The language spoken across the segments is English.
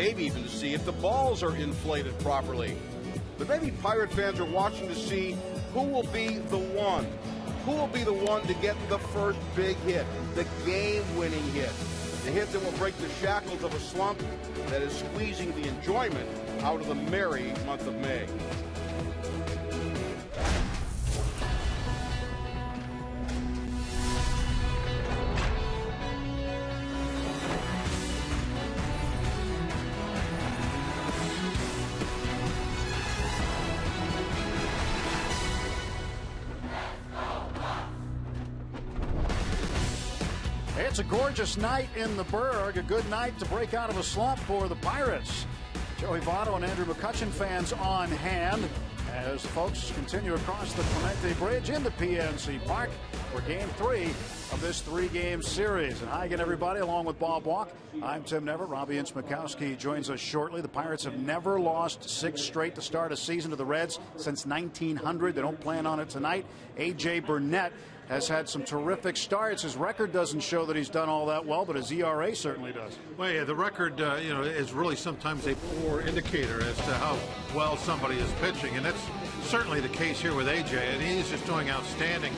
maybe even to see if the balls are inflated properly. But maybe Pirate fans are watching to see who will be the one. Who will be the one to get the first big hit, the game-winning hit, the hit that will break the shackles of a slump that is squeezing the enjoyment out of the merry month of May. It's a gorgeous night in the Burgh, a good night to break out of a slump for the Pirates. Joey Votto and Andrew McCutchen fans on hand as folks continue across the Clemente Bridge into PNC Park for Game 3 of this 3-game series. And hi again, everybody, along with Bob Walk. I'm Tim Never. Robbie Ince Mikowski joins us shortly. The Pirates have never lost 6 straight to start a season to the Reds since 1900. They don't plan on it tonight. A.J. Burnett has had some terrific starts. His record doesn't show that he's done all that well, but his ERA certainly does. Well, yeah, the record, is really sometimes a poor indicator as to how well somebody is pitching, and that's certainly the case here with AJ, and he's just doing outstanding.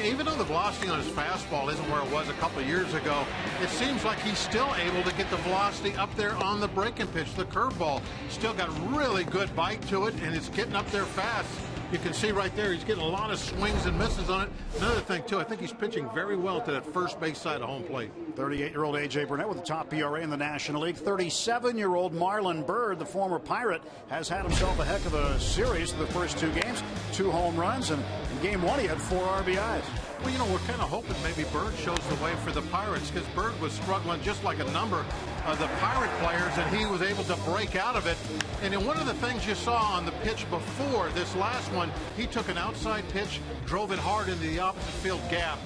Even though the velocity on his fastball isn't where it was a couple of years ago, it seems like he's still able to get the velocity up there on the breaking pitch. The curveball still got really good bite to it, and it's getting up there fast. You can see right there, he's getting a lot of swings and misses on it. Another thing, too, I think he's pitching very well to that first base side of home plate. 38-year-old A.J. Burnett with the top ERA in the National League. 37-year-old Marlon Byrd, the former Pirate, has had himself a heck of a series for the first 2 games. 2 home runs, and in Game 1 he had 4 RBIs. Well, we're kind of hoping maybe Byrd shows the way for the Pirates, because Byrd was struggling just like a number of the Pirate players, and he was able to break out of it. And in one of the things you saw on the pitch before this last one, he took an outside pitch, drove it hard into the opposite field gap.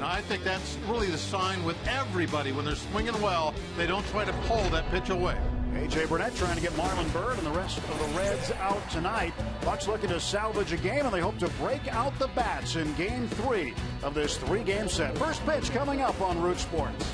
I think that's really the sign with everybody. When they're swinging well, they don't try to pull that pitch away. A.J. Burnett trying to get Marlon Byrd and the rest of the Reds out tonight. Bucks looking to salvage a game, and they hope to break out the bats in Game 3 of this 3-game set. First pitch coming up on Root Sports.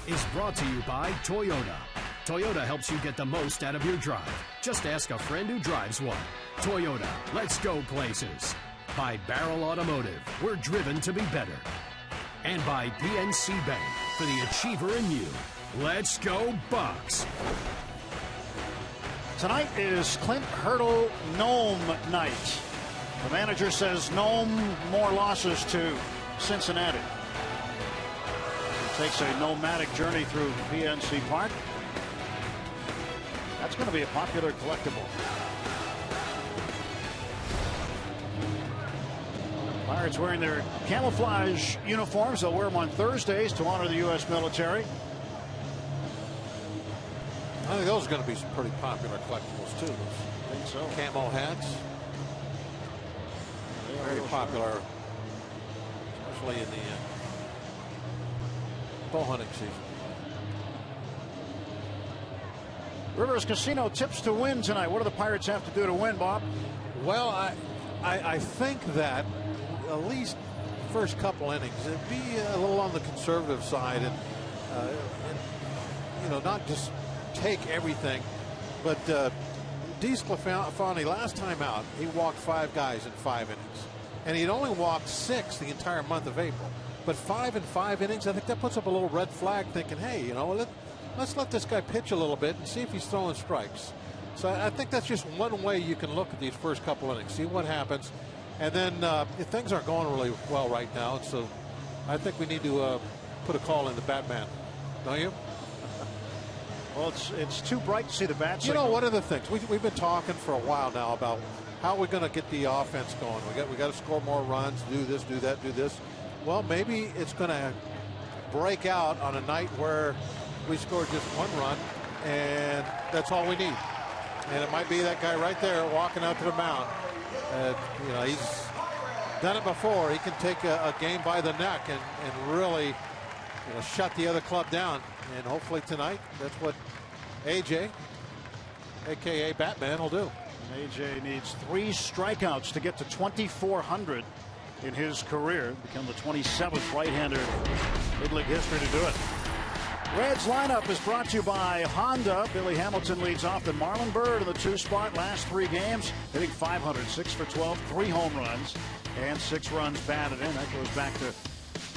is brought to you by Toyota. Toyota helps you get the most out of your drive. Just ask a friend who drives one. Toyota, let's go places. By Barrel Automotive, we're driven to be better. And by PNC Bank, for the achiever in you. Let's go Bucks. Tonight is Clint Hurdle Gnome night. The manager says no more losses to Cincinnati. He takes a nomadic journey through PNC Park. That's going to be a popular collectible. Pirates wearing their camouflage uniforms. They'll wear them on Thursdays to honor the U.S. military. I think those are going to be some pretty popular collectibles too. I think so. Camo hats. Very popular, especially in the bow hunting season. Rivers Casino tips to win tonight. What do the Pirates have to do to win, Bob? Well, I think that at least first couple innings, it'd be a little on the conservative side, and you know, not just take everything, but DeSclafani last time out, he walked 5 guys in 5 innings, and he'd only walked 6 the entire month of April. But 5 in 5 innings, I think that puts up a little red flag, thinking, hey, you know, let's let this guy pitch a little bit and see if he's throwing strikes. So I think that's just one way you can look at these first couple innings, see what happens. And then if things aren't going really well right now, so I think we need to put a call in the Batman, don't you? Well, it's too bright to see the bat signal. You know, one of the things we've been talking for a while now about how we're going to get the offense going. We got to score more runs, do this, do that, do this. Well, maybe it's going to break out on a night where we score just 1 run, and that's all we need. And it might be that guy right there walking out to the mound. You know, he's done it before. He can take a game by the neck and really, you know, shut the other club down. And hopefully tonight, that's what AJ, a.k.a. Batman, will do. And AJ needs 3 strikeouts to get to 2,400 in his career. Become the 27th right-hander in big league history to do it. Reds lineup is brought to you by Honda. Billy Hamilton leads off the Marlon Byrd in the 2 spot. Last 3 games, hitting 500, 6 for 12, 3 home runs, and 6 runs batted in. That goes back to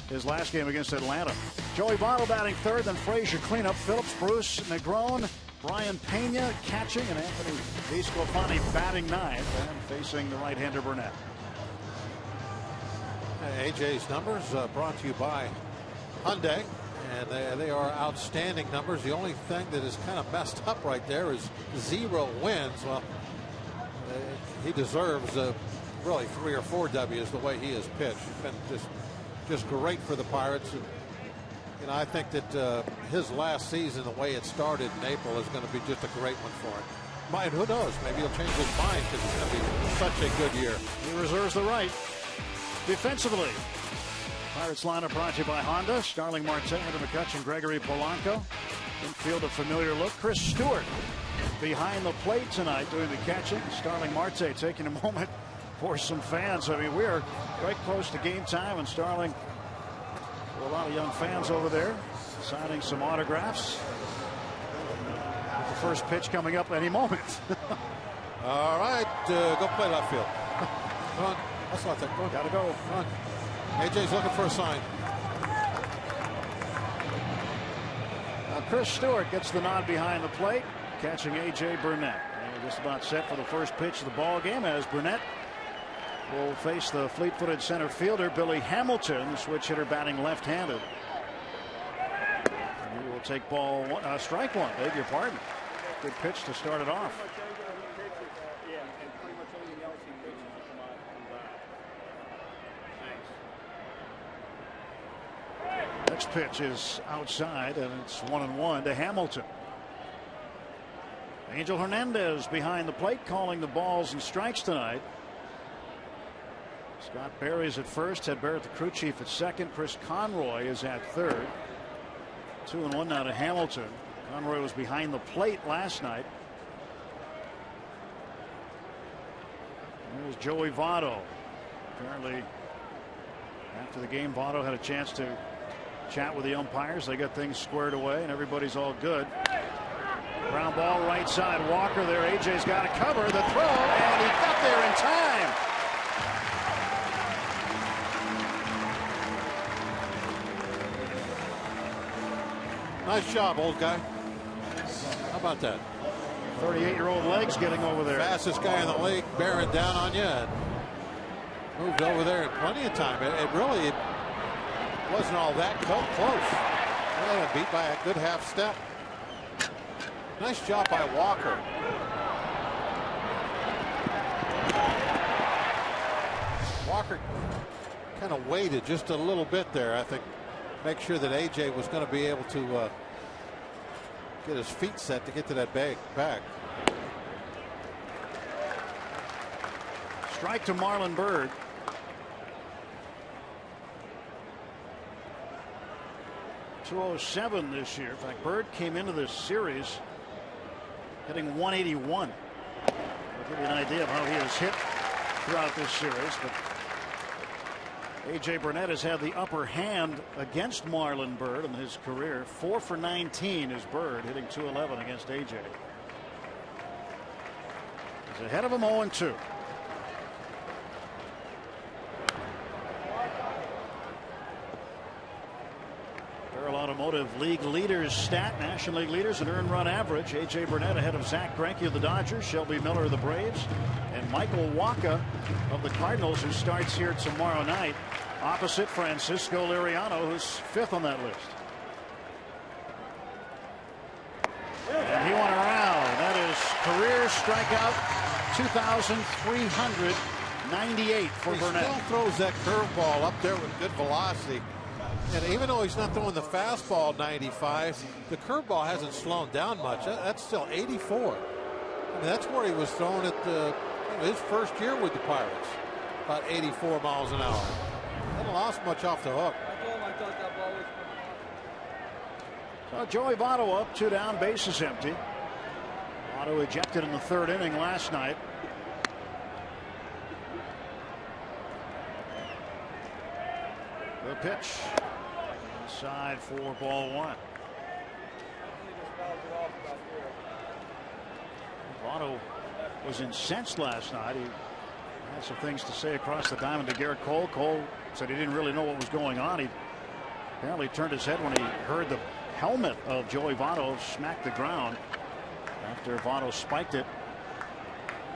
his last game against Atlanta. Joey Votto batting 3rd, then Frazier cleanup. Phillips, Bruce, Negron, Brian Pena catching, and Anthony DeSclafani batting 9th and facing the right-hander Burnett. AJ's numbers brought to you by Hyundai, and they are outstanding numbers. The only thing that is kind of messed up right there is 0 wins. Well, he deserves really 3 or 4 W's the way he has pitched. He's been just great for the Pirates. And, you know, I think that his last season, the way it started in April, is going to be just a great one for him. And who knows? Maybe he'll change his mind because it's going to be such a good year. He reserves the right. Defensively, Pirates lineup brought to you by Honda. Starling Marte, Andrew McCutchen, Gregory Polanco. Infield, a familiar look. Chris Stewart behind the plate tonight doing the catching. Starling Marte taking a moment for some fans. I mean, we're right close to game time, and Starling, a lot of young fans over there signing some autographs. The first pitch coming up any moment. All right, go play left field. Come on, that's not that. Gotta go. Come on. AJ's looking for a sign. Chris Stewart gets the nod behind the plate, catching AJ Burnett. And we're just about set for the first pitch of the ball game as Burnett will face the fleet-footed center fielder Billy Hamilton, the switch hitter batting left-handed. He will take strike 1. Beg your pardon. Good pitch to start it off. Next pitch is outside, and it's 1-1 to Hamilton. Angel Hernandez behind the plate, calling the balls and strikes tonight. Scott Berry's at first, Ted Barrett, the crew chief, at second. Chris Conroy is at third. 2-1 now to Hamilton. Conroy was behind the plate last night. There's Joey Votto. Apparently, after the game, Votto had a chance to chat with the umpires. They got things squared away and everybody's all good. Ground ball right side. Walker there. AJ's got to cover the throw, and he got there in time. Nice job, old guy. How about that? 38-year-old legs getting over there. Fastest guy in the league bearing down on you. And moved over there in plenty of time. It really wasn't all that close. They got beat by a good half step. Nice job by Walker. Walker kind of waited just a little bit there, I think. Make sure that AJ was going to be able to get his feet set to get to that back. Strike to Marlon Byrd. .207 this year. In fact, Byrd came into this series hitting 181. I'll give you an idea of how he has hit throughout this series. But A.J. Burnett has had the upper hand against Marlon Byrd in his career. 4 for 19 is Byrd, hitting .211 against A.J. He's ahead of him 0-2. Automotive League leaders stat, National League leaders in earned run average. A.J. Burnett ahead of Zach Greinke of the Dodgers, Shelby Miller of the Braves, and Michael Wacha of the Cardinals, who starts here tomorrow night, opposite Francisco Liriano, who's 5th on that list. And he went around. That is career strikeout 2,398 for Burnett. He still throws that curveball up there with good velocity. And even though he's not throwing the fastball 95, the curveball hasn't slowed down much. That's still 84. I mean, that's where he was throwing it his first year with the Pirates, about 84 miles an hour. Hasn't lost much off the hook. So Joey Votto up, 2 down, bases empty. Votto ejected in the 3rd inning last night. The pitch. Inside for ball 1. Votto was incensed last night. He had some things to say across the diamond to Garrett Cole. Cole said he didn't really know what was going on. He apparently turned his head when he heard the helmet of Joey Votto smack the ground after Votto spiked it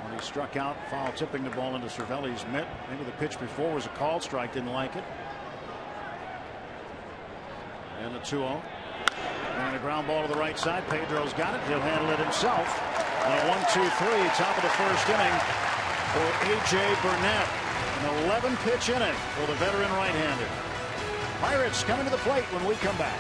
when he struck out, foul tipping the ball into Cervelli's mitt. Maybe the pitch before was a called strike, didn't like it. And the 2-0. And a ground ball to the right side. Pedro's got it. He'll handle it himself. And a 1-2-3, top of the 1st inning for A.J. Burnett. An 11-pitch inning for the veteran right-hander. Pirates coming to the plate when we come back.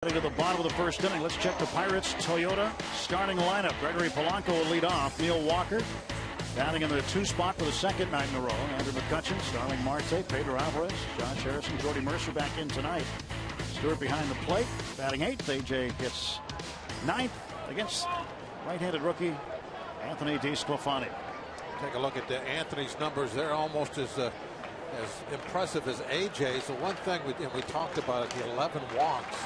To the bottom of the first inning. Let's check the Pirates Toyota starting lineup. Gregory Polanco will lead off. Neil Walker batting in the 2 spot for the second night in a row. Andrew McCutchen, Starling Marte, Pedro Alvarez, Josh Harrison, Jordy Mercer back in tonight. Stewart behind the plate, batting 8th. AJ hits 9th against right-handed rookie Anthony DeSclafani. Take a look at Anthony's numbers. They're almost as impressive as AJ's. The one thing we talked about it, the 11 walks.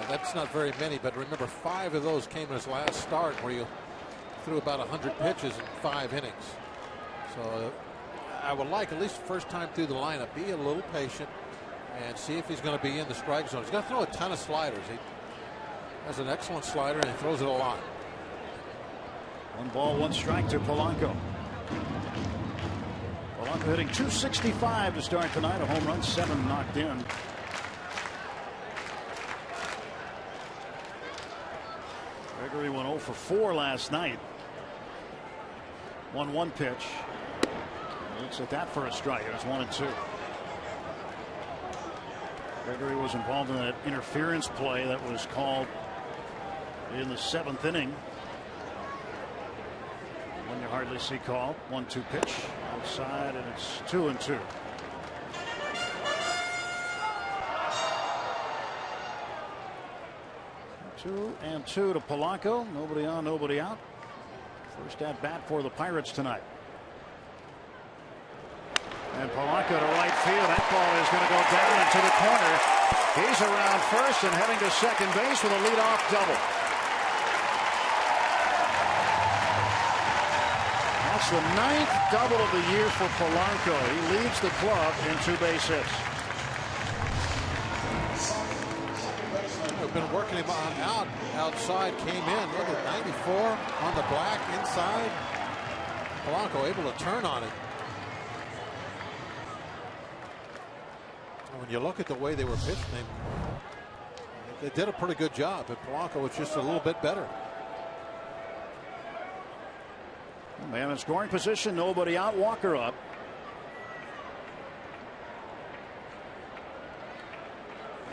That's not very many, but remember 5 of those came in his last start where you threw about 100 pitches in 5 innings. So I would like, at least the first time through the lineup, be a little patient and see if he's going to be in the strike zone. He's going to throw a ton of sliders. He has an excellent slider and he throws it a lot. 1 ball, 1 strike to Polanco. Polanco hitting .265 to start tonight. A home run, 7 knocked in. Gregory went 0 for 4 last night. 1-1 pitch. Looks at that for a strike. It was 1-2. Gregory was involved in that interference play that was called in the 7th inning. One you hardly see called. 1-2 pitch outside, and it's 2-2. 2-2 to Polanco. Nobody on, nobody out. First at bat for the Pirates tonight. And Polanco to right field. That ball is going to go down into the corner. He's around first and heading to second base with a leadoff double. That's the 9th double of the year for Polanco. He leads the club in 2 base hits. We've been working him on outside, came in. Look at 94 on the black inside. Polanco able to turn on it. When you look at the way they were pitching, they did a pretty good job, but Polanco was just a little bit better. Man in scoring position, nobody out. Walker up.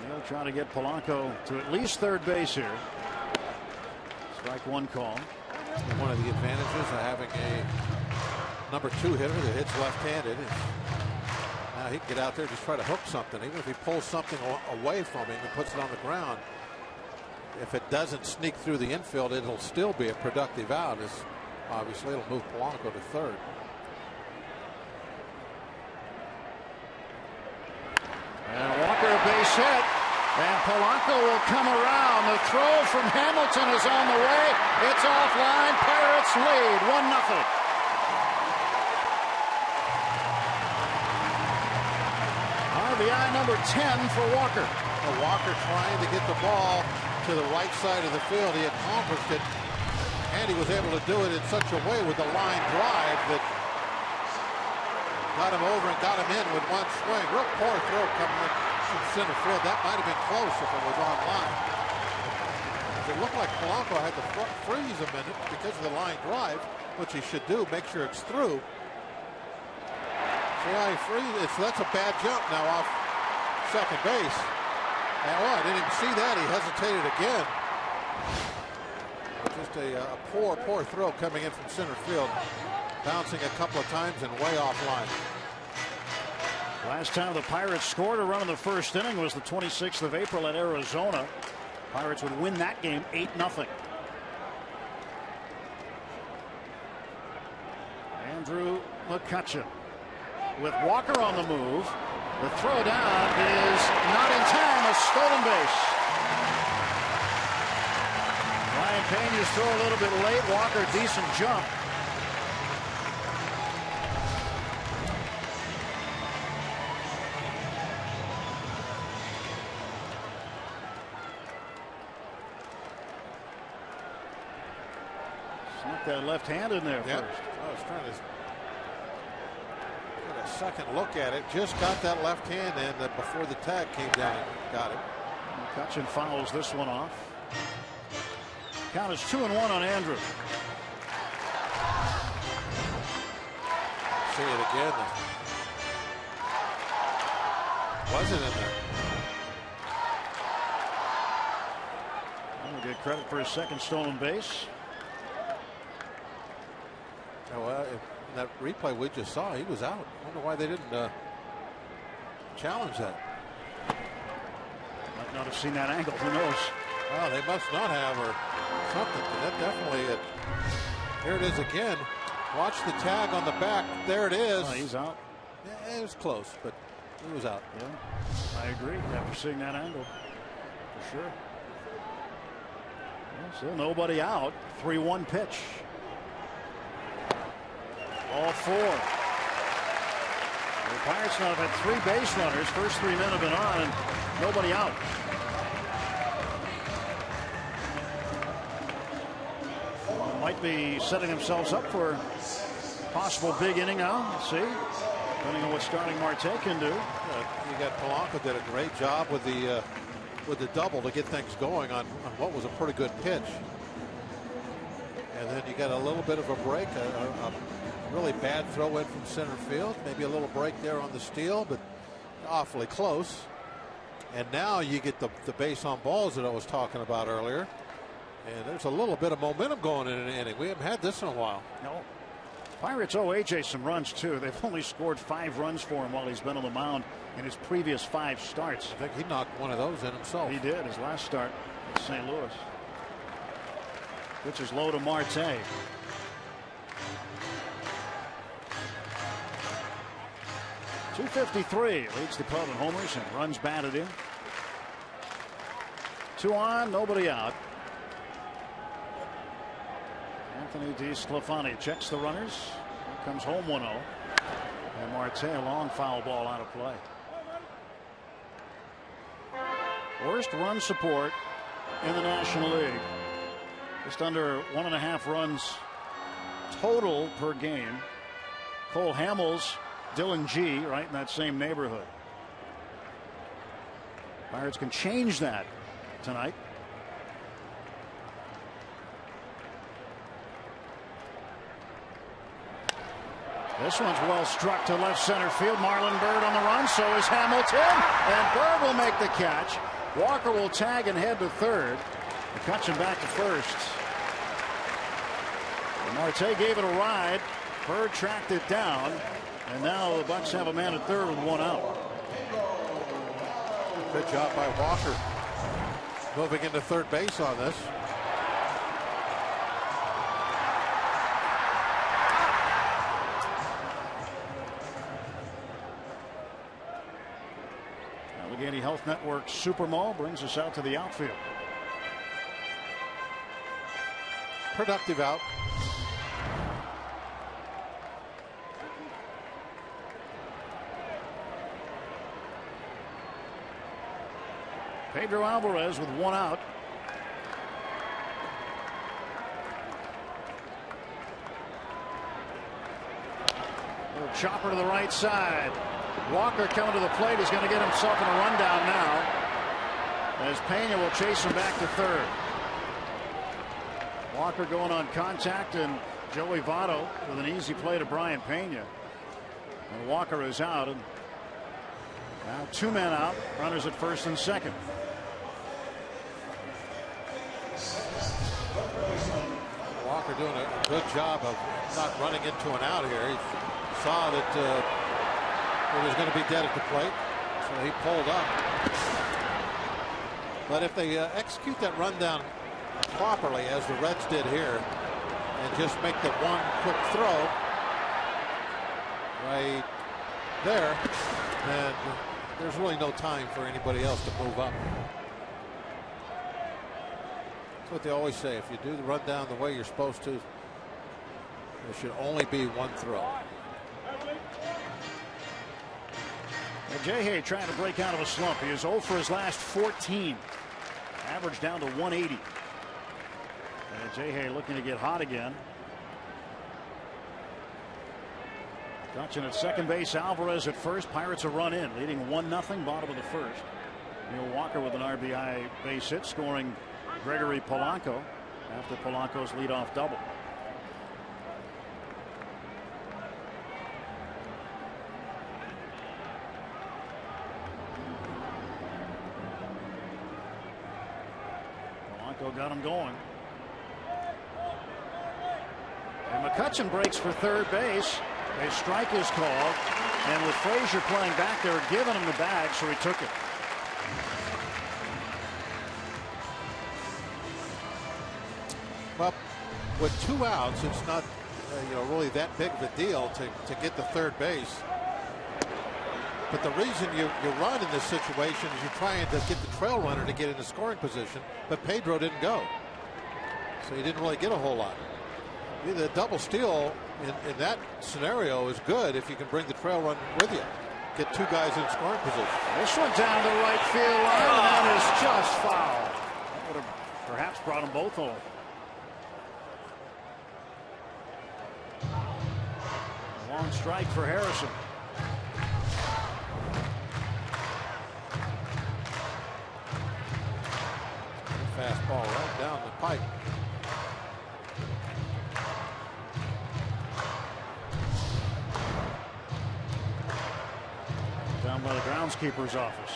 They'll try to get Polanco to at least third base here. Strike 1 call. One of the advantages of having a number 2 hitter that hits left-handed. Now he can get out there and just try to hook something. Even if he pulls something away from him and puts it on the ground, if it doesn't sneak through the infield, it'll still be a productive out. Obviously, it'll move Polanco to third. And Walker a base hit. And Polanco will come around. The throw from Hamilton is on the way. It's offline. Pirates lead 1-0. RBI number 10 for Walker. Walker trying to get the ball to the right side of the field. He accomplished it. And he was able to do it in such a way with the line drive that got him over and got him in with 1 swing. Real poor throw coming in from center field. That might have been close if it was on line. It looked like Polanco had to freeze a minute because of the line drive, which he should do. Make sure it's through. See how he freezes? That's a bad jump now off second base. And I didn't even see that. He hesitated again. Just a poor throw coming in from center field. Bouncing a couple of times and way offline. Last time the Pirates scored a run in the first inning was the 26th of April at Arizona. Pirates would win that game 8-0. Andrew McCutchen with Walker on the move. The throw down is not in time. A stolen base. Ryan Pena's throw a little bit late. Walker decent jump. Snuck that left hand in there yep. first. I was trying to get a second look at it. Just got that left hand in before the tag came down. Got it. McCutchen fouls this one off. Count is 2-1 on Andrew. See it again. Wasn't in there. He'll get credit for his second stolen base. Oh, well, in that replay we just saw, he was out. I wonder why they didn't challenge that. Might not have seen that angle. Who knows? Oh, they must not have, or something. That definitely. Here it is again. Watch the tag on the back. There it is. Oh, he's out. Yeah, it was close, but he was out. Yeah, I agree. After seeing that angle, for sure. Well, still nobody out. 3-1 pitch. All four. The Pirates now have had 3 base runners. First 3 men have been on, and nobody out. Might be setting themselves up for a possible big inning now. Let's see, depending on what starting Marte can do. You got Polanco did a great job with the double to get things going on what was a pretty good pitch. And then you got a little bit of a break, a really bad throw in from center field. Maybe a little break there on the steal, but awfully close. And now you get the base on balls that I was talking about earlier. And there's a little bit of momentum going in an inning. We haven't had this in a while. No. Pirates owe AJ some runs too. They've only scored 5 runs for him while he's been on the mound in his previous 5 starts. I think he knocked one of those in himself. He did his last start at St. Louis. Pitch is low to Marte. .253 leads the club in homers and runs batted in. 2 on, nobody out. Anthony DeSclafani checks the runners. Here comes home 1-0. And Marte, a long foul ball out of play. Worst run support in the National League. Just under 1.5 runs total per game. Cole Hamels, Dylan G, right in that same neighborhood. Pirates can change that tonight. This one's well struck to left center field. Marlon Byrd on the run. So is Hamilton. And Byrd will make the catch. Walker will tag and head to third. McCutchen back to first. And Marte gave it a ride. Byrd tracked it down. And now the Bucks have a man at third with 1 out. Good job by Walker. Moving into third base on this. Allegheny Health Network Super Mall brings us out to the outfield. Productive out. Pedro Alvarez with 1 out. Little chopper to the right side. Walker coming to the plate. He's going to get himself in a rundown now, as Pena will chase him back to third. Walker going on contact, and Joey Votto with an easy play to Brian Pena. And Walker is out, and now 2 men out, runners at first and second. Walker doing a good job of not running into an out here. He saw that it was going to be dead at the plate, so he pulled up. But if they execute that rundown properly, as the Reds did here, and just make the one quick throw right there, then there's really no time for anybody else to move up. That's what they always say. If you do the rundown the way you're supposed to, there should only be one throw. Jay trying to break out of a slump. He is 0 for his last 14. Average down to 180. And Jay looking to get hot again. Touching at second base. Alvarez at first. Pirates a run in, leading 1-0, bottom of the first. Neil Walker with an RBI base hit, scoring Gregory Polanco after Polanco's leadoff double. Votto got him going. And McCutchen breaks for third base. A strike is called. And with Frazier playing back, they were giving him the bag, so he took it. Well, with 2 outs, it's not really that big of a deal to get the third base. But the reason you run in this situation is you're trying to get the trail runner to get into scoring position, but Pedro didn't go, so he didn't really get a whole lot. The double steal in that scenario is good if you can bring the trail runner with you. Get 2 guys in scoring position. This one down the right field line, and that is just foul. That would have perhaps brought them both home. A long strike for Harrison. Fastball right down the pipe. Down by the groundskeeper's office.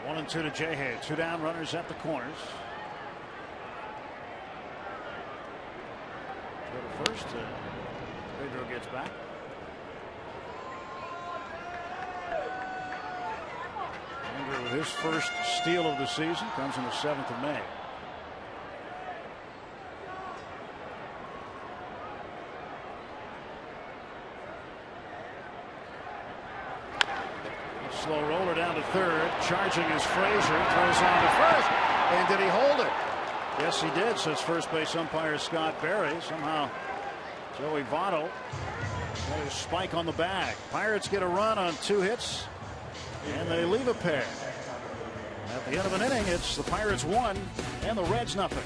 1-2 to Jay. 2 down, runners at the corners. Go to first. Pedro gets back. With his first steal of the season, comes on the 7th of May. Slow roller down to third. Charging is Frazier. Throws on to first. And did he hold it? Yes, he did, says first base umpire Scott Berry. Somehow Joey Votto got his spike on the bag. Pirates get a run on 2 hits. And they leave a pair. At the end of an inning, it's the Pirates 1 and the Reds nothing.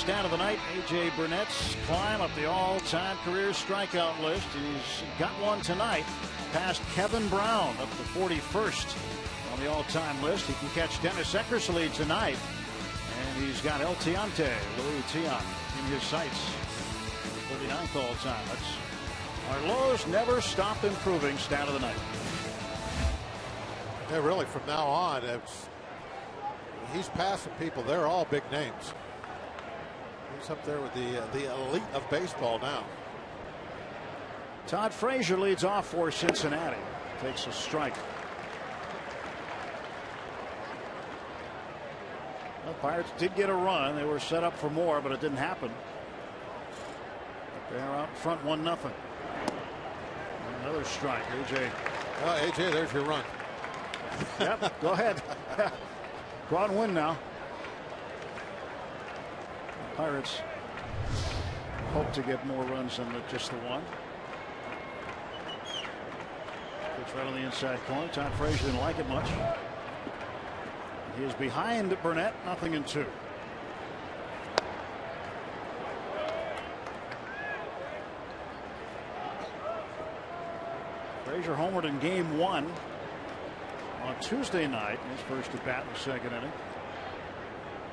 Down of the night, A.J. Burnett's climb up the all-time career strikeout list. He's got one tonight, past Kevin Brown, up to 41st on the all-time list. He can catch Dennis Eckersley tonight, and he's got El Tiante, Louis Tiant, in his sights. 39th all-time. That's our lows never stop improving. Stat of the night. Yeah, really, from now on, he's passing people. They're all big names. He's up there with the elite of baseball now. Todd Frazier leads off for Cincinnati. Takes a strike. Well, Pirates did get a run. They were set up for more, but it didn't happen. They're out in front 1-0. Another strike. AJ. Well, AJ, there's your run. Yep, go ahead. Go out and win now. Pirates hope to get more runs than just the one. It's right on the inside corner. Todd Frazier didn't like it much. He is behind Burnett, 0-2. Frazier homered in game 1 on Tuesday night. His first at bat in the second inning.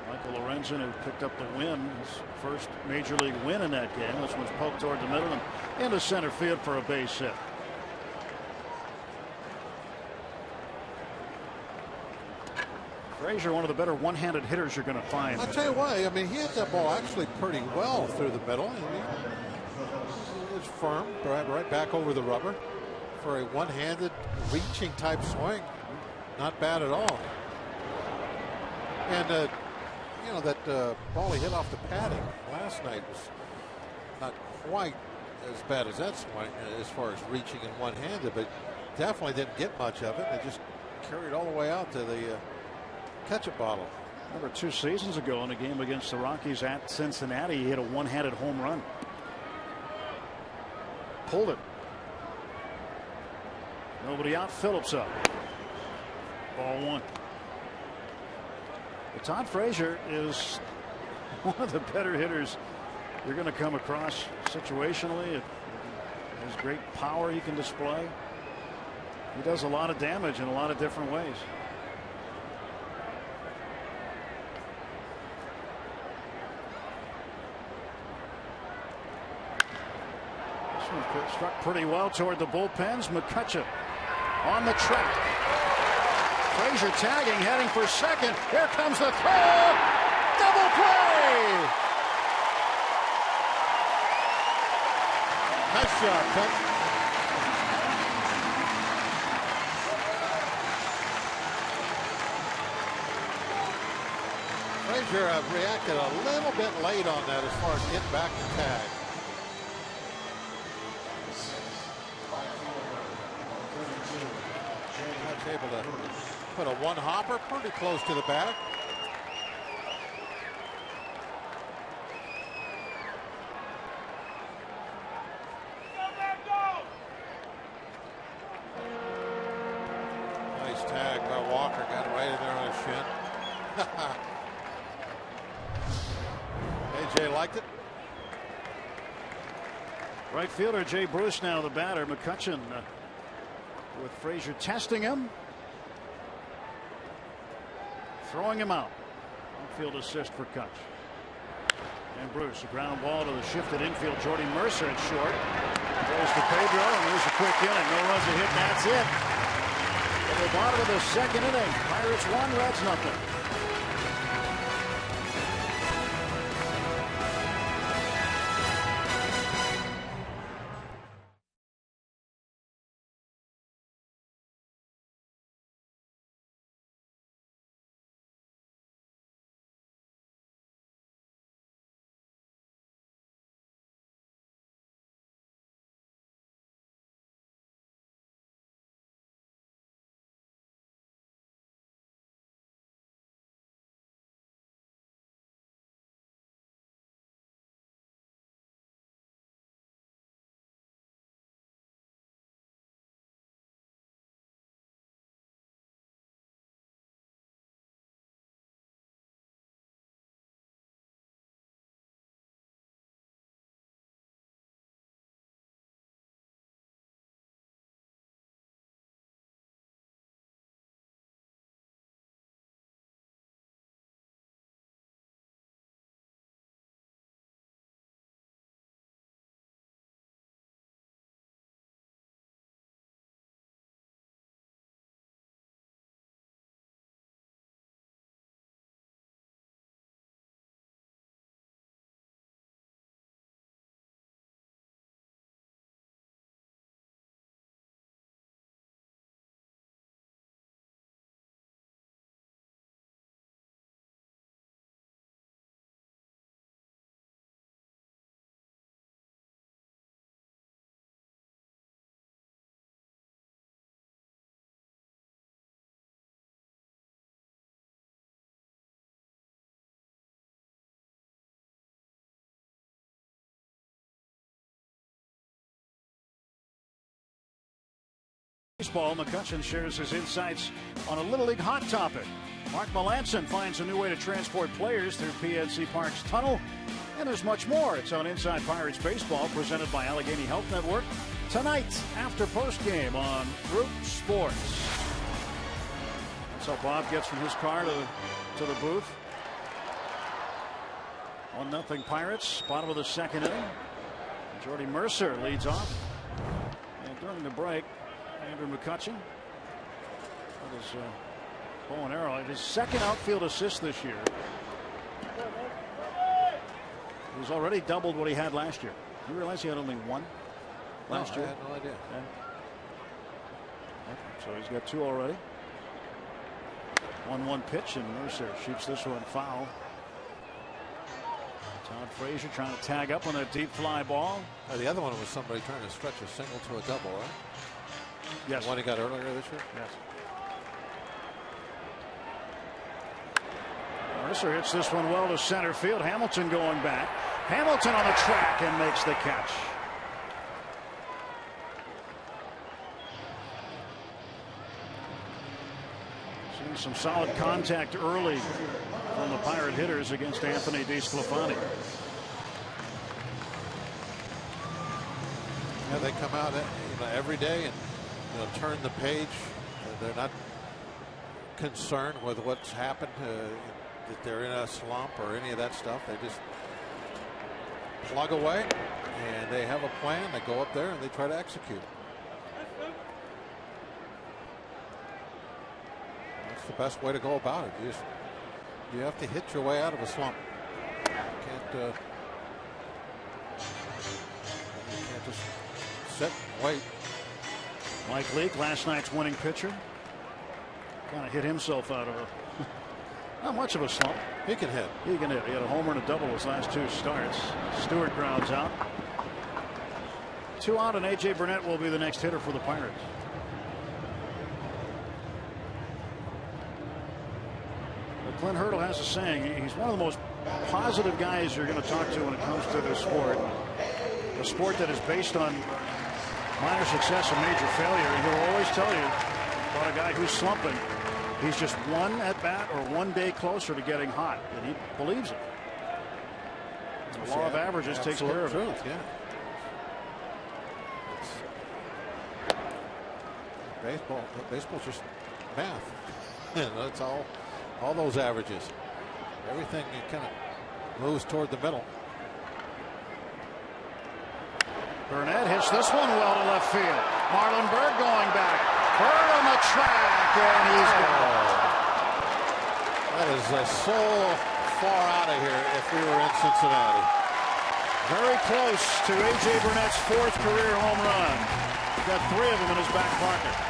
Michael Lorenzen, who picked up the win, his first major league win in that game. This one's poked toward the middle and into center field for a base hit. Frazier, one of the better one-handed hitters you're going to find. I'll tell you what, I mean, he hit that ball actually pretty well through the middle. It was firm, right back over the rubber for a one-handed reaching type swing. Not bad at all. And you know, that ball he hit off the padding last night was not quite as bad as that swing as far as reaching in one-handed, but definitely didn't get much of it. They just carried all the way out to the ketchup bottle. Remember 2 seasons ago in a game against the Rockies at Cincinnati, he hit a one-handed home run. Pulled it. Nobody out. Phillips up. Ball 1. But Todd Frazier is one of the better hitters you're going to come across situationally. Has great power he can display. He does a lot of damage in a lot of different ways. Struck pretty well toward the bullpens. McCutcheon on the track. Frazier tagging, heading for second. Here comes the throw. Double play. Nice job, Pitt. Frazier reacted a little bit late on that as far as getting back to tag. Able to put a one-hopper pretty close to the bag. Nice tag by Walker. Got it right in there on his shin. AJ liked it. Right fielder Jay Bruce now the batter. McCutcheon with Frazier testing him. Throwing him out. Outfield assist for Kutch. And Bruce, a ground ball to the shifted infield. Jordy Mercer at short. Goes to Pedro, and there's a quick inning. No runs, a hit, that's it. At the bottom of the second inning, Pirates 1, Reds nothing. Baseball, McCutcheon shares his insights on a Little League hot topic. Mark Melanson finds a new way to transport players through PNC Park's tunnel. And there's much more. It's on Inside Pirates Baseball, presented by Allegheny Health Network, tonight after postgame on Root Sports. That's how Bob gets from his car to the booth. 1-0 Pirates, bottom of the second inning. Jordy Mercer leads off. And during the break, Andrew McCutchen with his bow and arrow, his second outfield assist this year. He's already doubled what he had last year. You realize he had only one last year? I had no idea. Yeah. So he's got 2 already. 1-1 pitch, and Mercer shoots this one foul. Todd Frazier trying to tag up on that deep fly ball. The other one was somebody trying to stretch a single to a double, right? Yes. The one he got earlier this year? Yes. Mercer hits this one well to center field. Hamilton going back. Hamilton on the track and makes the catch. Seeing some solid contact early from the Pirate hitters against Anthony DeSclafani. Yeah, they come out every day and turn the page. They're not concerned with what's happened, that they're in a slump or any of that stuff. They just plug away, and they have a plan. They go up there and they try to execute. That's the best way to go about it. You have to hit your way out of a slump. You can't just sit and wait. Mike Leake, last night's winning pitcher, kind of hit himself out of not much of a slump. He can hit. He can hit. He had a homer and a double his last 2 starts. Stewart grounds out. 2 out, and A.J. Burnett will be the next hitter for the Pirates. But Clint Hurdle has a saying. He's one of the most positive guys you're going to talk to when it comes to this sport. A sport that is based on minor success and major failure. And he'll always tell you about a guy who's slumping. He's just one at bat or one day closer to getting hot, and he believes it. The law of averages takes care of it. Yeah. Baseball's just math. That's all those averages. Everything kind of moves toward the middle. Burnett hits this one well to left field. Marlon Byrd going back. Byrd on the track, and he's gone. That is so far out of here if we were in Cincinnati. Very close to A.J. Burnett's 4th career home run. He's got 3 of them in his back pocket.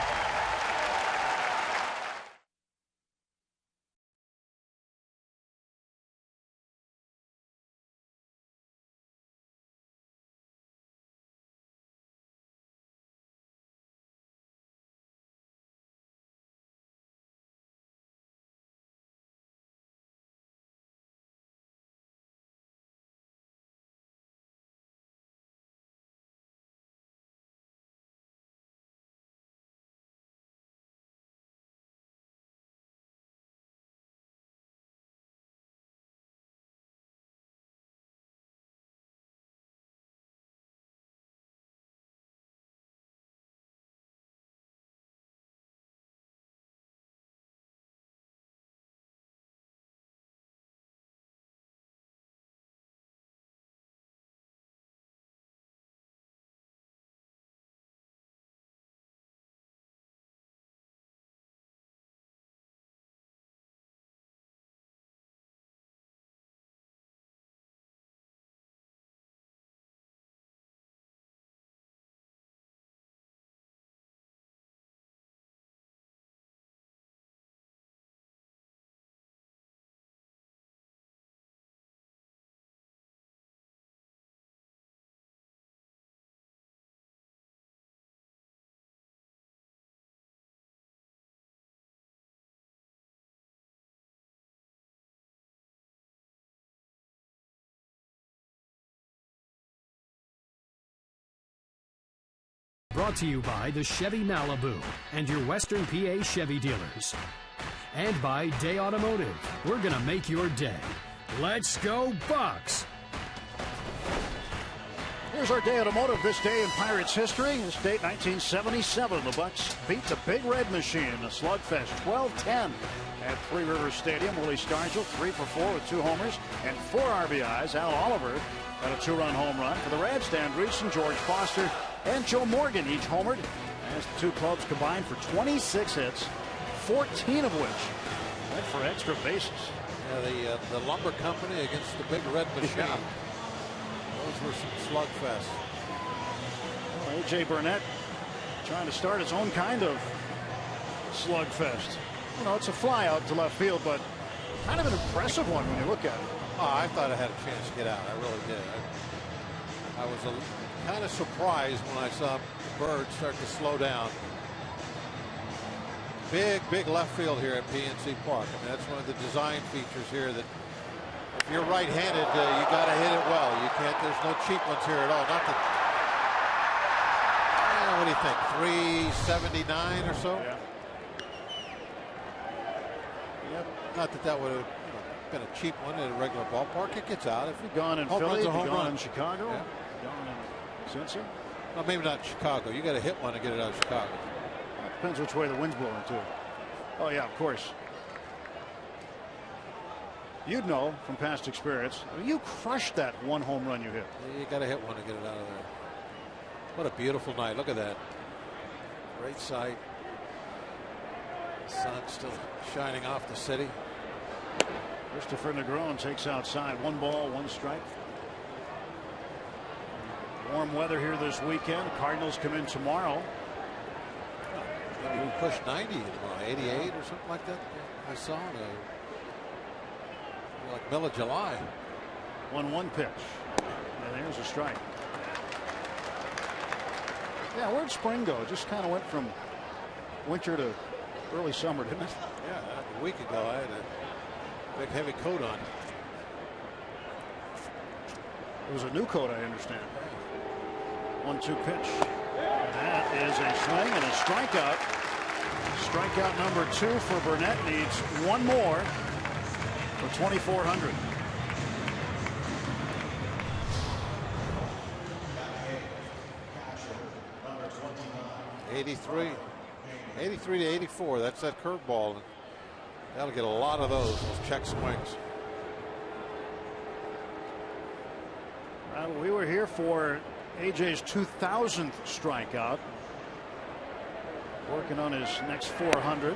Brought to you by the Chevy Malibu and your Western PA Chevy dealers. And by Day Automotive. We're going to make your day. Let's go Bucks! Here's our day automotive. This day in Pirates history. This date 1977. The Bucks beat the Big Red Machine. A slugfest 12-10 at Three Rivers Stadium. Willie Stargell 3 for 4 with 2 homers and 4 RBIs. Al Oliver had a 2-run home run. For the Reds, Dan Dreesen, George Foster, and Joe Morgan each homered as the two clubs combined for 26 hits, 14 of which went for extra bases. Yeah, the lumber company against the Big Red Machine. Yeah. Those were some slugfests. Well, A.J. Burnett trying to start his own kind of slugfest. You know, it's a fly out to left field, but kind of an impressive one when you look at it. Oh, I thought I had a chance to get out. I really did. I was kind of surprised when I saw Bird start to slow down. Big left field here at PNC Park. I mean, that's one of the design features here, that if you're right-handed, you got to hit it well. You can't. There's no cheap ones here at all. Not that. What do you think? 379 or so. Yeah. Yep. Not that would have been a cheap one at a regular ballpark. It gets out. If you've gone in Philly, you've gone in Chicago, gone in Cincinnati. Well, maybe not Chicago. You got to hit one to get it out of Chicago. Depends which way the wind's blowing too. Oh yeah, of course. You'd know from past experience. I mean, you crushed that one home run you hit. You got to hit one to get it out of there. What a beautiful night. Look at that. Great sight. The sun still shining off the city. Christopher Negron takes outside. 1 ball, 1 strike. Warm weather here this weekend. Cardinals come in tomorrow. We pushed 90 tomorrow, 88 or something like that. I saw like middle of July. 1-1 pitch. And there's a strike. Yeah, where'd spring go? It just kind of went from winter to early summer, didn't it? Yeah, a week ago I had a big heavy coat on. It was a new coat, I understand. 1-2 pitch. That is a swing and a strikeout. Strikeout number 2 for Burnett. Needs 1 more for 2,400. '83 to '84. That's that curveball. That'll get a lot of those check swings. We were here for AJ's 2,000th strikeout. Working on his next 400.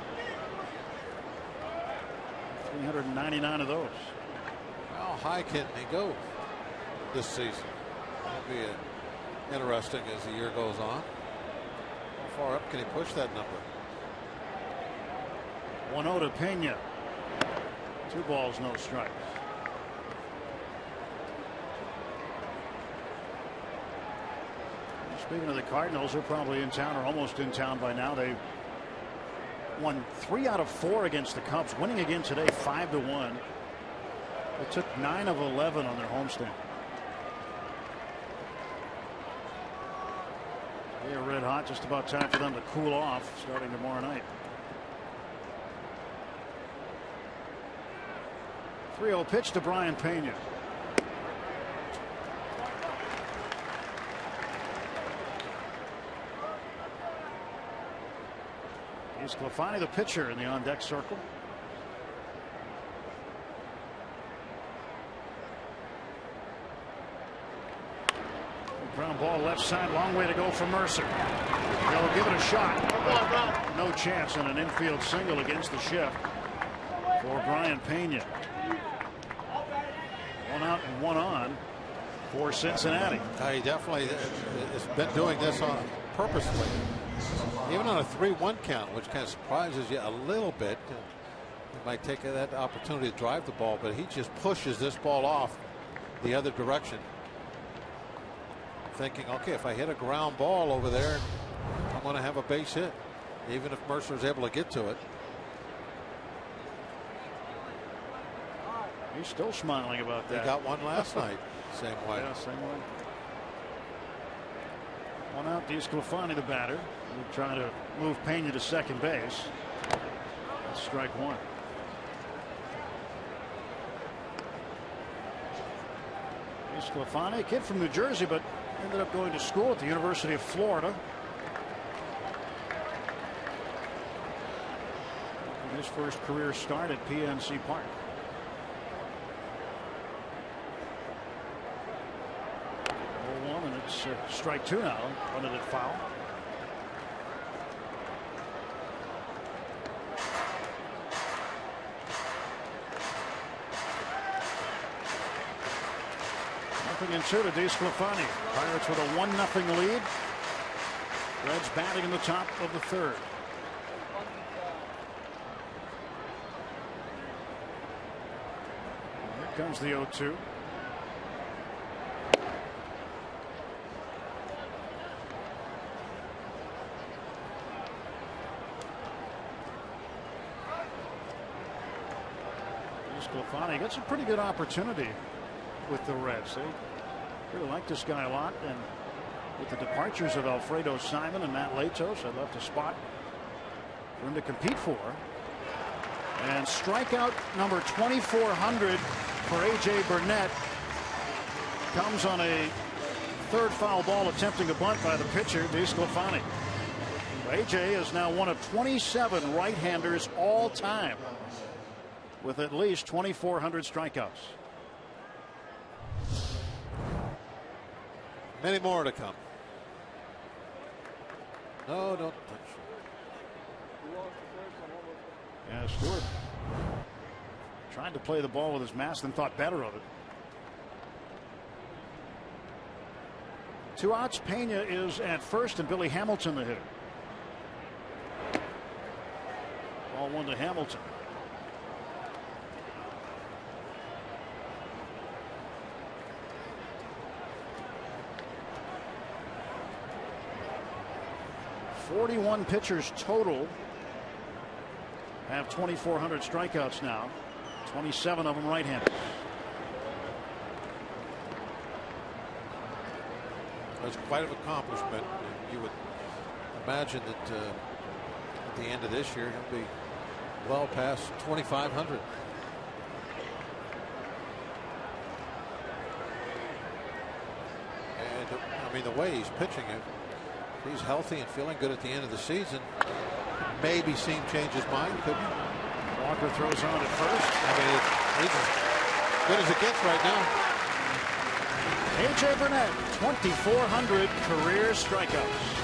399 of those. How high can they go this season? That'll be interesting as the year goes on. How far up can he push that number? 1-0 to Pena. 2 balls, no strikes. Speaking of the Cardinals, they're probably in town or almost in town by now. They won 3 out of 4 against the Cubs, winning again today 5-1. They took 9 of 11 on their homestand. They are red hot. Just about time for them to cool off starting tomorrow night. 3-0 pitch to Brian Pena. Sclafani, the pitcher, in the on-deck circle. Ground ball left side, long way to go for Mercer. They'll give it a shot. No chance in an infield single against the shift for Brian Pena. 1 out and 1 on for Cincinnati. He definitely has been doing this purposely. Even on a 3-1 count, which kind of surprises you a little bit. He might take that opportunity to drive the ball, but he just pushes this ball off the other direction. Thinking, okay, if I hit a ground ball over there, I'm going to have a base hit, even if Mercer's able to get to it. He's still smiling about that. He got one last night. Same way. Yeah, same way. 1 out, DeSclafani, the batter. We're trying to move Pena to second base. That's strike 1. DeSclafani, kid from New Jersey, but ended up going to school at the University of Florida. His first career start at PNC Park. Ball 1, and it's strike 2 now. Running it foul. Nothing in 2 to DeSclafani. Pirates with a 1-0 lead. Reds batting in the top of the 3rd. Here comes the 0-2. DeSclafani gets a pretty good opportunity with the Reds. They really like this guy a lot, and with the departures of Alfredo Simon and Matt Latos, I'd love to spot for him to compete for. And strikeout number 2,400 for A.J. Burnett comes on a 3rd foul ball attempting a bunt by the pitcher, DeSclafani. A.J. is now one of 27 right-handers all time with at least 2,400 strikeouts. Many more to come. No, don't touch. Yeah, Stewart tried to play the ball with his mask and thought better of it. 2 outs. Pena is at first, and Billy Hamilton the hitter. Ball 1 to Hamilton. .41 pitchers total have 2,400 strikeouts now. 27 of them right-handed. That's quite an accomplishment. You would imagine that at the end of this year he'll be well past 2,500. And I mean, the way he's pitching, if he's healthy and feeling good at the end of the season, maybe see him change his mind. Could be. Walker throws on at first. I mean, he's as good as it gets right now. A.J. Burnett, 2,400 career strikeouts.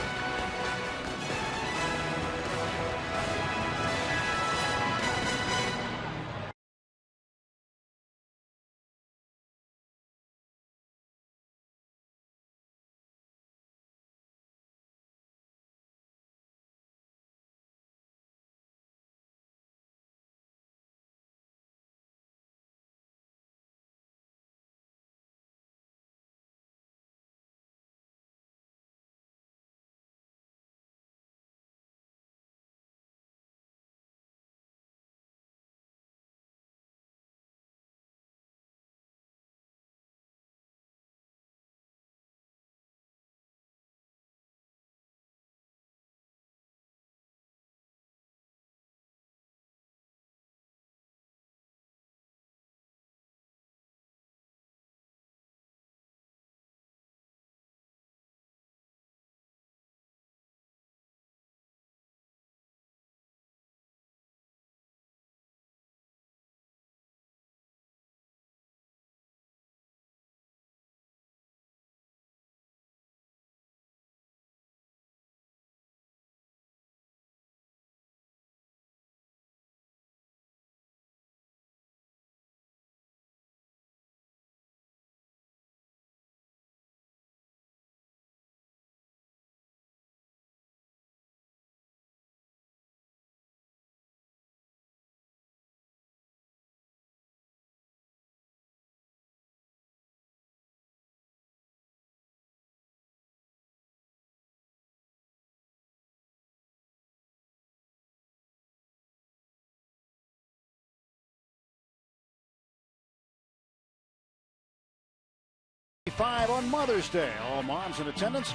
On Mother's Day, all moms in attendance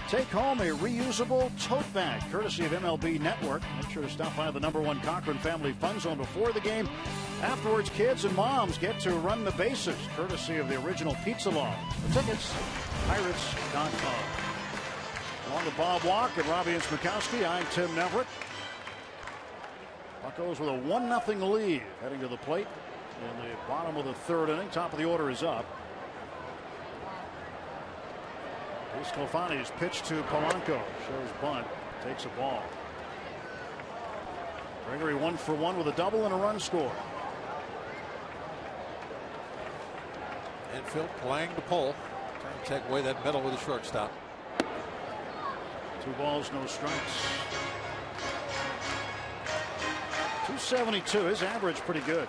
take home a reusable tote bag courtesy of MLB Network. Make sure to stop by the #1 Cochran Family Fun Zone before the game Afterwards, kids and moms get to run the bases, courtesy of the original Pizza Law. For tickets, pirates.com. Along with Bob Walk and Robbie Inchmikowski, I'm Tim Neverett. Buccos with a 1-0 lead heading to the plate in the bottom of the third inning. Top of the order is up. Sclafani's pitch to Polanco shows bunt, takes a ball. Gregory 1 for 1 with a double and a run score. Infield playing the pull, trying to take away that middle with the shortstop. 2 balls, no strikes. 272. His average pretty good.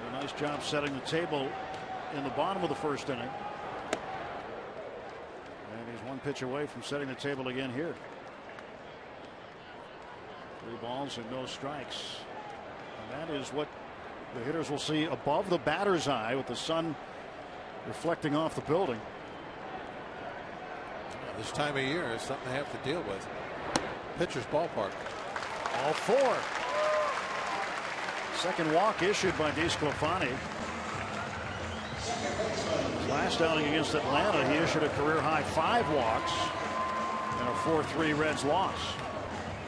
A nice job setting the table in the bottom of the first inning. And he's 1 pitch away from setting the table again here. 3 balls and no strikes. And that is what the hitters will see above the batter's eye with the sun reflecting off the building. This time of year is something they have to deal with. Pitcher's ballpark. All 4. Second walk issued by DeSclafani. His last outing against Atlanta, he issued a career high 5 walks and a 4-3 Reds loss.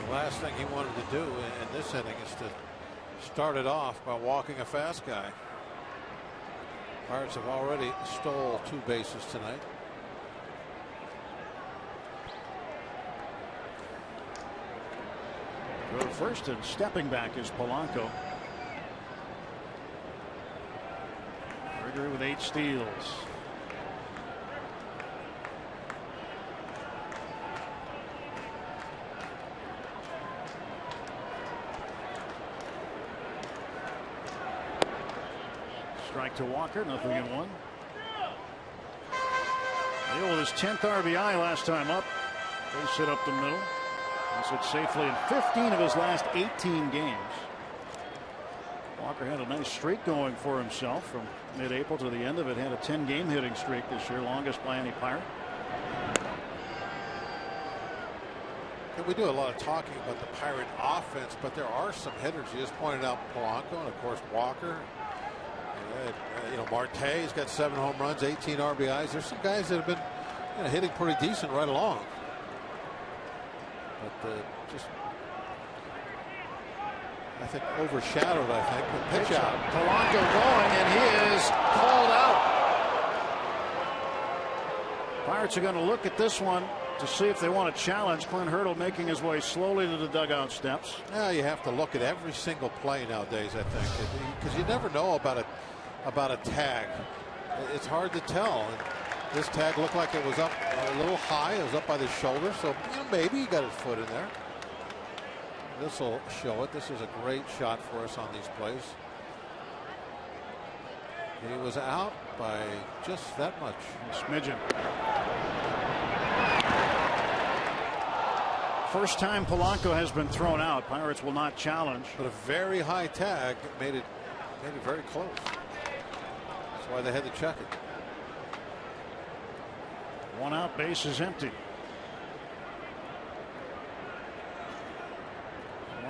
The last thing he wanted to do in this inning is to start it off by walking a fast guy. Pirates have already stole 2 bases tonight. Go to first, and stepping back is Polanco. Gregory with 8 steals. Strike to Walker, 0-1. Neal with his 10th RBI last time up. They sit up the middle. He's hit safely in 15 of his last 18 games. Walker had a nice streak going for himself from mid-April to the end of it. Had a 10-game hitting streak this year, longest by any Pirate. We do a lot of talking about the Pirate offense, but there are some hitters. You just pointed out Polanco and of course Walker. You know, Marte's got 7 home runs, 18 RBIs. There's some guys that have been hitting pretty decent right along. But just, I think, overshadowed, I think, the pitch out. Polanco going, and he is called out. Pirates are going to look at this one to see if they want to challenge. Clint Hurdle making his way slowly to the dugout steps. Yeah, you have to look at every single play nowadays, I think, because you never know about a tag. It's hard to tell. And this tag looked like it was up a little high. It was up by the shoulder, so maybe he got his foot in there. This will show it. This is a great shot for us on these plays. He was out by just that much. A smidgen. First time Polanco has been thrown out. Pirates will not challenge. But a very high tag made it very close. That's why they had to check it. 1 out, base is empty.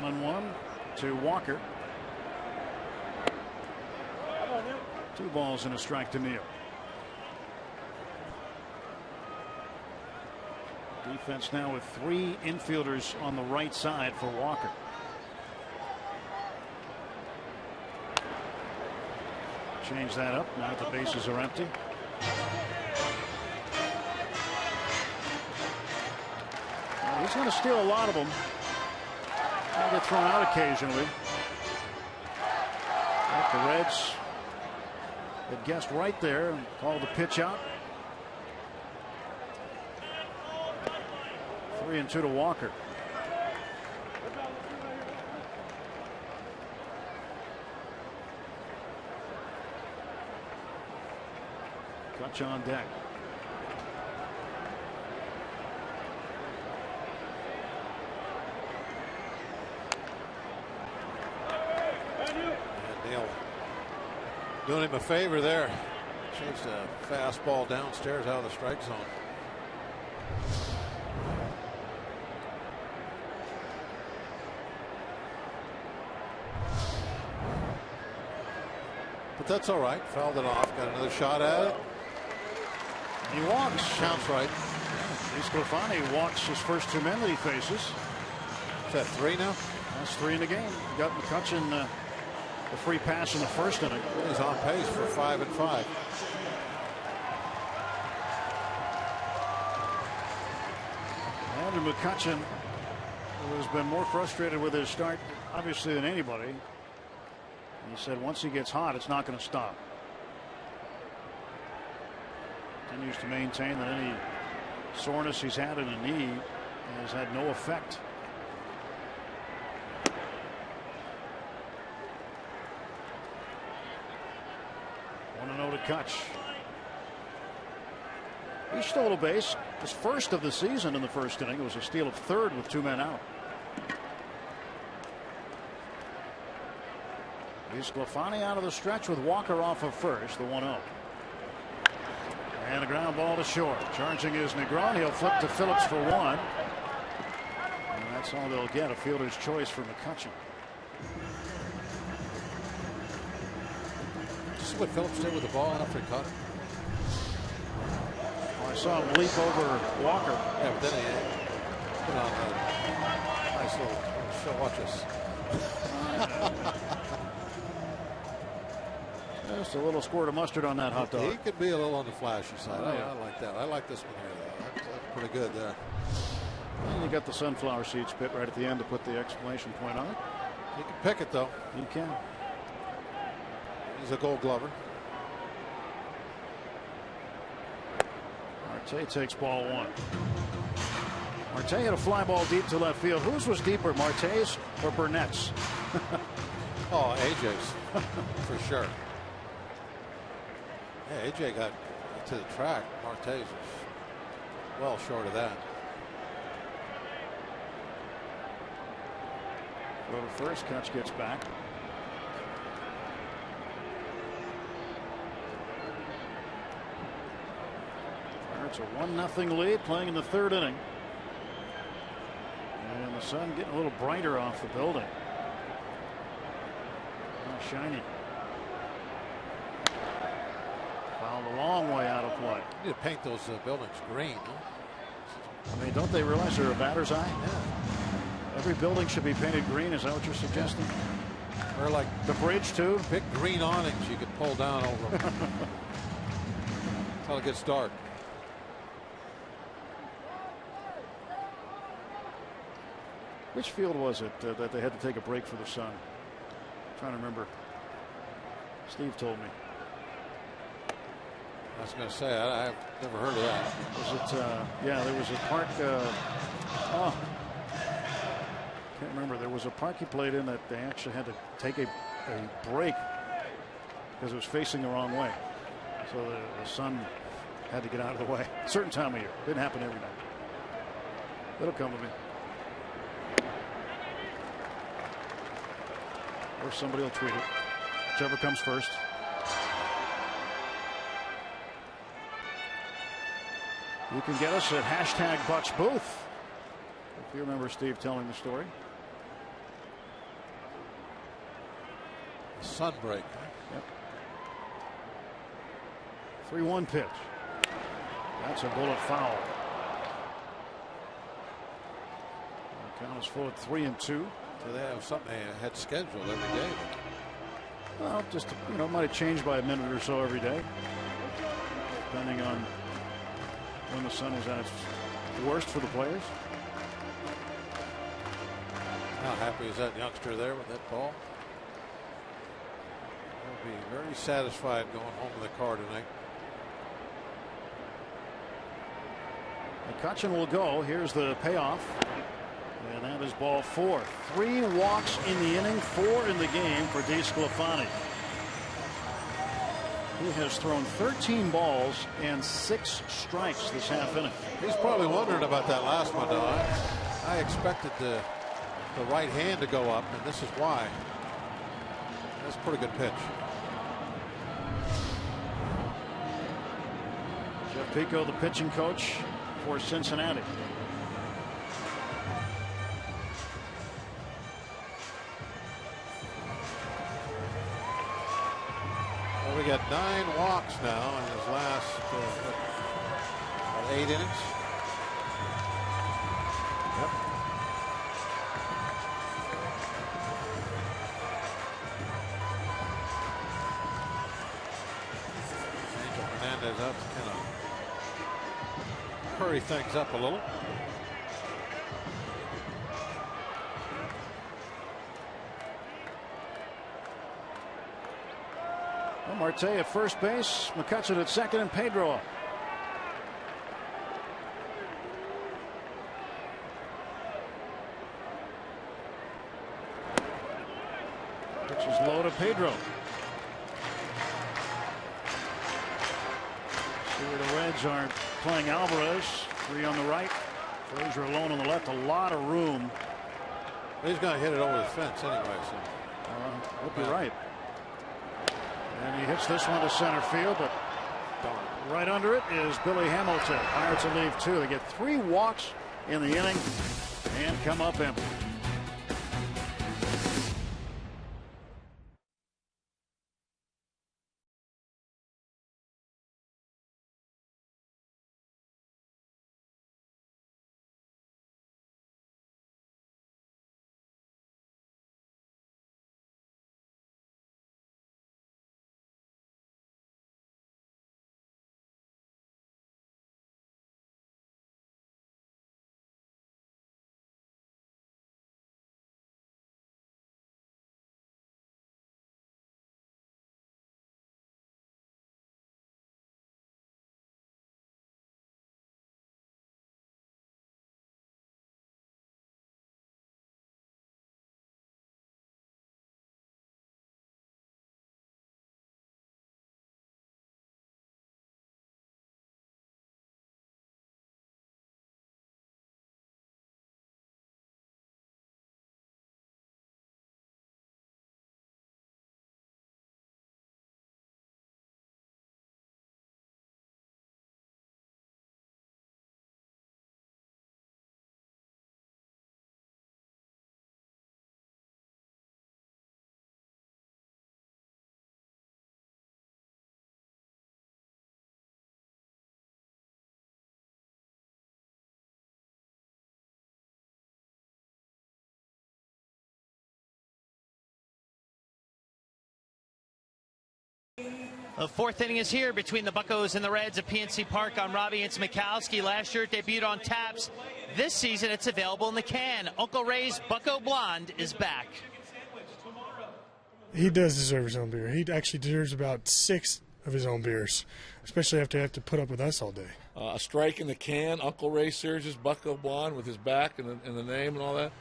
1-1 to Walker. 2 balls and a strike to Neal. Defense now with 3 infielders on the right side for Walker. Change that up now that the bases are empty. He's going to steal a lot of them. He'll get thrown out occasionally. But the Reds had guessed right there and called the pitch out. 3-2 to Walker. Kutch on deck. Doing him a favor there. Changed the fastball downstairs out of the strike zone. but that's all right. Fouled it off. Got another shot at it. He walks. Counts right. DeSclafani walks his first 2 men that he faces. Is that 3 now? That's 3 in the game. He got McCutchen the free pass in the first inning. He's on pace for 5 and 5. Andrew McCutchen, who has been more frustrated with his start, obviously, than anybody. He said once he gets hot, it's not going to stop. Continues to maintain that any soreness he's had in the knee has had no effect. 1-0 to Kutch. He stole a base, his first of the season in the first inning. It was a steal of third with 2 men out. DeSclafani out of the stretch with Walker off of first, the 1-0. And a ground ball to short. Charging is Negron. He'll flip to Phillips for 1. And that's all they'll get, a fielder's choice for McCutchen. This is what Phillips did with the ball after he caught it. I saw him leap over Walker. Yeah, but then he put on a nice little show. Watch this. Just a little squirt of mustard on that hot dog. He could be a little on the flashy side. I like that. I like this one here. That's pretty good there. And you got the sunflower seeds pit right at the end to put the exclamation point on it. He can pick it though. He can. He's a Gold Glover. Marte takes ball 1. Marte had a fly ball deep to left field. Whose was deeper, Marte's or Burnett's? Oh, AJ's for sure. Yeah, AJ got to the track. Marte's was well short of that. Go to first. Kutch gets back. It's a 1-0 lead playing in the 3rd inning. And the sun getting a little brighter off the building. Oh, shiny. Fouled a long way out of play. You need to paint those buildings green. Huh? I mean, don't they realize they're a batter's eye? Yeah. Every building should be painted green. Is that what you're suggesting? Or like the bridge too? Big green awnings you could pull down over them. Until it gets dark. Which field was it that they had to take a break for the sun? I'm trying to remember. Steve told me. I was going to say I've never heard of that. Was it? Yeah, there was a park. Can't remember. There was a park he played in that they actually had to take a break because it was facing the wrong way. So the sun had to get out of the way. A certain time of year. Didn't happen every night. It'll come to me. Or somebody will tweet it. Whichever comes first. You can get us at #BucksBooth. If you remember Steve telling the story. Sunbreak. Yep. 3-1 pitch. That's a bullet foul. The count is full at 3-2. So they have something they had scheduled every day. Well, just, you know, might have changed by a minute or so every day, depending on when the sun is at its worst for the players. How happy is that youngster there with that ball? He'll be very satisfied going home with the car tonight. McCutchen will go. Here's the payoff. And that is ball 4. 3 walks in the inning, 4 in the game for DeSclafani. He has thrown 13 balls and 6 strikes this half inning. He's probably wondering about that last one, though. I expected the right hand to go up, and this is why. That's a pretty good pitch. Jeff Pico, the pitching coach for Cincinnati. got 9 walks now in his last 8 innings. Yep. Angel Hernandez up to kind of hurry things up a little. Marte at first base, McCutchen at second, and Pedro. Pitch is low to Pedro. See where the Reds aren't playing Alvarez. 3 on the right. Frazier alone on the left. A lot of room. He's going to hit it over the fence anyway. So. Hope you're right. And he hits this one to center field, but right under it is Billy Hamilton. Pirates will leave 2. They get 3 walks in the inning and come up empty. The 4th inning is here between the Buccos and the Reds at PNC Park. I'm Robbie and Smikowski. Last year it debuted on taps. This season it's available in the can. Uncle Ray's Bucco Blonde is back. He does deserve his own beer. He actually deserves about 6 of his own beers, especially after have to put up with us all day. A strike in the can, Uncle Ray Sears' Bucco Blonde with his back and the name and all that.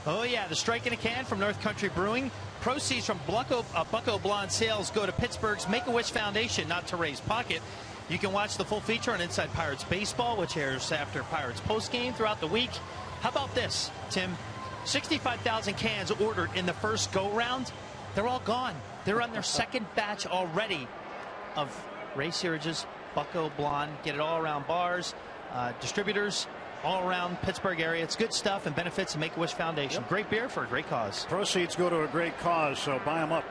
Oh yeah, the strike in a can from North Country Brewing. Proceeds from Bucco Blonde sales go to Pittsburgh's Make-A-Wish Foundation, not to Ray's pocket. You can watch the full feature on Inside Pirates Baseball, which airs after Pirates postgame throughout the week. How about this, Tim? 65,000 cans ordered in the first go-round. They're all gone. They're on their second batch already of Ray Searage Bucco Blonde. Get it all around bars, distributors, all around Pittsburgh area. It's good stuff and benefits the Make-A-Wish Foundation. Yep. Great beer for a great cause. Proceeds go to a great cause, so buy them up.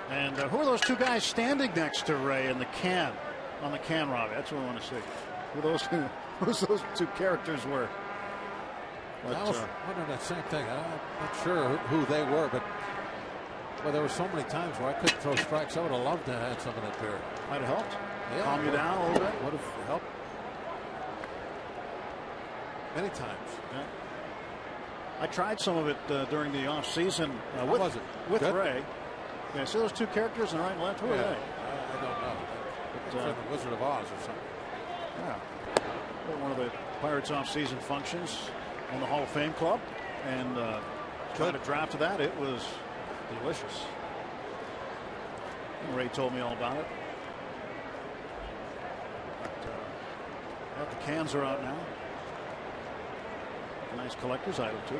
And who are those 2 guys standing next to Ray in the can, on the can, Robbie? That's what we want to see. Who those 2 characters were. But, I was wondering that same thing. I'm not sure who they were, but there were so many times where I couldn't throw strikes. I would have loved to have had some of that beer. Might have helped. Yeah, calm you down a little bit. Would have helped. Many times. Yeah. I tried some of it during the off season with Good? Ray. Yeah, see those 2 characters on the right and left? Who are they? I don't know. It's like the Wizard of Oz or something. Yeah. One of the Pirates off season functions on the Hall of Fame Club, and tried a draft of that. It was delicious. And Ray told me all about it. But, the cans are out now. A nice collector's item, too.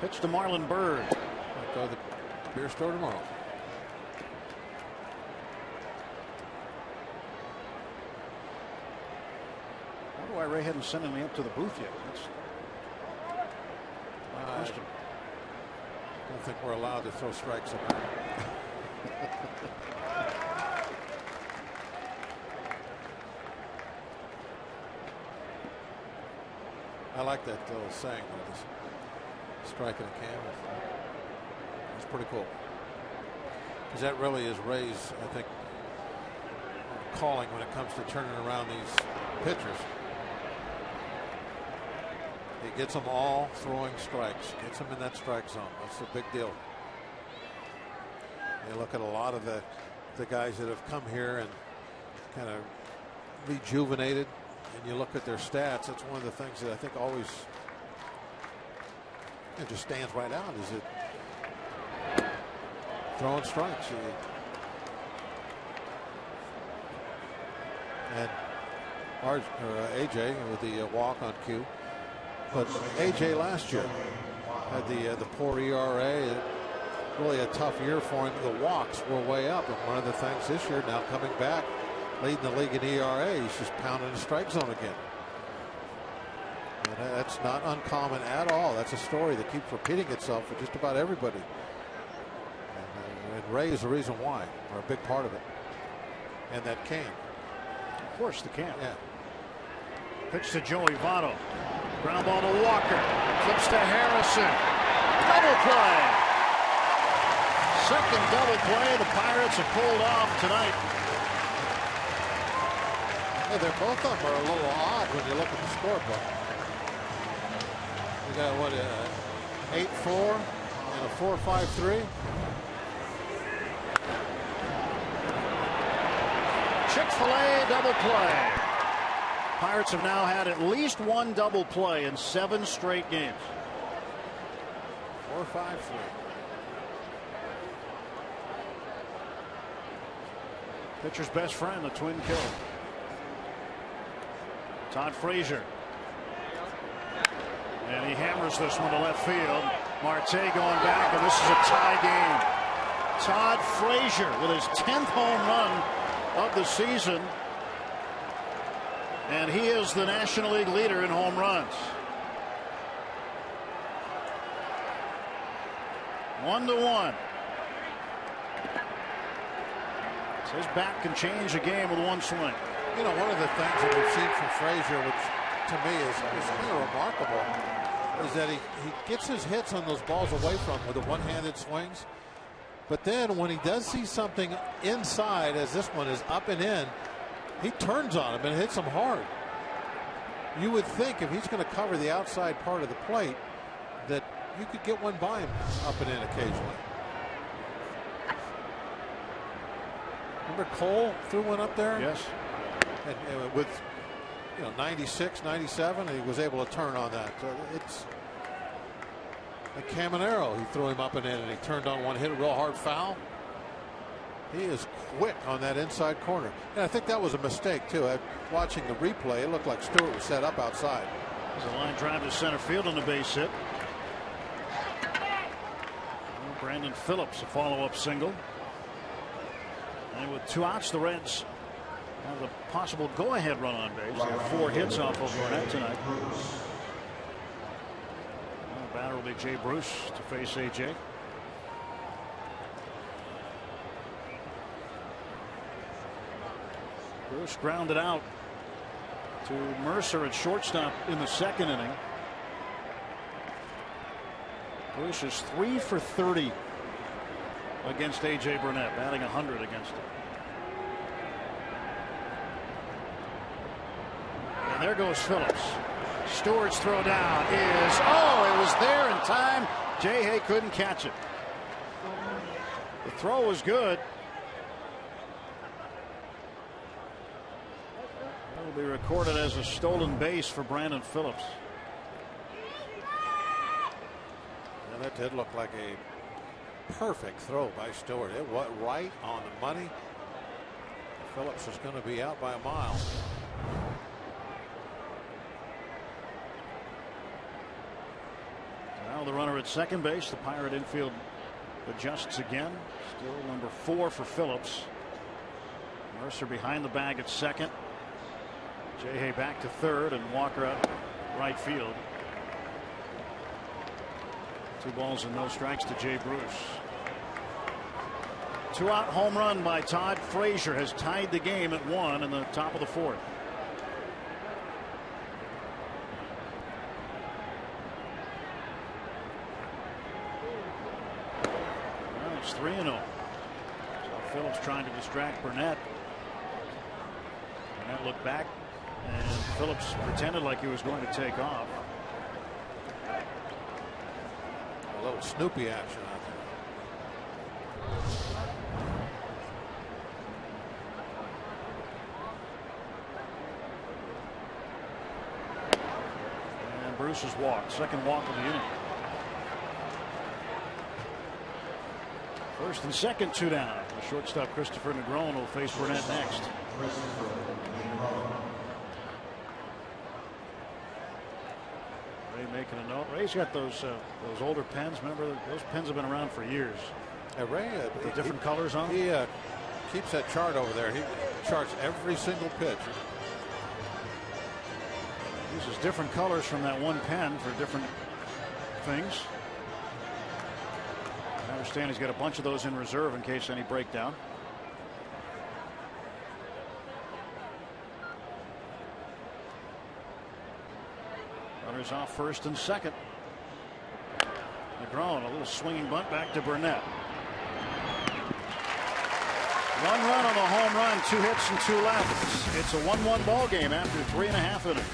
Pitch to Marlon Byrd. Might go to the beer store tomorrow. I wonder why Ray hadn't sent me up to the booth yet. That's question. don't think we're allowed to throw strikes at him. I like that little saying, striking a canvas. It's pretty cool. Because that really is Ray's, I think, calling when it comes to turning around these pitchers. He gets them all throwing strikes, gets them in that strike zone. That's a big deal. You look at a lot of the guys that have come here and kind of rejuvenated, and you look at their stats. It's one of the things that I think always just stands right out. Is it throwing strikes? And AJ with the walk on cue. But AJ last year had the poor ERA. Really a tough year for him. The walks were way up. And one of the things this year, now coming back, leading the league in ERA, he's just pounding the strike zone again. And that's not uncommon at all. That's a story that keeps repeating itself for just about everybody. And Ray is the reason why, or a big part of it. And that cane. Of course, the can. Yeah. Pitch to Joey Votto. Ground ball to Walker. Flips to Harrison. Double play. Second double play the Pirates have pulled off tonight. Yeah, they're both of them are a little odd when you look at the scorebook. We got what, 8-4 and a 4-5-3. Chick-fil-A double play. Pirates have now had at least one double play in 7 straight games. 4-5-3. Pitcher's best friend, the twin killer. Todd Frazier. And he hammers this one to left field. Marte going back, and this is a tie game. Todd Frazier with his 10th home run of the season. And he is the National League leader in home runs. 1-1. His bat can change a game with one swing. You know, one of the things that we've seen from Frazier, which to me is kind of remarkable, is that he gets his hits on those balls away from him with the one-handed swings. But then when he does see something inside, as this one is up and in, he turns on him and hits him hard. You would think if he's going to cover the outside part of the plate that you could get one by him up and in occasionally. Remember Cole threw one up there? Yes. And with 96, 97, he was able to turn on that. So it's like Caminero. He threw him up and in, and he turned on one, hit a real hard foul. He is quick on that inside corner. And I think that was a mistake, too. Watching the replay, it looked like Stewart was set up outside. There's a line drive to center field on the base hit. Brandon Phillips, a follow-up single. And with 2 outs, the Reds have a possible go-ahead run on base. They have 4 hits off of Burnett tonight. The batter will be Jay Bruce to face AJ. Bruce grounded out to Mercer at shortstop in the 2nd inning. Bruce is 3 for 30 against AJ Burnett, batting 100 against him. And there goes Phillips. Stewart's throw down is, it was there in time. Jay Hay couldn't catch it. The throw was good. That'll be recorded as a stolen base for Brandon Phillips. And that did look like a perfect throw by Stewart. It was right on the money. Phillips is going to be out by a mile. Now the runner at second base. The Pirate infield adjusts again. Still number 4 for Phillips. Mercer behind the bag at second. Jay Hay back to third, and Walker out right field. 2 balls and no strikes to Jay Bruce. 2-out home run by Todd Frazier has tied the game at 1 in the top of the 4th. Well, it's 3-0. So Phillips trying to distract Burnett. Burnett looked back, and Phillips pretended like he was going to take off. A little Snoopy action out there. And Bruce's walk, second walk of the inning. First and second, 2 down. The shortstop Christopher Negron will face Burnett next. Ray making a note. Ray's got those older pens. Remember, those pens have been around for years. Ray, the different colors on. He keeps that chart over there. He charts every single pitch. Uses different colors from that one pen for different things. I understand he's got a bunch of those in reserve in case any breakdown. Runners off first and second. Negron, a little swinging bunt back to Burnett. One run on the home run, 2 hits and 2 left. It's a 1-1 ball game after 3.5 innings.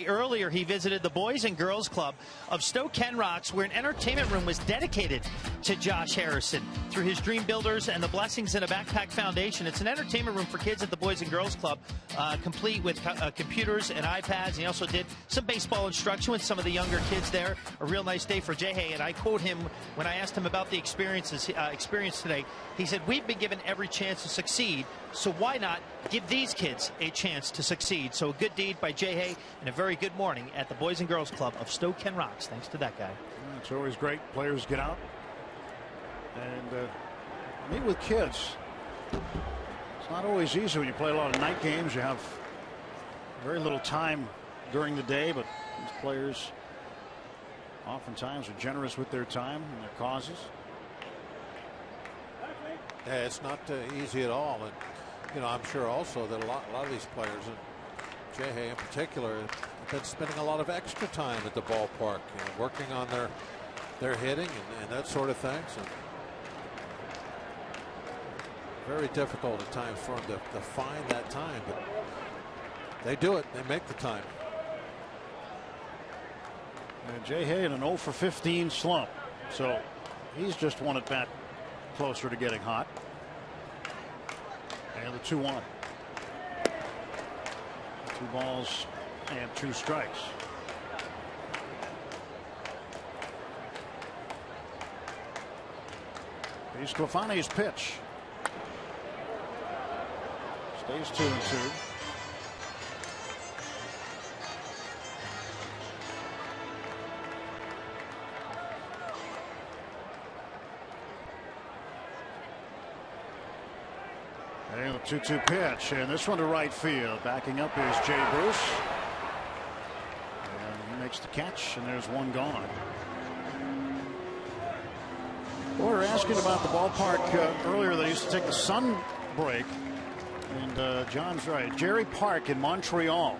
Earlier, he visited the Boys and Girls Club of Stoke-Ken Rocks, where an entertainment room was dedicated to Josh Harrison through his Dream Builders and the Blessings in a Backpack Foundation. It's an entertainment room for kids at the Boys and Girls Club, complete with computers and iPads. And he also did some baseball instruction with some of the younger kids there. A real nice day for Jay Hay. And I quote him when I asked him about the experience today. He said, "We've been given every chance to succeed, so why not give these kids a chance to succeed?" So a good deed by Jay Hay, and a very good morning at the Boys and Girls Club of Stoke-Ken Rocks. Thanks to that guy. It's always great. Players get out and meet with kids. It's not always easy when you play a lot of night games. You have very little time during the day, but these players oftentimes are generous with their time and their causes. Yeah, it's not easy at all, and I'm sure also that a lot of these players, and Jay Hay in particular, have been spending a lot of extra time at the ballpark, working on their hitting and that sort of thing. So very difficult at times for them to find that time, but they do it. They make the time. And Jay Hay in an 0 for 15 slump, so he's just one at bat closer to getting hot. And the 2-1. 2 balls and 2 strikes. DeSclafani's pitch. Stays 2-2. And the 2-2 pitch, and this one to right field. Backing up is Jay Bruce. And he makes the catch, and there's one gone. Well, we were asking about the ballpark earlier. They used to take the sun break. And John's right. Jerry Park in Montreal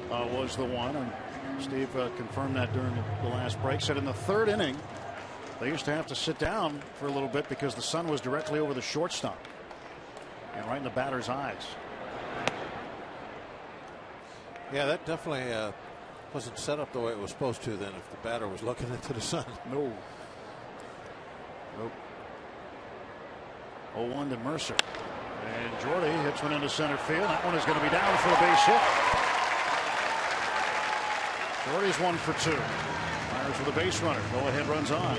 was the one. And Steve confirmed that during the last break. Said in the 3rd inning, they used to have to sit down for a little bit because the sun was directly over the shortstop. And right in the batter's eyes. Yeah, that definitely wasn't set up the way it was supposed to then if the batter was looking into the sun. No. Nope. 0-1 to Mercer. And Jordy hits one into center field. That one is going to be down for a base hit. Jordy's 1 for 2. Myers with a base runner. Go ahead runs on.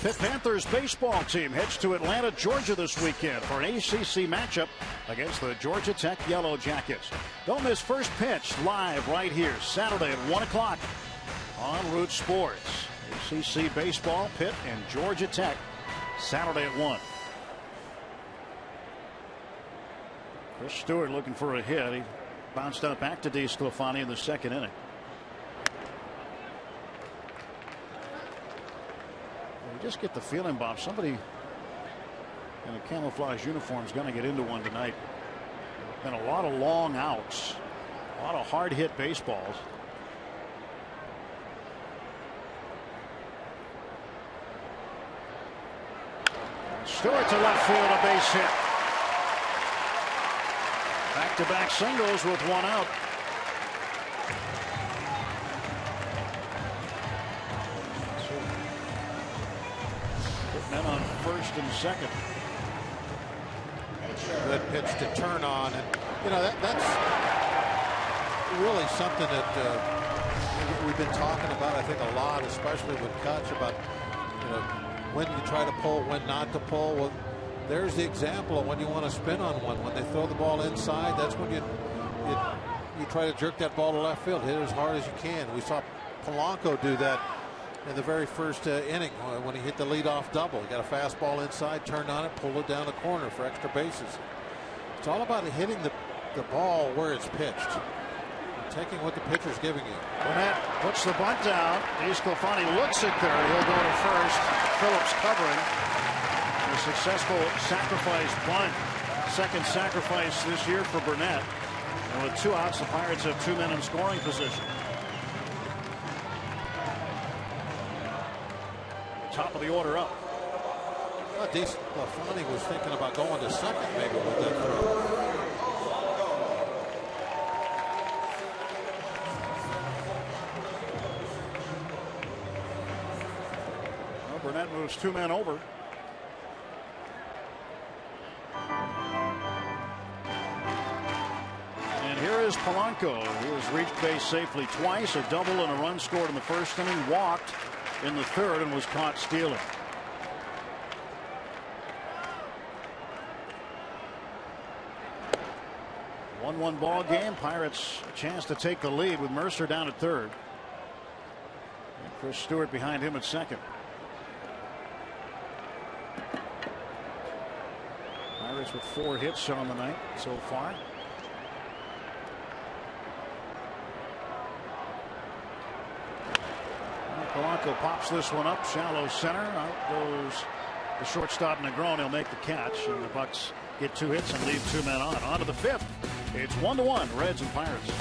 Pitt Panthers baseball team heads to Atlanta, Georgia this weekend for an ACC matchup against the Georgia Tech Yellow Jackets. Don't miss First Pitch live right here Saturday at 1 o'clock on Root Sports. ACC baseball, Pitt and Georgia Tech Saturday at 1. Chris Stewart looking for a hit. He bounced out back to DeSclafani in the 2nd inning. You just get the feeling, Bob, somebody in a camouflage uniform is going to get into one tonight. Been a lot of long outs, a lot of hard hit baseballs. Stewart to left field, a base hit. Back-to-back singles with 1 out. Men on 1st and 2nd. Good pitch to turn on, and you know that's really something that we've been talking about. I think a lot, especially with Kutch, about when you try to pull, when not to pull. Well, there's the example of when you want to spin on one. When they throw the ball inside, that's when you try to jerk that ball to left field, hit it as hard as you can. We saw Polanco do that in the very first inning when he hit the leadoff double. He got a fastball inside, turned on it, pulled it down the corner for extra bases. It's all about hitting the ball where it's pitched, taking what the pitcher's giving you. Burnett puts the bunt down. DeSclafani looks at third. He'll go to first. Phillips covering. A successful sacrifice bunt. 2nd sacrifice this year for Burnett. And with 2 outs, the Pirates have 2 men in scoring position. Top of the order up. Well, DeSclafani was thinking about going to 2nd maybe with that throw. Well, Burnett moves 2 men over. And here is Polanco, who has reached base safely twice, a double and a run scored in the 1st inning, walked in the 3rd and was caught stealing. A 1-1 ball game. Pirates a chance to take the lead with Mercer down at 3rd. And Chris Stewart behind him at 2nd. Pirates with 4 hits on the night so far. Polanco pops this one up, shallow center. Out goes the shortstop Negron. He'll make the catch, and the Bucks get 2 hits and leave 2 men on. On to the 5th. It's 1-1, Reds and Pirates.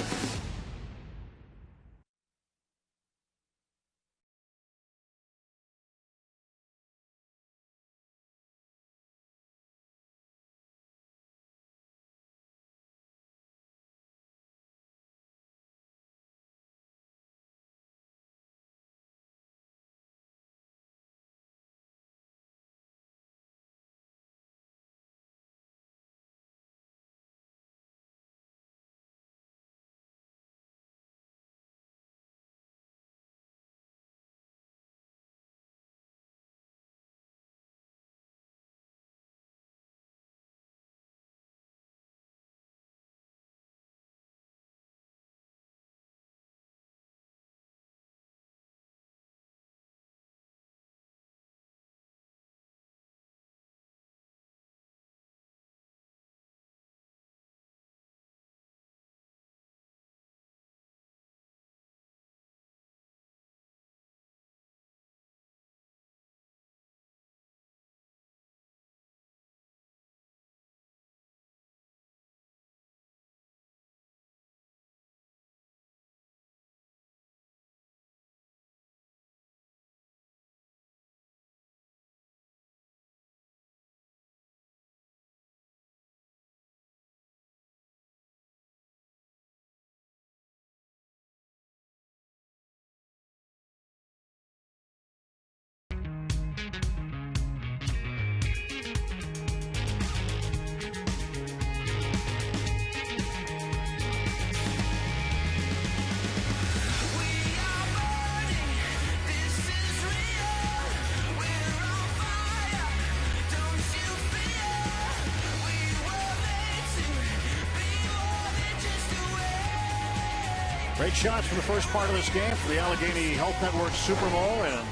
Great shots from the first part of this game for the Allegheny Health Network Super Bowl, and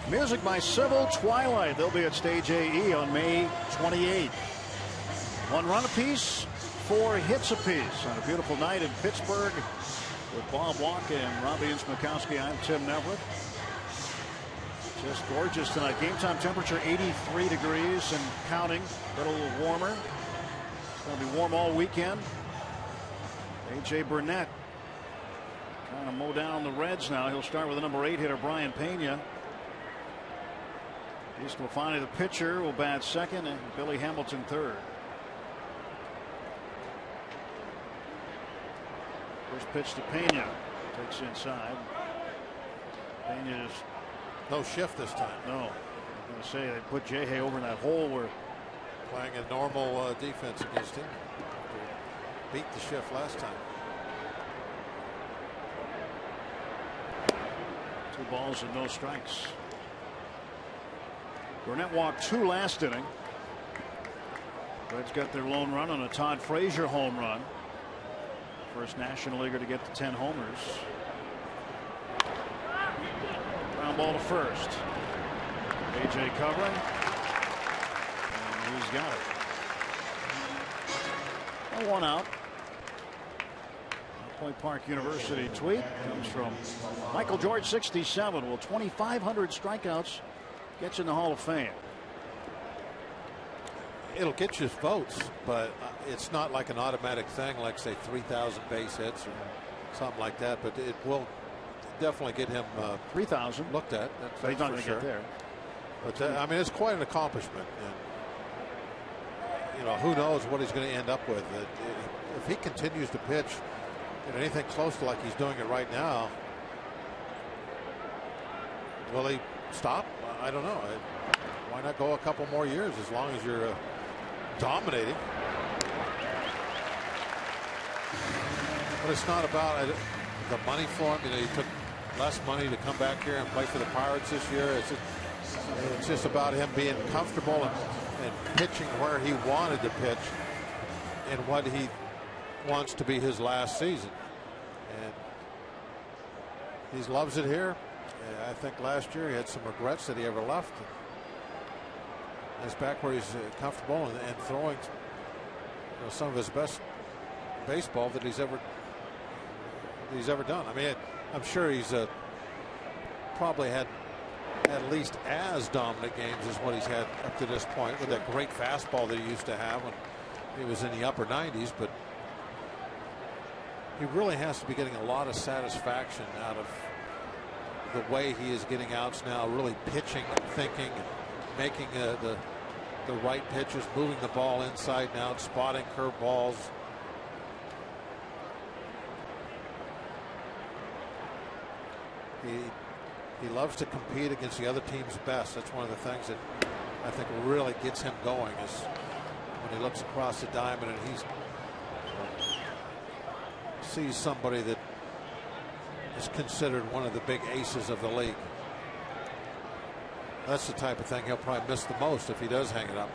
music by Civil Twilight. They'll be at Stage AE on May 28th. 1 run apiece, 4 hits apiece on a beautiful night in Pittsburgh with Bob Walker and Robbie Ince-Mikowski. I'm Tim Neverett. Just gorgeous tonight. Game time temperature 83 degrees and counting. Got a little warmer. It's going to be warm all weekend. A.J. Burnett trying to mow down the Reds now. He'll start with the number 8 hitter, Brian Pena. DeSclafani, the pitcher, will bat second, and Billy Hamilton third. First pitch to Pena. Takes inside. Pena's no shift this time. No. I'm going to say they put J.Hay over in that hole where playing a normal defense against him. Beat the shift last time. 2 balls and no strikes. Burnett walked 2 last inning. Reds got their lone run on a Todd Frazier home run. First National Leaguer to get to 10 homers. Ground ball to first. A.J. covering. And he's got it. 1 out. Point Park University tweet comes from Michael George 67. Well, 2,500 strikeouts gets in the Hall of Fame. It'll get you votes, but it's not like an automatic thing like, say, 3,000 base hits or something like that. But it will definitely get him 3,000 looked at. But he's not going to get there. But I mean, it's quite an accomplishment. And, you know, who knows what he's going to end up with. If he continues to pitch anything close to like he's doing it right now, will he stop? I don't know. Why not go a couple more years as long as you're dominating? But it's not about the money for him. You know, he took less money to come back here and play for the Pirates this year. It's just about him being comfortable and pitching where he wanted to pitch and what he wants to be his last season. And he loves it here. I think last year he had some regrets that he ever left. He's back where he's comfortable and throwing some of his best baseball that he's ever done. I mean, I'm sure he's probably had at least as dominant games as what he's had up to this point with that great fastball that he used to have when he was in the upper 90s. But he really has to be getting a lot of satisfaction out of the way he is getting outs now, really pitching and thinking, making the right pitches, moving the ball inside and out, spotting curveballs. He loves to compete against the other team's best. That's one of the things that I think really gets him going, is when he looks across the diamond and he sees somebody that is considered one of the big aces of the league. That's the type of thing he'll probably miss the most if he does hang it up.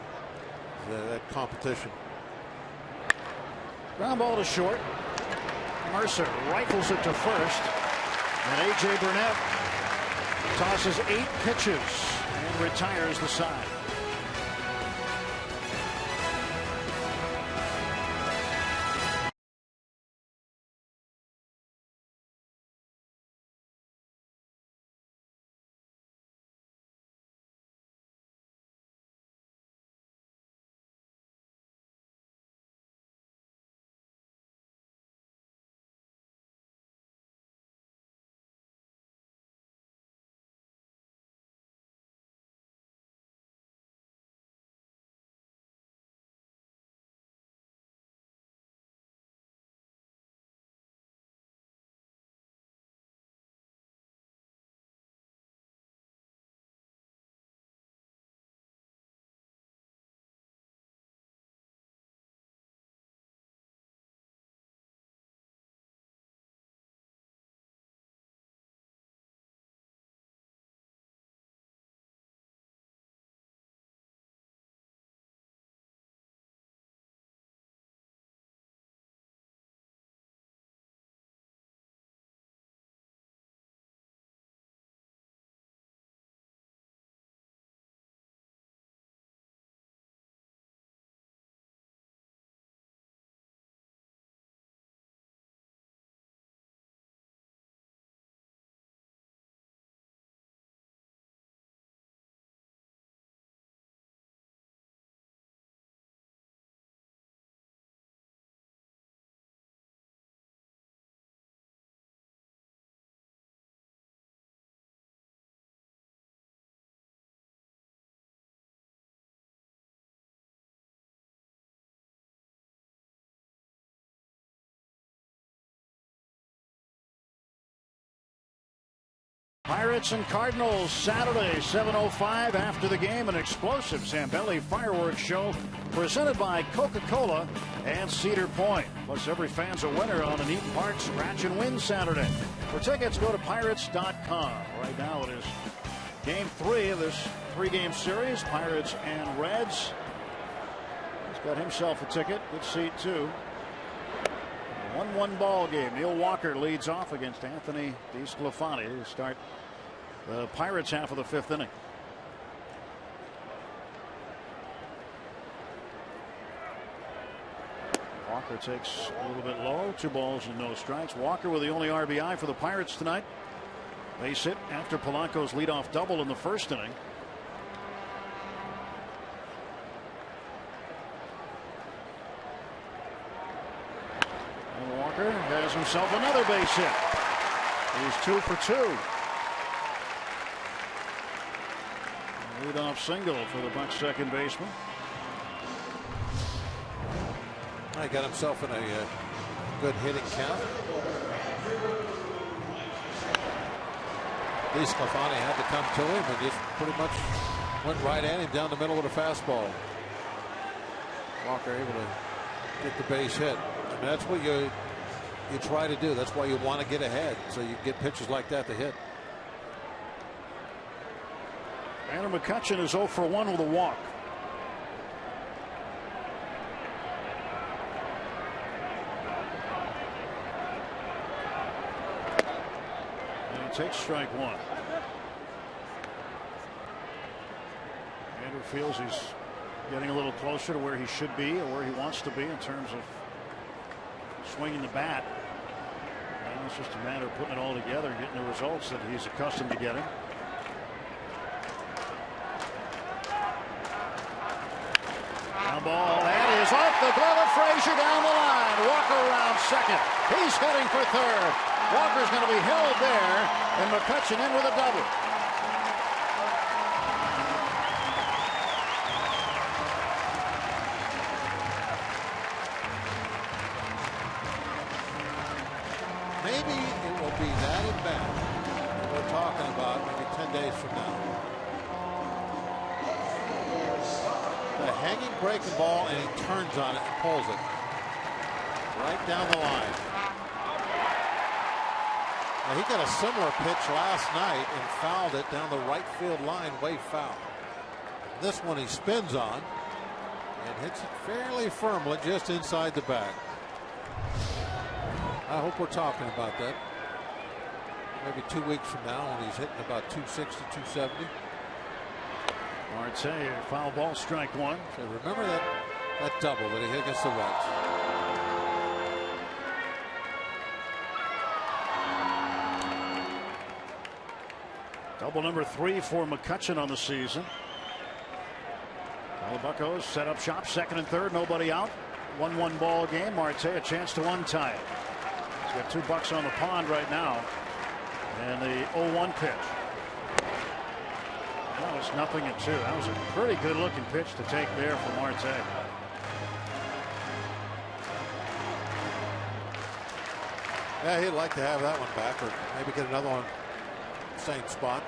That competition. Ground ball to short. Mercer rifles it to first. And A.J. Burnett tosses 8 pitches and retires the side. Pirates and Cardinals Saturday, 7:05 after the game. An explosive Zambelli fireworks show presented by Coca-Cola and Cedar Point. Plus, every fan's a winner on an Eaton Park Scratch and Win Saturday. For tickets, go to Pirates.com. Right now it is Game 3 of this 3-game series, Pirates and Reds. He's got himself a ticket. Good seat, too. 1-1 ball game. Neil Walker leads off against Anthony DeSclafani to start the Pirates half of the 5th inning. Walker takes a little bit low. 2 balls and no strikes. Walker with the only RBI for the Pirates tonight. Base hit after Polanco's leadoff double in the 1st inning. And Walker has himself another base hit. He's 2 for 2. Leadoff single for the Bucs second baseman. He got himself in a good hitting count. DeSclafani had to come to him and just pretty much went right at him down the middle with a fastball. Walker able to get the base hit. I mean, that's what you try to do. That's why you want to get ahead, so you get pitches like that to hit. Andrew McCutchen is 0 for 1 with a walk. And he takes strike 1. Andrew feels he's getting a little closer to where he should be or where he wants to be in terms of swinging the bat. Now it's just a matter of putting it all together and getting the results that he's accustomed to getting. Ball, that is off the glove of Frazier down the line. Walker around second. He's heading for third. Walker's going to be held there, and McCutchen in with a double. Maybe it will be that at bat that we're talking about maybe 10 days from now. The hanging breaking ball, and he turns on it and pulls it right down the line. Now, he got a similar pitch last night and fouled it down the right field line, way foul. This one he spins on and hits it fairly firmly just inside the bag. I hope we're talking about that maybe 2 weeks from now when he's hitting about 260, 270. Marte, foul ball, strike 1. So remember that double that he hit against the Reds. Double number 3 for McCutchen on the season. Now the Buccos set up shop, second and third, nobody out. 1-1 ball game. Marte a chance to untie it. He's got 2 bucks on the pond right now. And the 0-1 pitch. That was 0-2. That was a pretty good looking pitch to take there for Marte. Yeah, he'd like to have that one back, or maybe get another one same spot.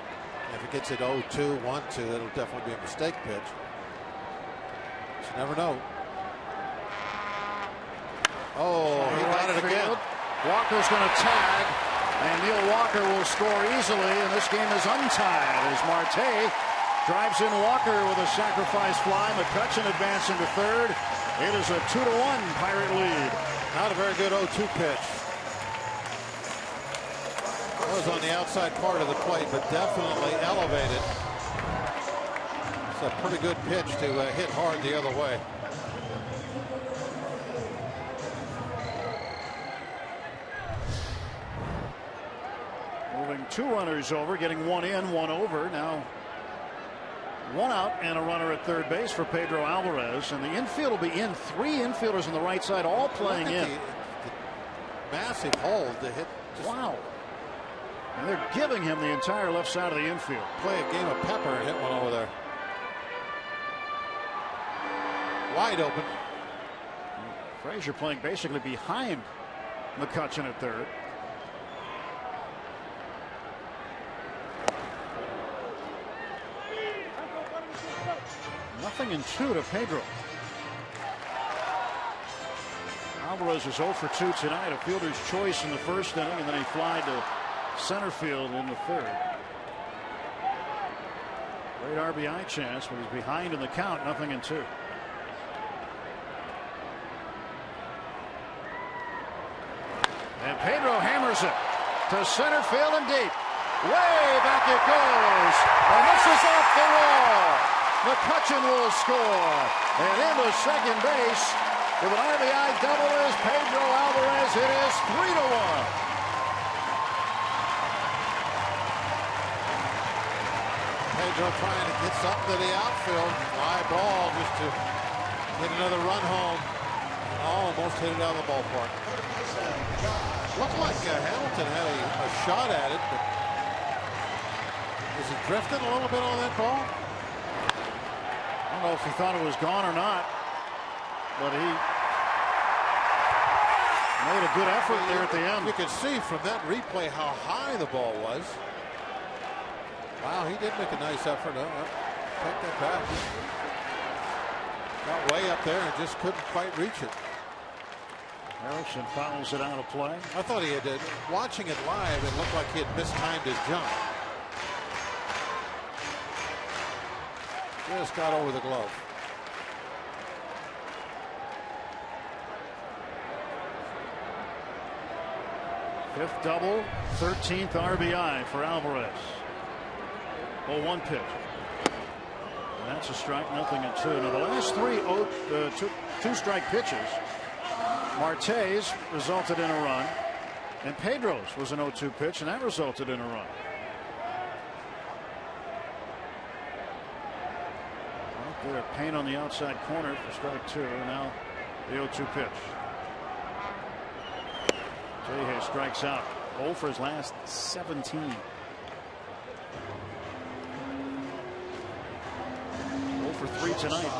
If it gets it 0-2, 1-2, it'll definitely be a mistake pitch. But you never know. Oh, he got it again. Walker's going to tag, and Neil Walker will score easily, and this game is untied as Marte drives in Walker with a sacrifice fly. McCutchen advancing to third. It is a 2-1 Pirate lead. Not a very good 0-2 pitch. It was on the outside part of the plate, but definitely elevated. It's a pretty good pitch to hit hard the other way. Moving 2 runners over, getting 1 in, 1 over. Now 1 out and a runner at third base for Pedro Alvarez, and the infield will be in. 3 infielders on the right side, all playing in. The massive hold to hit. Wow. And they're giving him the entire left side of the infield. Play a game of pepper and hit one over there. Wide open. Frazier playing basically behind McCutchen at third. 0-2 to Pedro. Alvarez is 0 for 2 tonight. A fielder's choice in the first inning, and then he flied to center field in the third. Great RBI chance, but he's behind in the count, 0-2. And Pedro hammers it to center field and deep. Way back it goes, and this is off the wall. McCutchen will score, and into second base with an RBI double is Pedro Alvarez. It is 3-1. Pedro trying to get something to the outfield. Fly ball just to get another run home. Almost hit it out of the ballpark. Looked like Hamilton had a shot at it, but is he drifting a little bit on that ball? I don't know if he thought it was gone or not, but he made a good effort there at the end. You can see from that replay how high the ball was. Wow, he did make a nice effort. Take that back. Got way up there and just couldn't quite reach it. Harrison fouls it out of play. I thought he had, watching it live, it looked like he had mistimed his jump. Just got over the glove. Fifth double, 13th RBI for Alvarez. 0-1 pitch. And that's a strike, 0-2. Now the last three two-strike pitches, Marte's resulted in a run, and Pedro's was an 0-2 pitch, and that resulted in a run. Well, they're paint on the outside corner for strike 2. Now the 0-2 pitch. Jay strikes out. 0 for his last 17. 0 for 3 tonight.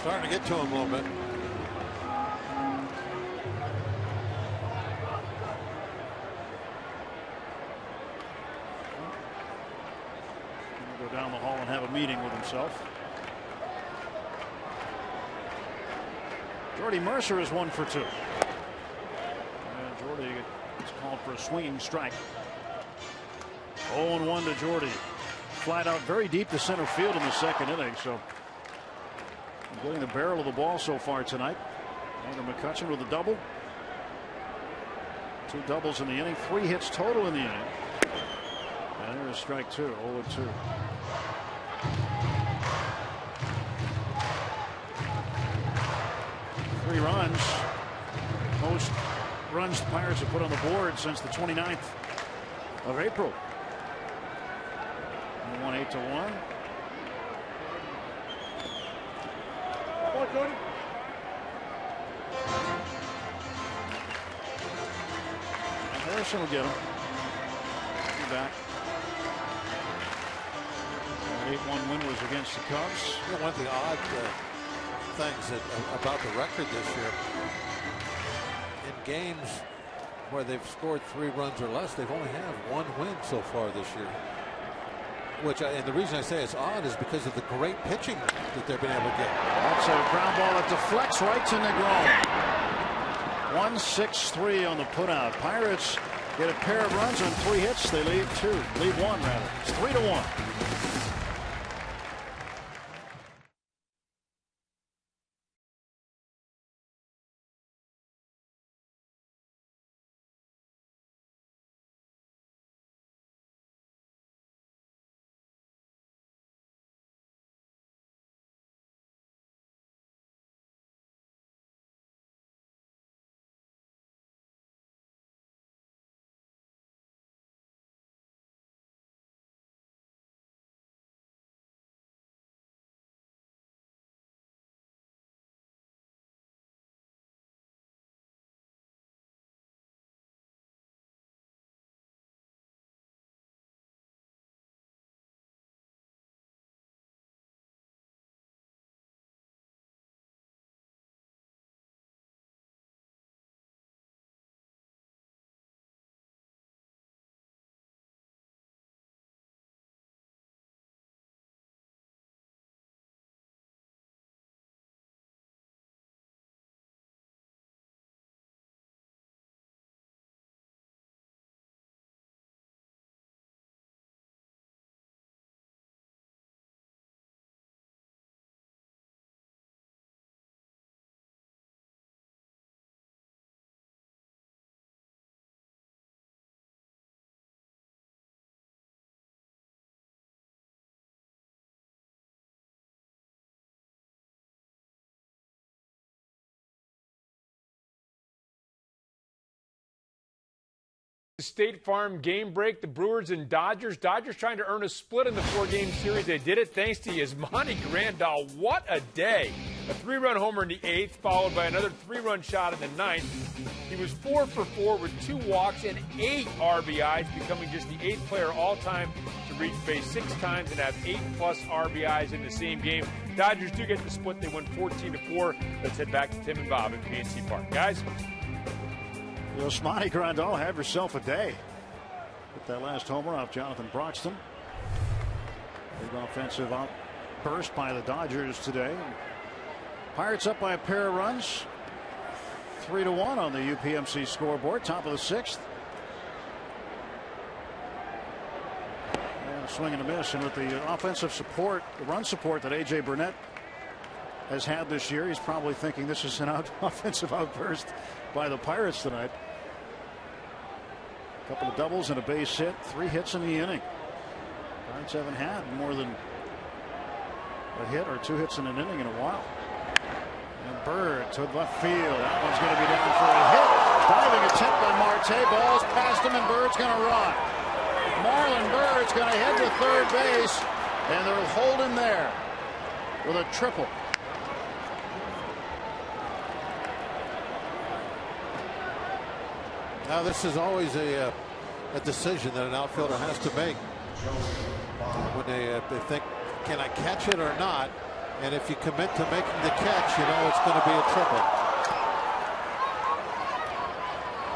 Starting to get to him a little bit. He'll go down the hall and have a meeting with himself. Jordy Mercer is 1 for 2. And Jordy is called for a swinging strike. 0-1 to Jordy. Flied out very deep to center field in the second inning. So getting the barrel of the ball so far tonight. Andrew McCutchen with a double. 2 doubles in the inning. 3 hits total in the inning. And there's strike 2. 0-2. Three runs. Most runs the Pirates have put on the board since the 29th of April. And won 8-1. And Harrison will get him. He's back. That 8-1 win was against the Cubs. You know, one of the odd things about the record this year, in games where they've scored 3 runs or less, they've only had 1 win so far this year. And the reason I say it's odd is because of the great pitching that they've been able to get. That's a ground ball that deflects right to Negron. 1-6-3 on the putout. Pirates get a pair of runs on 3 hits. They lead 1 rather. It's 3-1. State Farm game break, the Brewers and Dodgers. Dodgers trying to earn a split in the 4-game series. They did it thanks to Yasmani Grandal. What a day. A 3-run homer in the 8th, followed by another 3-run shot in the 9th. He was 4 for 4 with 2 walks and 8 RBIs, becoming just the 8th player all-time to reach base 6 times and have 8+ RBIs in the same game. Dodgers do get the split. They win 14-4. Let's head back to Tim and Bob at PNC Park. Guys? Yasmani Grandal, have yourself a day. Hit that last homer off Jonathan Broxton. Big offensive outburst by the Dodgers today. Pirates up by a pair of runs. 3-1 on the UPMC scoreboard. Top of the 6th. And a swing and a miss. And with the offensive support, the run support that A.J. Burnett has had this year, he's probably thinking this is an offensive outburst by the Pirates tonight. A couple of doubles and a base hit, 3 hits in the inning. Pirates haven't had more than a hit or 2 hits in an inning in a while. And Bird to left field. That one's going to be down for a hit. Diving attempt by Marte. Ball's past him and Bird's going to run. Marlon Bird's going to head to third base, and they'll hold him there with a triple. Now this is always a decision that an outfielder has to make when they think, can I catch it or not? And if you commit to making the catch, you know it's going to be a triple.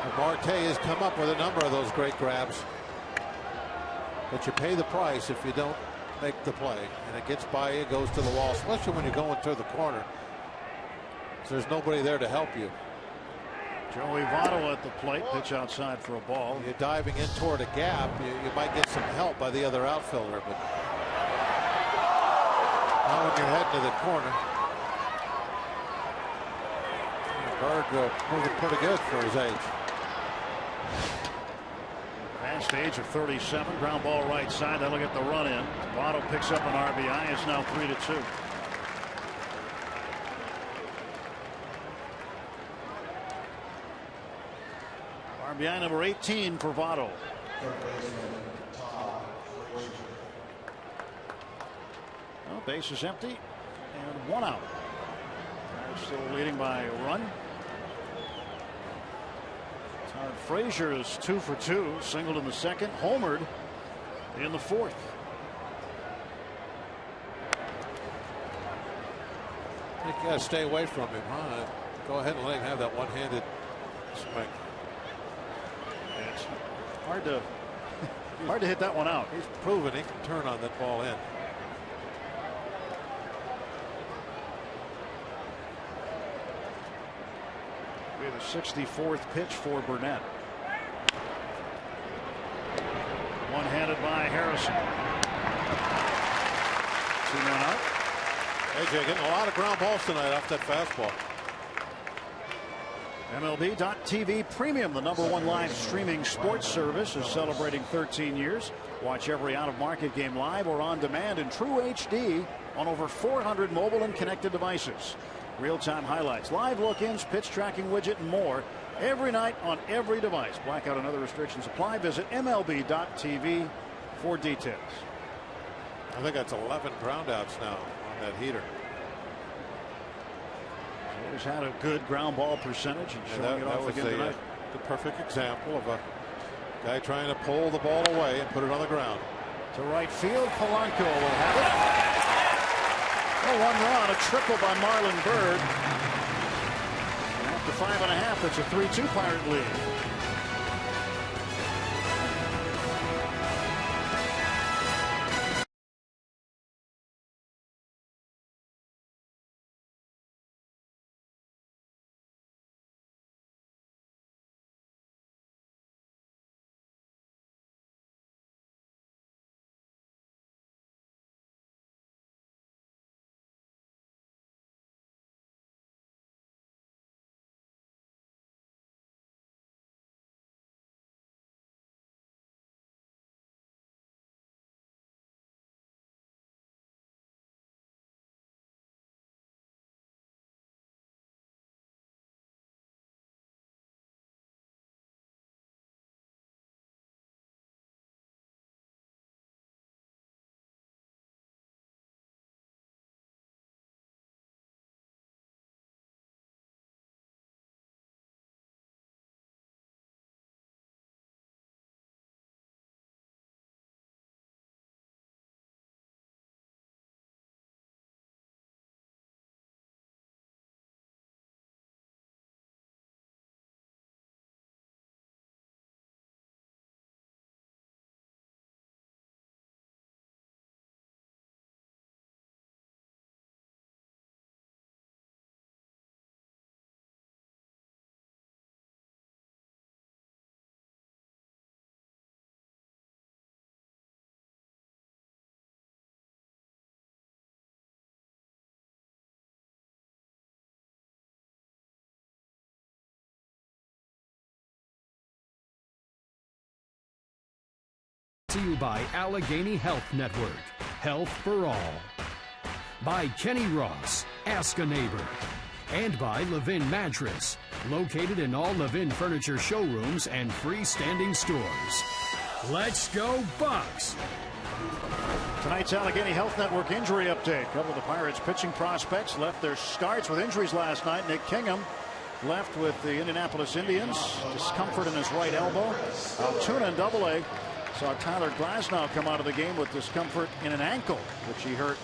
And Marte has come up with a number of those great grabs, but you pay the price if you don't make the play, and it gets by you, goes to the wall, especially when you're going through the corner. So there's nobody there to help you. Joey Votto at the plate, pitch outside for a ball. You're diving in toward a gap, you might get some help by the other outfielder, but not when you're heading to the corner. Bird moving pretty good for his age. Fast age of 37, ground ball right side. That'll get the run in. Votto picks up an RBI. It's now 3-2. RBI number 18 for Votto. Well, base is empty and 1 out. Still leading by a run. Todd Frazier is 2 for 2, singled in the 2nd, homered in the 4th. I think you got to stay away from him, huh? Go ahead and let him have that one-handed swing. It's hard to hit that one out. He's proven he can turn on that ball in. We have a 64th pitch for Burnett. One-handed by Harrison. 2-1 out. AJ getting a lot of ground balls tonight off that fastball. MLB.TV Premium, the #1 live streaming sports service, is celebrating 13 years. Watch every out-of-market game live or on demand in true HD on over 400 mobile and connected devices. Real-time highlights, live look-ins, pitch tracking widget, and more every night on every device. Blackout and other restrictions apply. Visit MLB.TV for details. I think that's 11 groundouts now on that heater. He's had a good ground ball percentage and showing it off again tonight. The perfect example of a guy trying to pull the ball away and put it on the ground. To right field, Polanco will have it. A 1 run, a triple by Marlon Bird. And after 5.5, it's a 3-2 Pirate lead. to you by Allegheny Health Network. Health for all. By Kenny Ross, Ask a Neighbor. And by Levin Mattress, located in all Levin furniture showrooms and freestanding stores. Let's go Bucks! Tonight's Allegheny Health Network injury update. A couple of the Pirates pitching prospects left their starts with injuries last night. Nick Kingham left with the Indianapolis Indians. Discomfort in his right elbow. Altoona in Double-A saw Tyler Glasnow come out of the game with discomfort in an ankle, which he hurt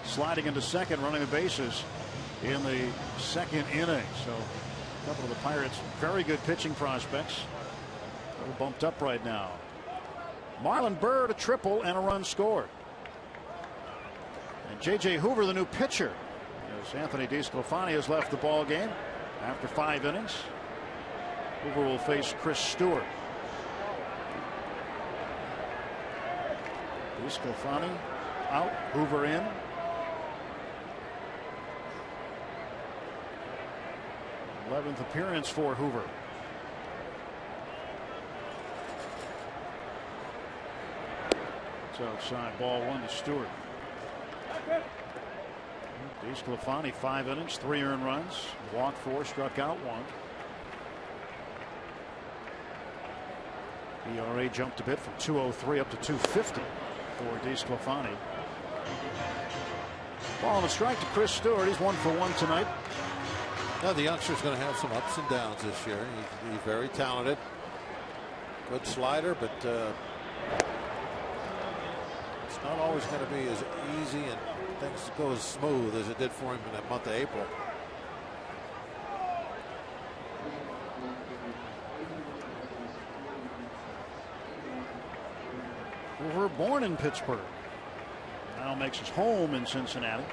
sliding into second, running the bases in the second inning. So a couple of the Pirates' very good pitching prospects a little bumped up right now. Marlon Byrd a triple and a run scored. And J.J. Hoover, the new pitcher, as Anthony DeSclafani has left the ball game after 5 innings. Hoover will face Chris Stewart. DeSclafani out, Hoover in. Eleventh appearance for Hoover. It's outside, ball 1 to Stewart. DeSclafani 5 innings, 3 earned runs, walked 4, struck out 1. ERA jumped a bit from 203 up to 250 for DeSclafani. Ball and a strike to Chris Stewart. He's 1 for 1 tonight. Now the youngster's going to have some ups and downs this year. He's very talented. Good slider, but it's not always going to be as easy and things go as smooth as it did for him in that month of April. Hoover, born in Pittsburgh, now makes his home in Cincinnati.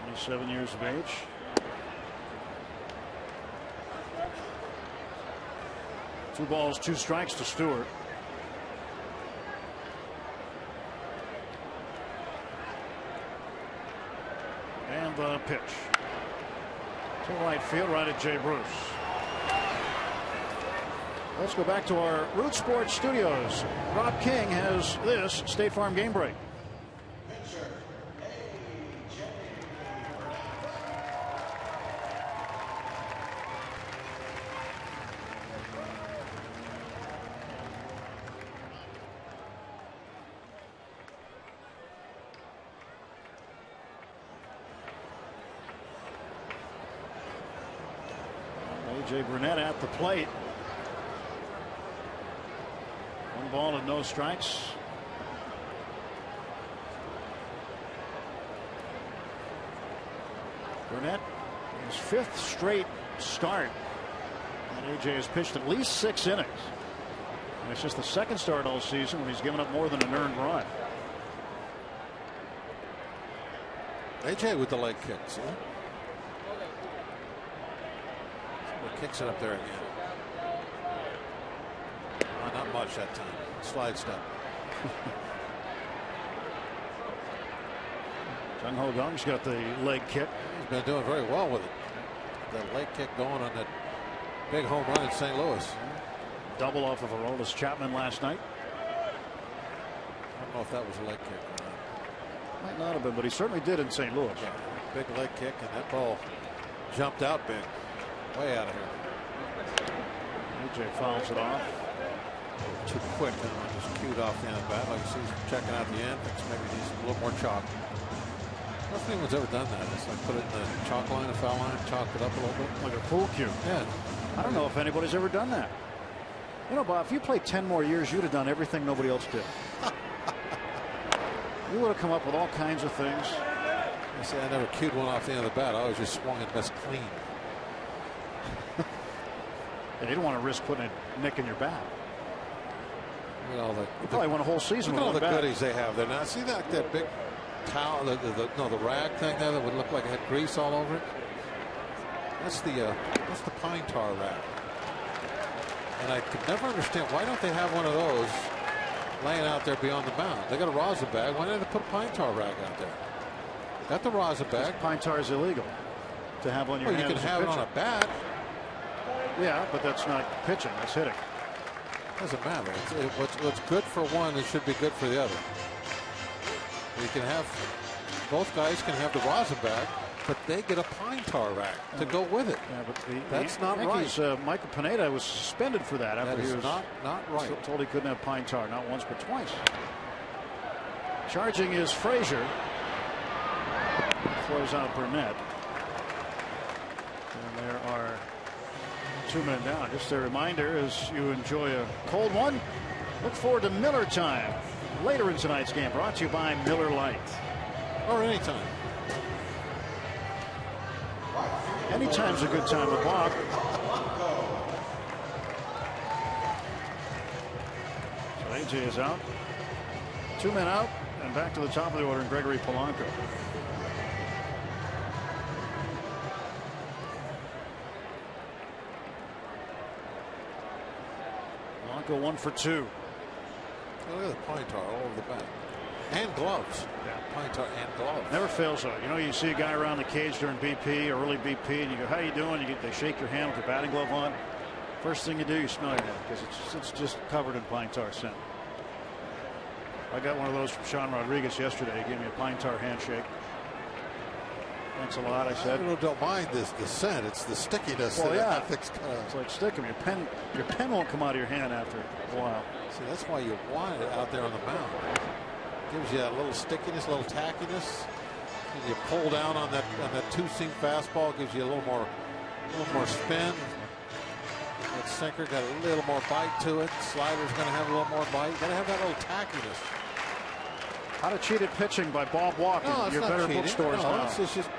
27 years of age. Two balls, 2 strikes to Stewart. And the pitch to right field, right at Jay Bruce. Let's go back to our Root Sports studios. Rob King has this State Farm game break. A.J. Burnett at the plate. 1 ball and no strikes. Burnett, his 5th straight start. And A.J. has pitched at least 6 innings. And it's just the 2nd start all season when he's given up more than an earned run. A.J. with the leg kicks. Huh? Kicks it up there again. Oh, not much that time. Slide step. Jung Ho Kang's got the leg kick. He's been doing very well with it. The leg kick going on that big home run in St. Louis. Double off of Aroldis Chapman last night. I don't know if that was a leg kick or not. Might not have been, but he certainly did in St. Louis. Yeah, big leg kick, and that ball jumped out big. Way out of here. A.J. fouls it off. Too quick. Just cued off the end of the bat. Like you see, he's checking out the end. Thinks maybe he needs a little more chalk. I don't know if anyone's ever done that. It's like put it in the chalk line, the foul line, chalk it up a little bit. Like a pool cue. Yeah. I don't know if anybody's ever done that. You know, Bob, if you played 10 more years, you'd have done everything nobody else did. You would have come up with all kinds of things. I say I never cued one off the end of the bat. I always just swung it best clean. And you don't want to risk putting a nick in your bat. You know, you probably won a whole season with all the bat. goodies they have there. Now, see that big towel, the rag thing there that would look like it had grease all over it? That's the pine tar rag. And I could never understand, why don't they have one of those laying out there beyond the mound? They got a rosin bag. Why don't they put a pine tar rag out there? Got the rosin bag. Pine tar is illegal to have on your hands. You can have it on a bat. Yeah, but that's not pitching. That's hitting. Doesn't matter. What's good for one, it should be good for the other. You can have, both guys can have the rosin bag, but they get a pine tar rack to go with it. Yeah, but that's not Yankees, right. Michael Pineda was suspended for that after he was not right. Told he couldn't have pine tar, not once but twice. Charging is Frazier. Throws out Burnett. And there are 2 men down. Just a reminder, as you enjoy a cold one, look forward to Miller time later in tonight's game. Brought to you by Miller Lite. Or anytime. Anytime's a good time with Bob. So AJ is out. 2 men out, and back to the top of the order, and Gregory Polanco. Polanco 1 for 2. Look at the pine tar all over the bat. And gloves. Yeah. Pine tar and gloves. Never fails though. You know, you see a guy around the cage during BP or early BP, and you go, "How you doing?" They shake your hand with your batting glove on. First thing you do, you smell your hand because it's just covered in pine tar scent. I got one of those from Sean Rodriguez yesterday. He gave me a pine tar handshake. Thanks a lot, I said. I don't mind the scent. It's the stickiness. Well, yeah. I think's it's like sticking. Your pen won't come out of your hand after a while. See, that's why you want it out there on the mound. Gives you a little stickiness, a little tackiness. And you pull down on that two-seam fastball, gives you a little more spin. That sinker got a little more bite to it. Slider's going to have a little more bite. Got to have that little tackiness. How to Cheat at Pitching by Bob Walker. No, it's your not better cheating. bookstores No, now. it's just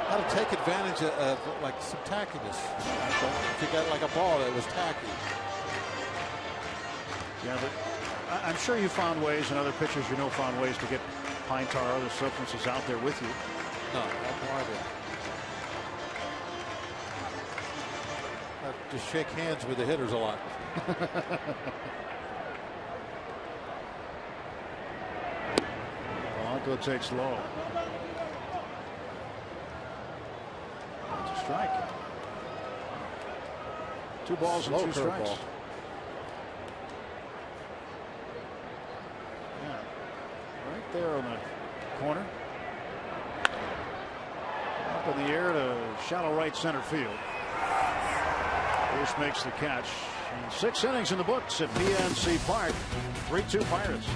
how to take advantage of like some tackiness. If you got like a ball that was tacky. Yeah, but I'm sure you found ways, and other pitchers you know found ways to get pine tar or other substances out there with you. No, I have no idea. I just shake hands with the hitters a lot. Polanco takes low. That's a strike. 2 balls and 2 strikes. Ball. Yeah, right there on the corner. Up in the air to shallow right center field. Bruce makes the catch. And 6 innings in the books at PNC Park. 3-2 Pirates.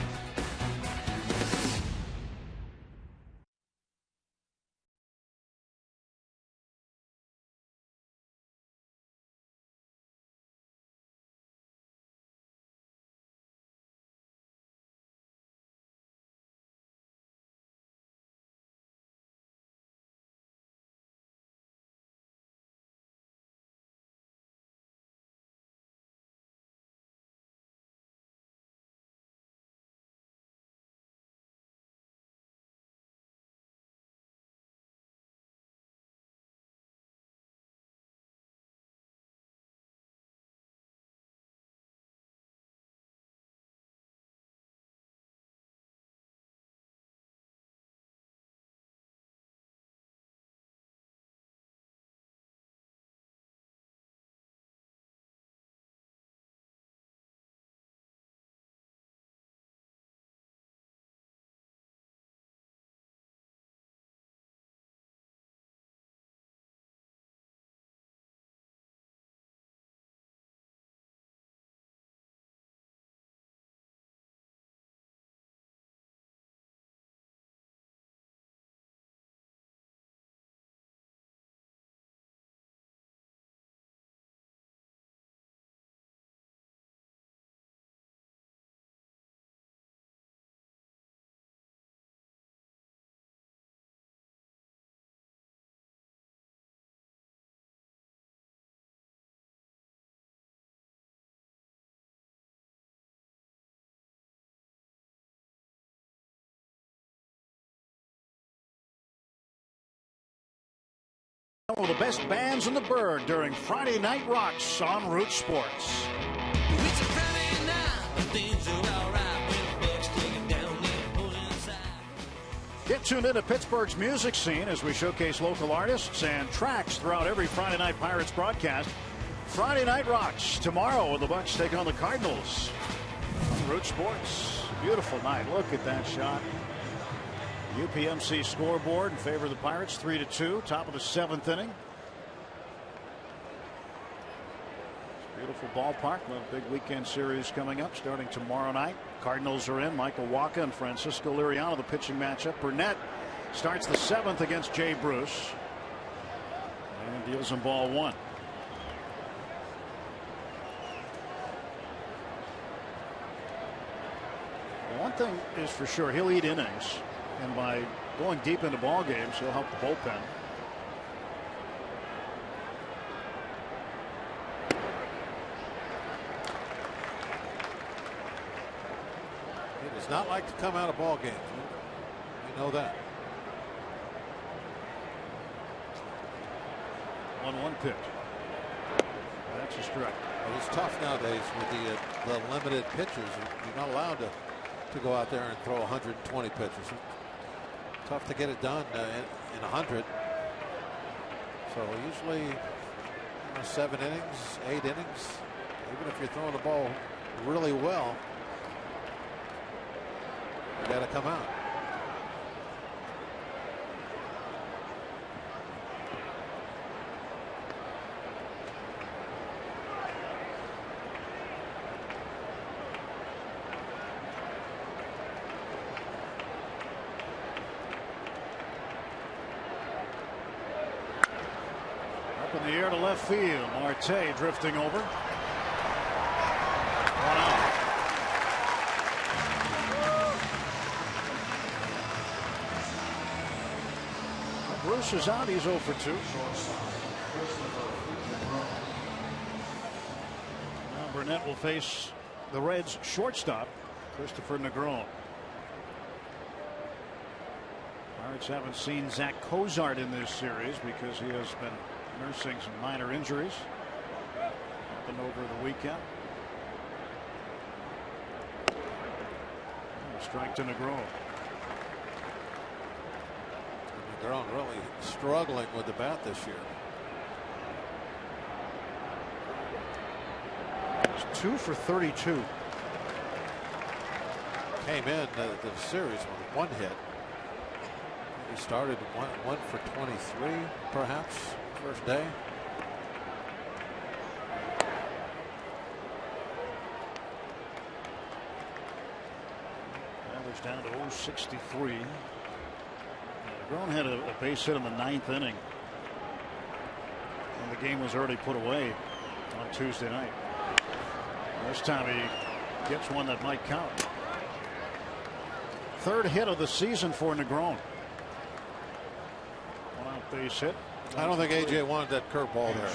One of the best bands in the burg during Friday Night Rocks on Root Sports. It's a Friday night, but things are all right when the Bucks take it down the opposing side. Get tuned into Pittsburgh's music scene as we showcase local artists and tracks throughout every Friday Night Pirates broadcast. Friday Night Rocks tomorrow when the Bucks take on the Cardinals on Root Sports. Beautiful night. Look at that shot. UPMC scoreboard in favor of the Pirates, 3-2. Top of the 7th inning. Beautiful ballpark. A big weekend series coming up starting tomorrow night. Cardinals are in. Michael Wacha and Francisco Liriano, the pitching matchup. Burnett starts the 7th against Jay Bruce and deals him ball 1. One thing is for sure, he'll eat innings, and by going deep into ball games, he'll help the bullpen. He does not like to come out of ball games. You know that. 1-1 pitch. That's a strike. Well, it's tough nowadays with the limited pitches. You're not allowed to go out there and throw 120 pitches. Tough to get it done in 100. So usually 7 innings, 8 innings. Even if you're throwing the ball really well, you got to come out. In the air to left field. Marte drifting over. 1 out. Bruce is out. He's 0 for 2. Now Burnett will face the Reds shortstop, Christopher Negron. Pirates haven't seen Zach Cozart in this series because he has been nursing some minor injuries. Happened over the weekend. Strike to Negron. Negron really struggling with the bat this year. It's 2 for 32. Came in the series with 1 hit. He started 1 for 23, perhaps. First day. Average down to 0.63. Negron had a base hit in the 9th inning, and the game was already put away on Tuesday night. This time he gets one that might count. 3rd hit of the season for Negron. 1 out base hit. I don't think AJ wanted that curveball there.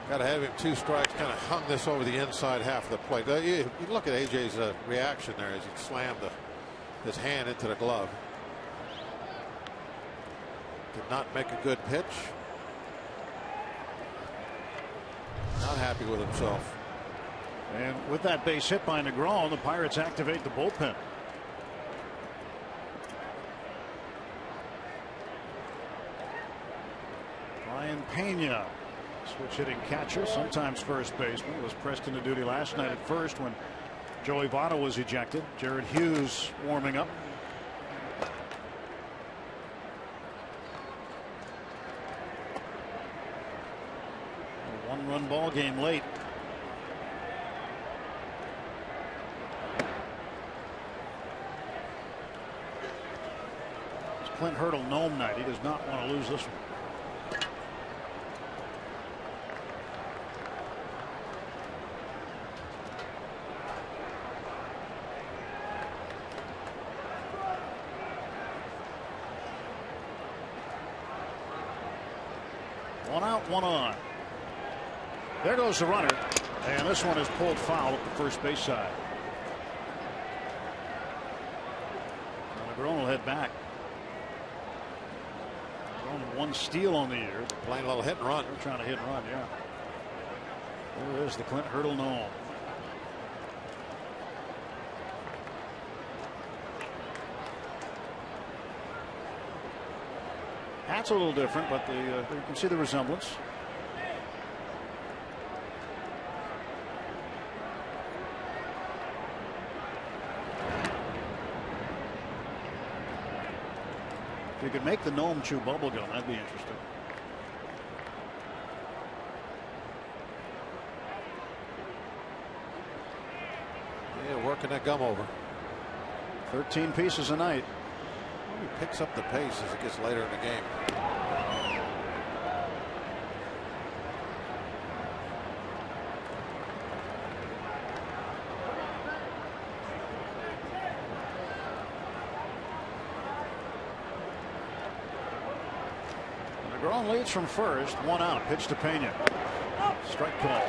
Got to have him 2 strikes. Kind of hung this over the inside half of the plate. You look at AJ's reaction there as he slammed his hand into the glove. Did not make a good pitch. Not happy with himself. And with that base hit by Negron, the Pirates activate the bullpen. Ryan Pena, switch hitting catcher, sometimes first baseman, was pressed into duty last night at first when Joey Votto was ejected. Jared Hughes warming up. A 1-run ball game late. It's Clint Hurdle Gnome night. He does not want to lose this one. One out, one on. There goes the runner, and this one is pulled foul at the first base side. Negron will head back. Negron 1 steal on the year. Playing a little hit and run. They're trying to hit and run, yeah. There is the Clint Hurdle Gnome. That's a little different, but you can see the resemblance. If you could make the gnome chew bubble gum, that'd be interesting. Yeah, working that gum over. 13 pieces a night. He picks up the pace as it gets later in the game. Negron leads from first, 1 out. Pitch to Pena. Strike call.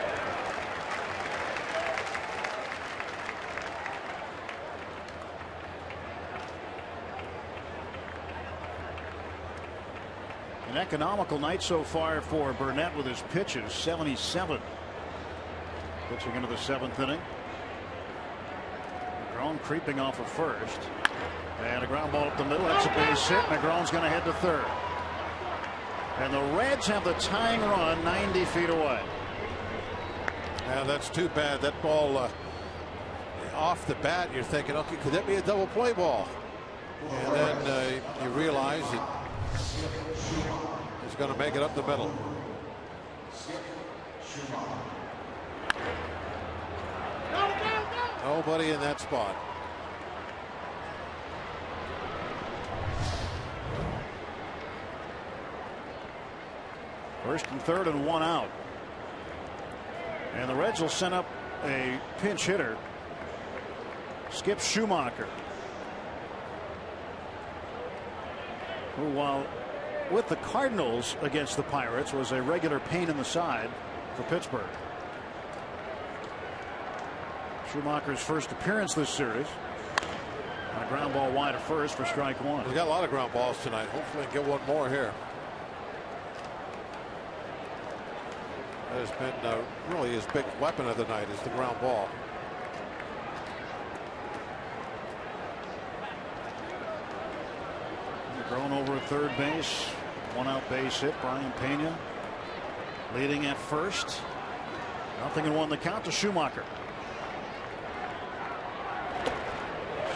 An economical night so far for Burnett with his pitches, 77. Pitching into the 7th inning. Negron creeping off of first. And a ground ball up the middle. That's a base hit. Negron's going to head to third. And the Reds have the tying run 90 feet away. Yeah, that's too bad. That ball off the bat, you're thinking, okay, could that be a double play ball? And then you realize it is going to make it up the middle. Nobody in that spot. First and third and 1 out. And the Reds will send up a pinch hitter, Skip Schumacher, who, while with the Cardinals against the Pirates, was a regular pain in the side for Pittsburgh. Schumacher's first appearance this series. And a ground ball wide of first for strike 1. He's got a lot of ground balls tonight. Hopefully get one more here. That has been really his big weapon of the night is the ground ball. Thrown over at third base. 1 out base hit. Brian Pena leading at first. 0-1 the count to Schumacher.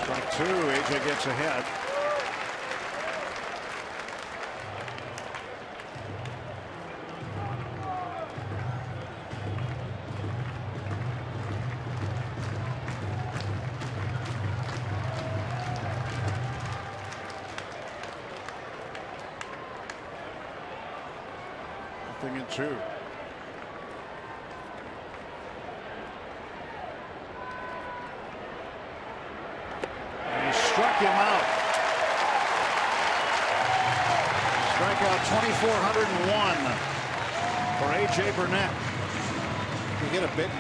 Strike 2. AJ gets ahead. And 2. And he struck him out. Strikeout 2,401 for A.J. Burnett. You get a big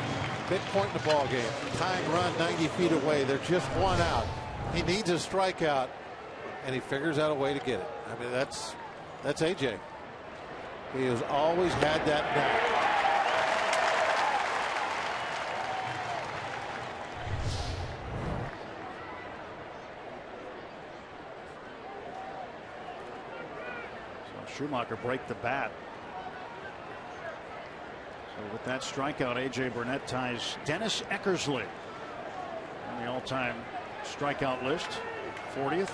point in the ball game. Tying run 90 feet away. They're just 1 out. He needs a strikeout, and he figures out a way to get it. I mean, that's A.J. He has always had that knack. So Schumacher break the bat. So with that strikeout, A.J. Burnett ties Dennis Eckersley on the all-time strikeout list, 40th.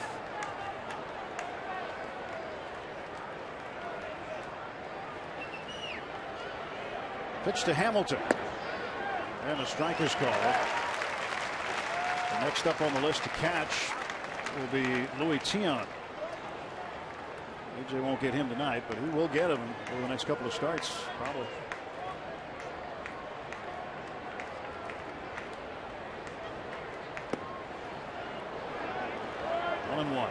Pitch to Hamilton. And a striker's call. The next up on the list to catch will be Louis Tion. AJ won't get him tonight, but he will get him over the next couple of starts, probably. One and 1.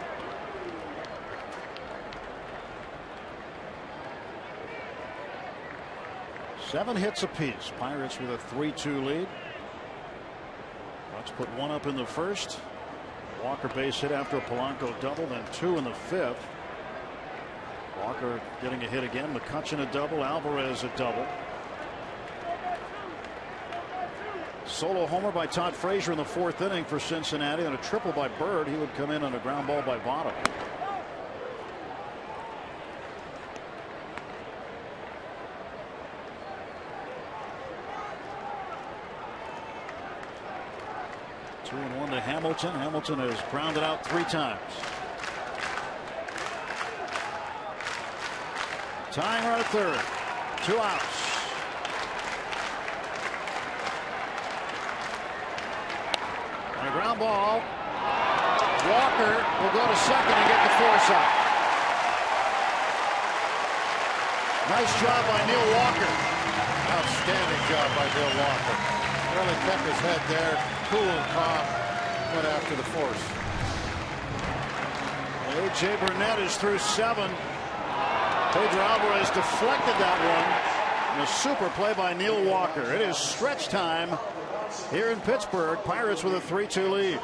Seven hits apiece. Pirates with a 3-2 lead. Let's put 1 up in the first. Walker base hit after a Polanco double, then 2 in the 5th. Walker getting a hit again. McCutchen a double. Alvarez a double. Solo homer by Todd Frazier in the 4th inning for Cincinnati, and a triple by Bird. He would come in on a ground ball by Votto. Two and 1 to Hamilton. Hamilton has grounded out 3 times. Tying run at third. 2 outs. On a ground ball. Walker will go to second and get the force out. Nice job by Neil Walker. Outstanding job by Neil Walker. Really kept his head there, cool and calm, went after the force. A.J. Burnett is through 7. Pedro Alvarez deflected that one. And a super play by Neil Walker. It is stretch time here in Pittsburgh. Pirates with a 3-2 lead.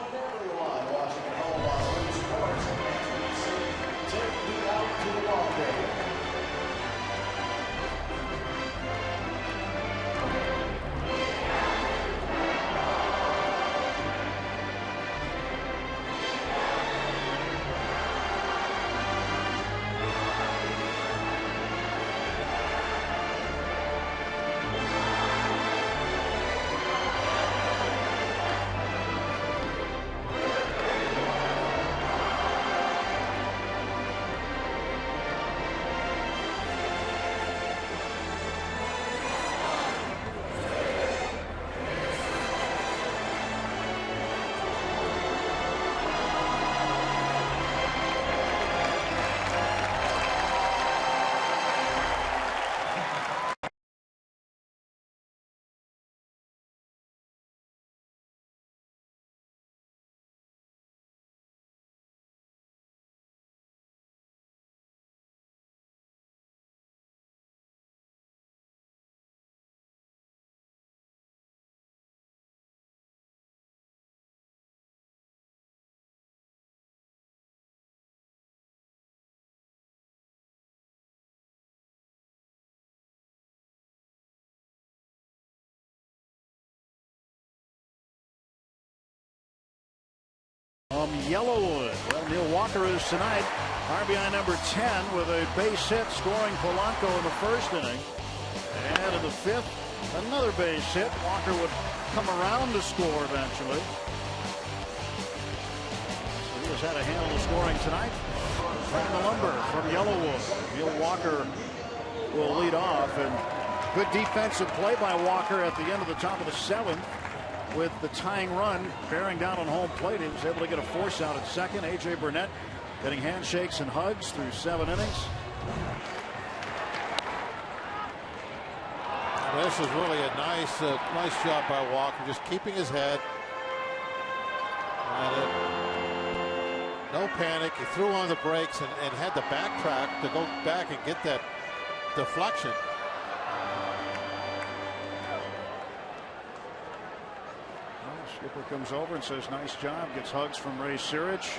Yellowwood. Well, Neil Walker is tonight RBI number 10 with a base hit, scoring Polanco in the first inning. And in the 5th, another base hit. Walker would come around to score eventually. So he has had a hand on the scoring tonight. From the lumber from Yellowwood. Neil Walker will lead off, and good defensive play by Walker at the end of the top of the 7th. With the tying run bearing down on home plate, he was able to get a force out at second. A.J. Burnett getting handshakes and hugs through 7 innings. This is really a nice job by Walker, just keeping his head. No panic. He threw on the brakes and had to backtrack to go back and get that deflection. Skipper comes over and says nice job, gets hugs from Ray Searage.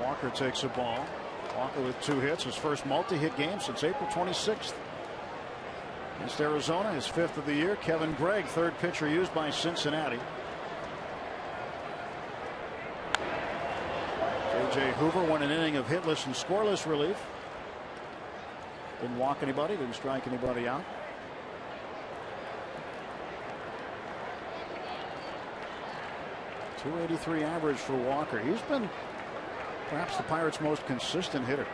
Walker takes a ball. Walker with 2 hits, his first multi-hit game since April 26th. Against Arizona, his 5th of the year. Kevin Gregg, 3rd pitcher used by Cincinnati. J.J. Hoover won an inning of hitless and scoreless relief. Didn't walk anybody, didn't strike anybody out. .283 average for Walker. He's been perhaps the Pirates' most consistent hitter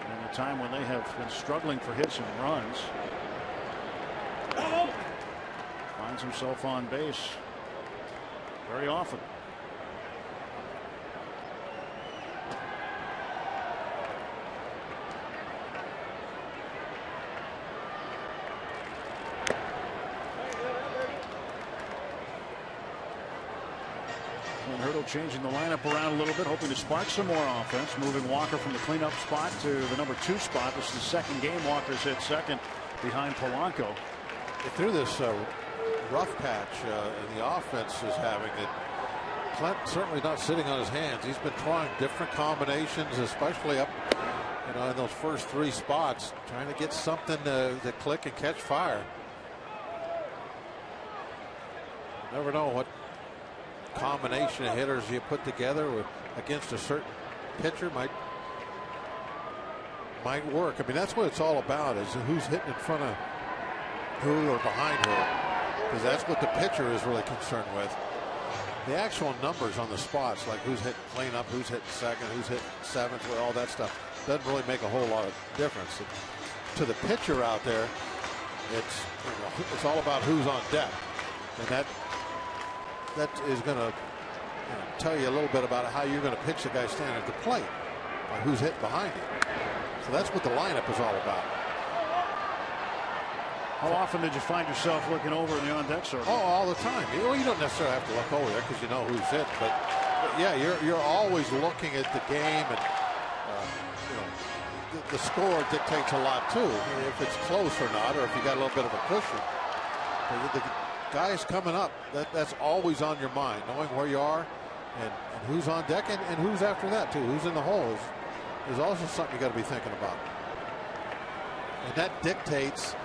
in a time when they have been struggling for hits and runs. Finds himself on base very often. Changing the lineup around a little bit, hoping to spark some more offense, moving Walker from the cleanup spot to the number 2 spot. This is the second game Walker's hit second behind Polanco. Through this rough patch and the offense is having it, Clint certainly not sitting on his hands. He's been trying different combinations, especially up in those first 3 spots, trying to get something to click and catch fire. You never know what combination of hitters you put together against a certain pitcher might work. I mean, that's what it's all about, is who's hitting in front of who or behind who, because that's what the pitcher is really concerned with. the actual numbers on the spots, like who's hitting cleanup, who's hitting second, who's hitting seventh, all that stuff, doesn't really make a whole lot of difference. To the pitcher out there, it's all about who's on deck, and that is going to tell you a little bit about how you're going to pitch the guy standing at the plate, by who's hitting behind you. So that's what the lineup is all about. How often did you find yourself looking over in the on-deck circle? Oh, all the time. You don't necessarily have to look over there because you know who's hit, but yeah, you're always looking at the game, and the score dictates a lot too. If it's close or not, or if you got a little bit of a cushion. The guys coming up, that's always on your mind, knowing where you are and who's on deck and who's after that too. Who's in the hole is also something you got to be thinking about, and that dictates.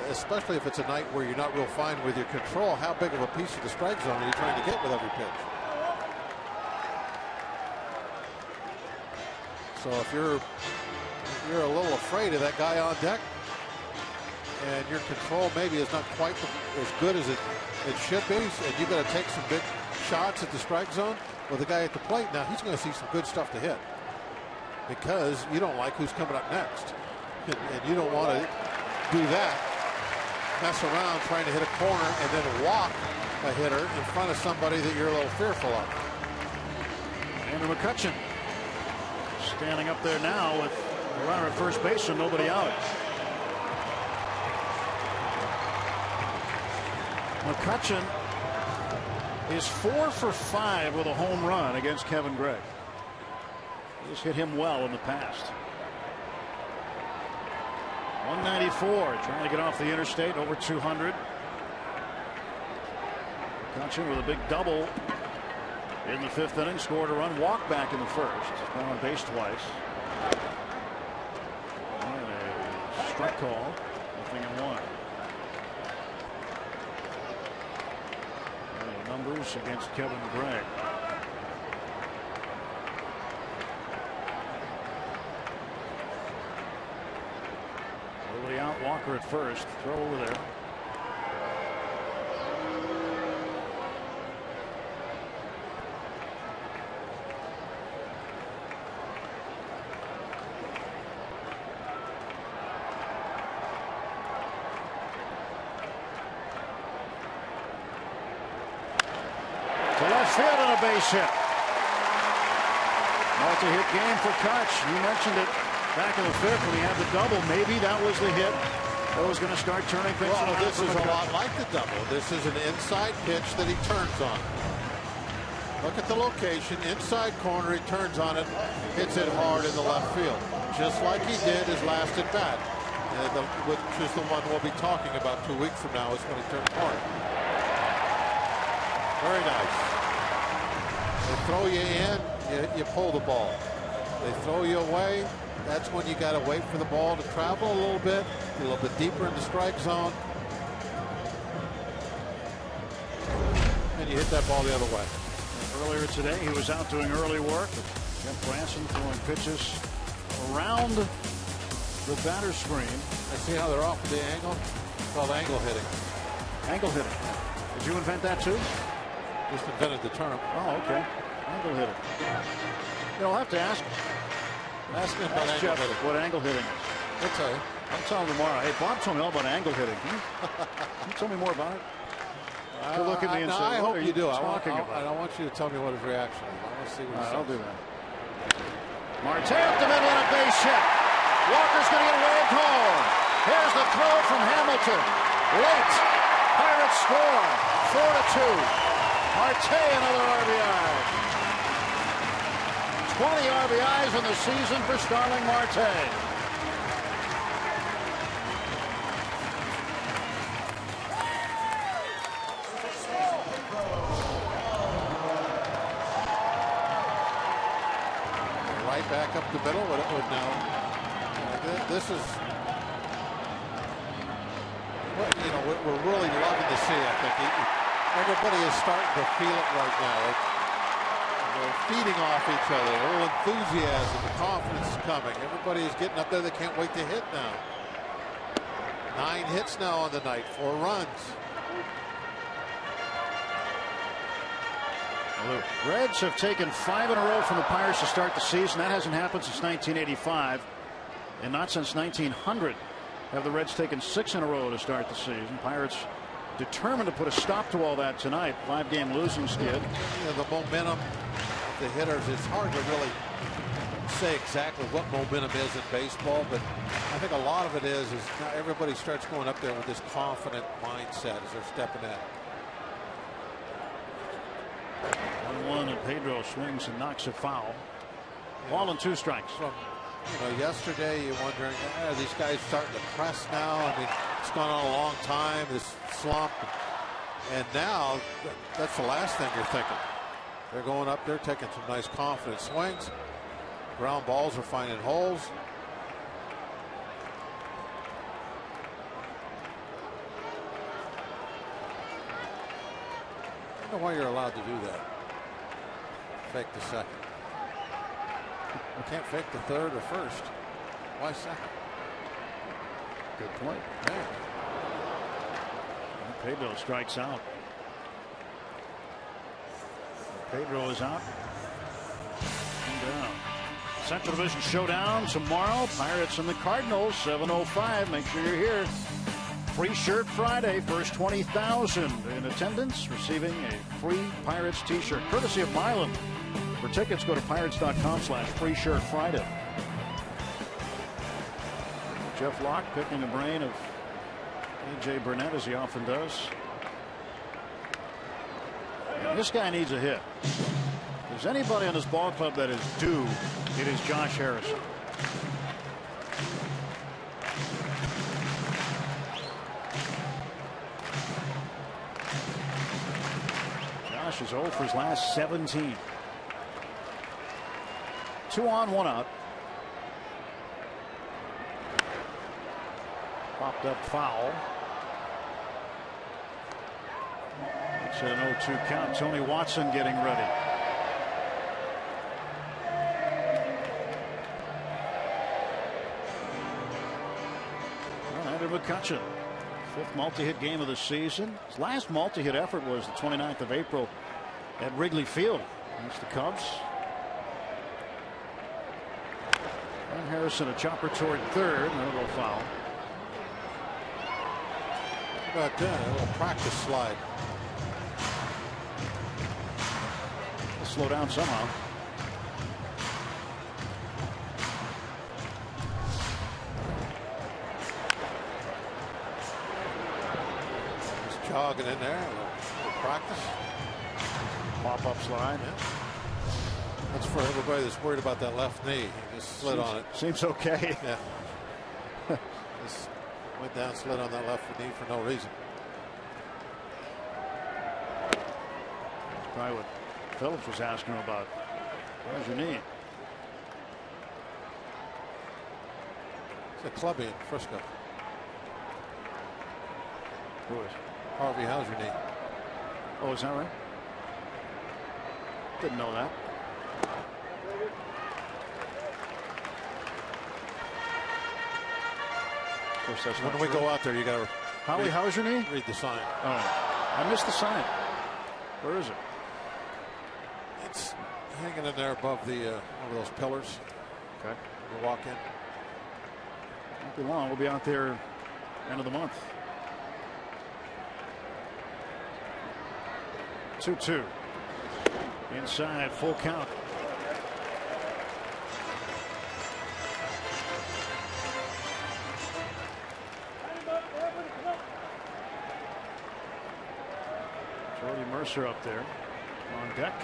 Especially if it's a night where you're not real fine with your control, how big of a piece of the strike zone are you trying to get with every pitch? So if you're a little afraid of that guy on deck, and your control maybe is not quite as good as it should be, and you got to take some big shots at the strike zone with the guy at the plate, now he's going to see some good stuff to hit because you don't like who's coming up next, and you don't want to do that. Mess around trying to hit a corner and then walk a hitter in front of somebody that you're a little fearful of. Andrew McCutchen standing up there now with the runner at first base and nobody out. McCutchen is 4 for 5 with a home run against Kevin Gregg. He's hit him well in the past. 194, trying to get off the interstate, over 200. McCutchen with a big double in the 5th inning, scored a run, walked back in the 1st. Been on base twice. And a strike call, 0-1. And the numbers against Kevin Gregg. Out, Walker at first, throw over there. To left field and a base hit. Multi-hit game for Kutch. You mentioned it back in the 5th when he had the double. Maybe that was the hit that was going to start turning things around. Well, this is a lot like the double. This is an inside pitch that he turns on. Look at the location, inside corner, he turns on it, hits it hard in the left field, just like he did his last at bat, which is the one we'll be talking about 2 weeks from now, is when he turned corner. Very nice. They throw you in, you pull the ball. They throw you away. That's when you got to wait for the ball to travel a little bit deeper in the strike zone, and you hit that ball the other way. Earlier today, he was out doing early work. Jeff Branson throwing pitches around the batter screen. I see how they're off the angle. It's called angle hitting. Angle hitting. Did you invent that too? Just invented the term. Oh, okay. Angle hitting. You'll have to ask him about angle Jeff hitting. what angle hitting is. I'll tell you. I'll tell him tomorrow. Hey, Bob told me all about angle hitting. Can you tell me more about it? He'll look at me and say, I hope you do. I want you to tell me what his reaction is. I want to see what he says. I'll do that. Marte up the middle and a base hit. Walker's going to get waved home. Here's the throw from Hamilton. Late. Pirates score. 4-2. Marte another RBI. 20 RBIs in the season for Starling Marte. Back up the middle. Now, this is what we're really loving to see. I think everybody is starting to feel it right now. They're feeding off each other. A little enthusiasm, the confidence is coming. Everybody is getting up there. They can't wait to hit now. 9 hits now on the night, 4 runs. The Reds have taken 5 in a row from the Pirates to start the season. That hasn't happened since 1985, and not since 1900 have the Reds taken 6 in a row to start the season. Pirates determined to put a stop to all that tonight. 5-game losing skid. The momentum of the hitters, it's hard to really say exactly what momentum is in baseball, but I think a lot of it is now everybody starts going up there with this confident mindset as they're stepping in. 1-1, and Pedro swings and knocks a foul. Ball and 2 strikes. From yesterday, you're wondering, are these guys starting to press now? I mean, it's gone on a long time, this slump, and now that's the last thing you're thinking. They're going up there, taking some nice confident swings. Ground balls are finding holes. I don't know why you're allowed to do that. Fake the second. You can't fake the third or first. Why second? Good point. Yeah. Pedro strikes out. Pedro is out. And down. Central Division Showdown tomorrow. Pirates and the Cardinals, 7:05. Make sure you're here. Free Shirt Friday. First 20,000 in attendance receiving a free Pirates t-shirt courtesy of Marlins. For tickets, go to pirates.com/freeshirtfriday. Jeff Locke picking the brain of A.J. Burnett, as he often does. And this guy needs a hit. If there's anybody on this ball club that is due, it is Josh Harrison. Josh is 0 for his last 17. 2 on, 1 out. Popped up foul. It's an 0-2 count. Tony Watson getting ready. Andrew McCutchen, 5th multi-hit game of the season. His last multi-hit effort was the 29th of April at Wrigley Field against the Cubs. And Harrison a chopper toward third, and a little foul. How about that? A little practice slide. He'll slow down somehow. Just jogging in there. A little practice. Pop-up slide. Yeah. That's for everybody that's worried about that left knee. He just slid on it. Seems okay. Yeah. Just went down, slid on that left knee for no reason. That's probably what Phillips was asking him about. Where's your knee? It's a clubby in Frisco. Who is? Harvey, how's your knee? Oh, is that right? Didn't know that. Of course, that's when we go out there, you got to. Howie, how's your knee? Read the sign. All right. I missed the sign. Where is it? It's hanging in there above the one of those pillars. Okay. You walk in. Won't be long. We'll be out there end of the month. 2-2. Inside, full count. Jordy Mercer up there on deck.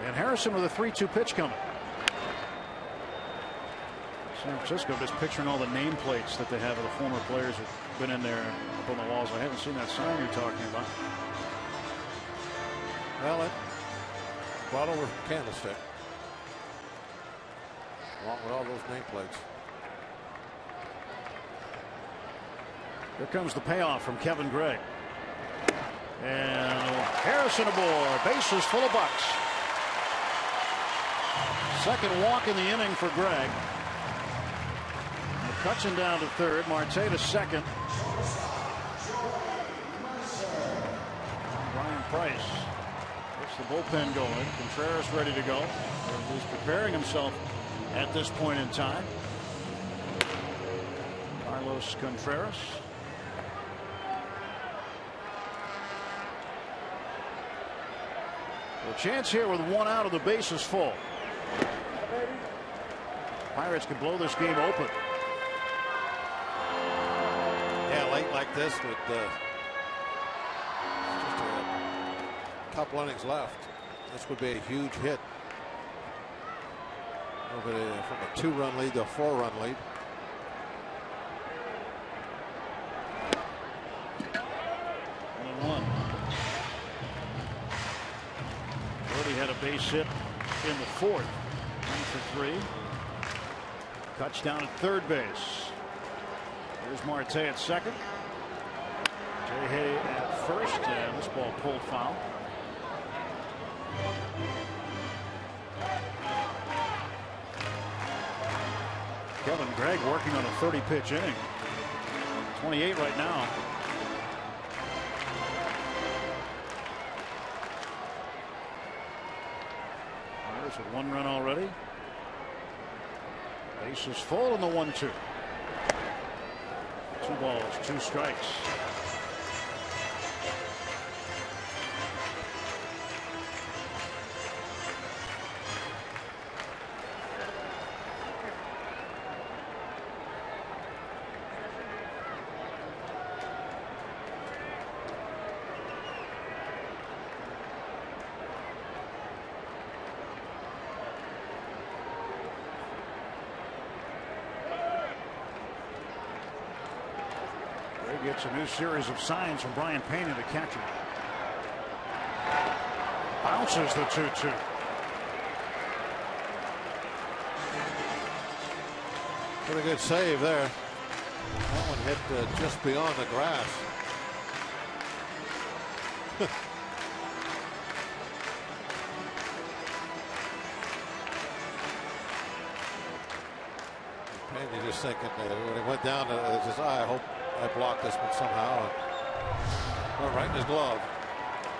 And Harrison with a 3-2 pitch coming. San Francisco just picturing all the nameplates that they have of the former players who've been in there up on the walls. I haven't seen that sign you're talking about. Well, it brought over Candlestick along with all those nameplates. Here comes the payoff from Kevin Gregg. And Harrison aboard. Bases full of Bucks. Second walk in the inning for Gregg. McCutchen down to third. Marte to second. Brian Price the bullpen going. Contreras ready to go. Or he's preparing himself at this point in time. Carlos Contreras. A chance here with 1 out of the bases full. Pirates could blow this game open. Yeah, late like this with just a couple innings left. This would be a huge hit. From a 2-run lead to a 4-run lead. Had a base hit in the 4th. 1 for 3. Touchdown at third base. Here's Marte at second. J-Hay at first, and this ball pulled foul. Kevin Gregg working on a 30-pitch inning. 28 right now. With 1 run already. Base is full in the 1-2. 2 balls, 2 strikes. Gets a new series of signs from Brian Payne, the catcher. Bounces the 2-2. Pretty good save there. That one hit just beyond the grass. Payne, you're just thinking when he went down to his eye, I hope I blocked this one somehow. Well, right in his glove.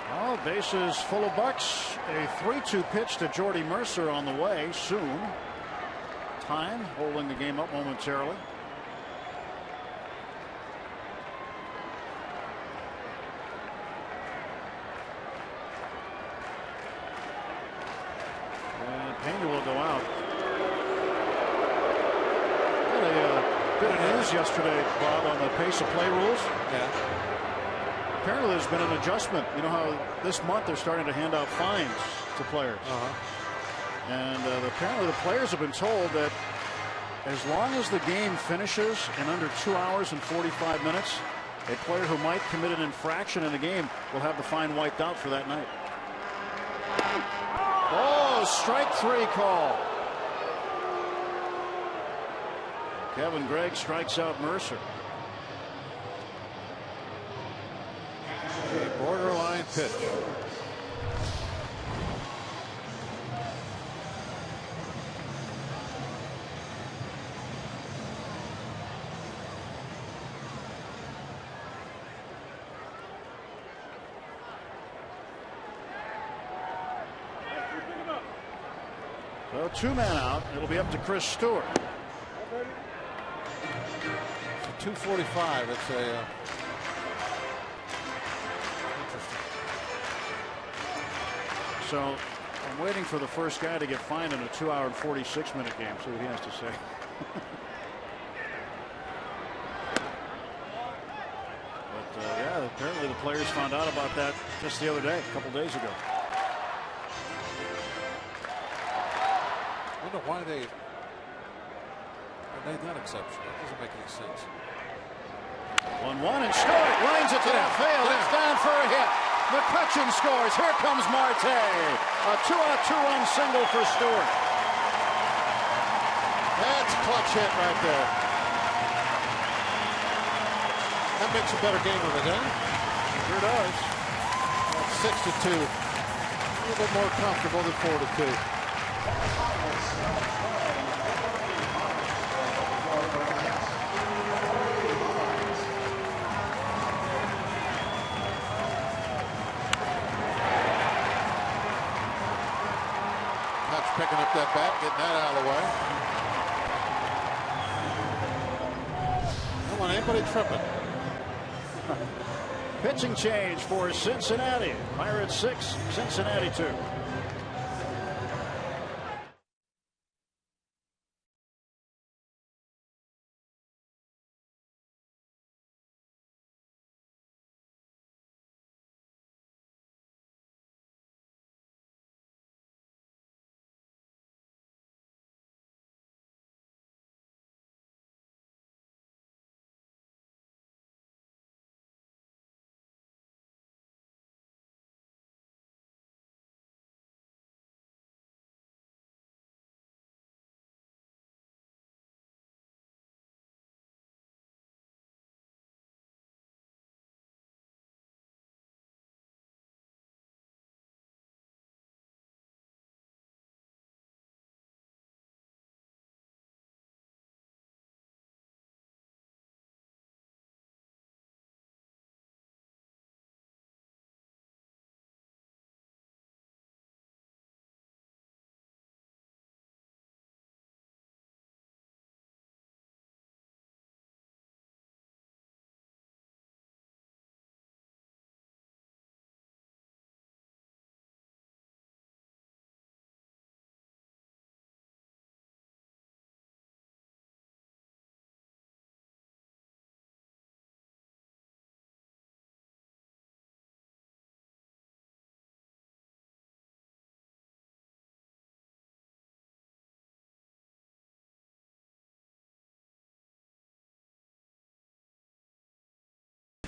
Well, bases full of Bucks. A 3-2 pitch to Jordy Mercer on the way soon. Time holding the game up momentarily. And Pena will go out. Bit of news yesterday, Bob, on the pace of play rules. Yeah. Apparently there's been an adjustment. You know how this month they're starting to hand out fines to players. And apparently the players have been told that as long as the game finishes in under 2 hours and 45 minutes, a player who might commit an infraction in the game will have the fine wiped out for that night. Oh, strike 3 call. Kevin Gregg strikes out Mercer. A borderline pitch. So 2 men out. It'll be up to Chris Stewart. 2:45. It's a interesting. So I'm waiting for the first guy to get fined in a 2 hour and 46 minute game. See what he has to say. But yeah, apparently the players found out about that just the other day, a couple days ago. I wonder why they made that exception. That doesn't make any sense. 1-1 and Stewart lines it to left field. It's down for a hit. McCutchen scores. Here comes Marte. A 2-out 2-run single for Stewart. That's a clutch hit right there. That makes a better game of it, huh? Sure does. That's 6-2. A little bit more comfortable than 4-2. Picking up that bat, getting that out of the way. I don't want anybody tripping. Pitching change for Cincinnati. Pirates 6, Cincinnati 2.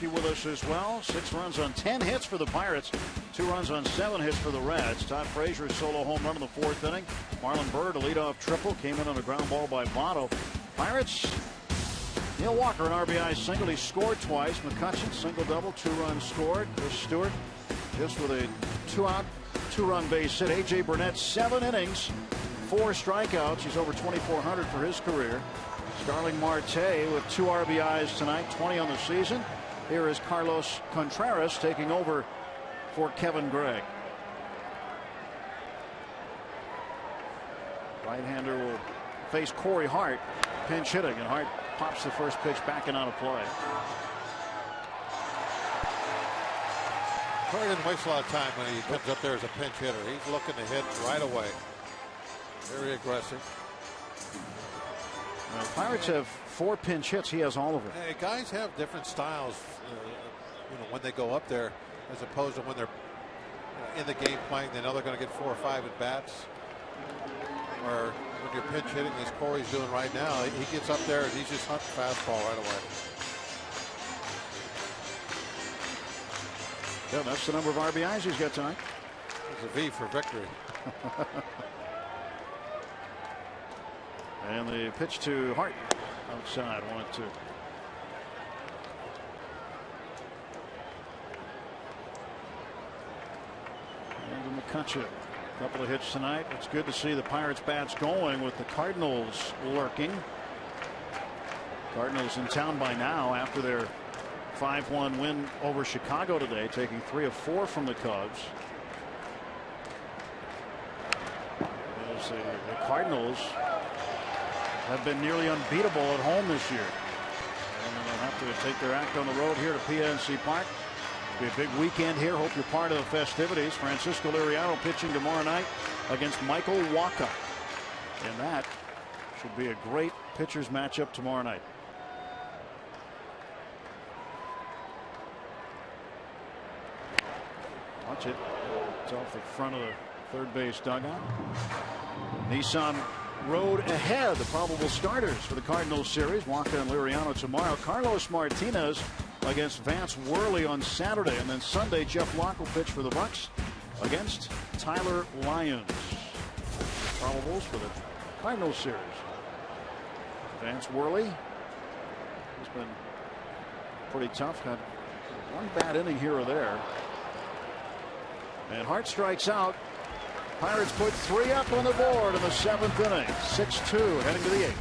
With us as well. 6 runs on 10 hits for the Pirates. 2 runs on 7 hits for the Reds. Todd Frazier's solo home run in the 4th inning. Marlon Byrd, a leadoff triple, came in on a ground ball by Votto. Pirates, Neil Walker, an RBI single. He scored twice. McCutchen, single double, 2 runs scored. Chris Stewart just with a 2-out, 2-run base hit. A.J. Burnett, 7 innings, 4 strikeouts. He's over 2,400 for his career. Starling Marte with 2 RBIs tonight, 20 on the season. Here is Carlos Contreras taking over for Kevin Gregg. Right-hander will face Corey Hart, pinch hitting, and Hart pops the first pitch back and out of play. Corey didn't waste a lot of time when he comes up there as a pinch hitter. He's looking to hit right away. Very aggressive. Pirates have 4 pinch hits. He has all of them. Hey, guys have different styles, when they go up there, as opposed to when they're in the game playing. They know they're going to get 4 or 5 at bats. Or when you're pinch hitting, as Corey's doing right now, he gets up there and he's just hunting fastball right away. Yeah, that's the number of RBIs he's got tonight. It's a V for victory. And the pitch to Hart outside, 1-2. And McCutchen, a couple of hits tonight. It's good to see the Pirates bats going with the Cardinals lurking. Cardinals in town by now after their 5-1 win over Chicago today, taking 3 of 4 from the Cubs. As the Cardinals have been nearly unbeatable at home this year. And they'll have to take their act on the road here to PNC Park. It'll be a big weekend here. Hope you're part of the festivities. Francisco Liriano pitching tomorrow night against Michael Wacha. And that should be a great pitchers matchup tomorrow night. Watch it. It's off the front of the third base dugout. Nissan Road ahead, the probable starters for the Cardinals series. Wacha and Liriano tomorrow. Carlos Martinez against Vance Worley on Saturday. And then Sunday, Jeff Locke will pitch for the Bucks against Tyler Lyons. Probables for the Cardinals series. Vance Worley has been pretty tough. Had 1 bad inning here or there. And Hart strikes out. Pirates put 3 up on the board in the 7th inning. 6-2 heading to the 8th.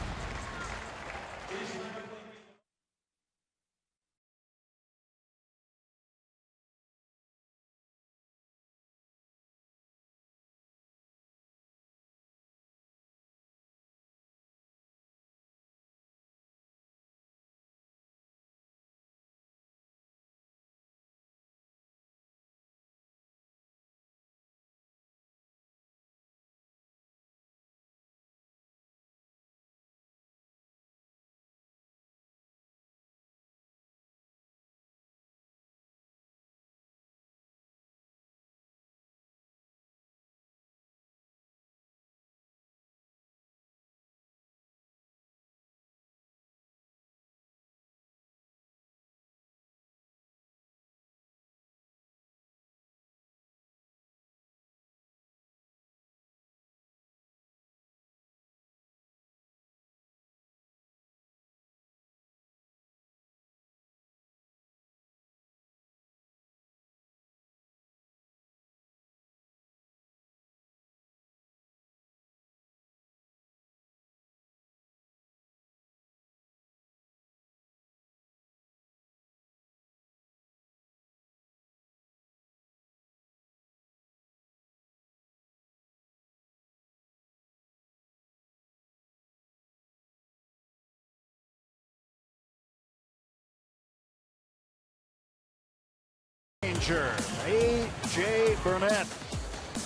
manager, A.J. Burnett.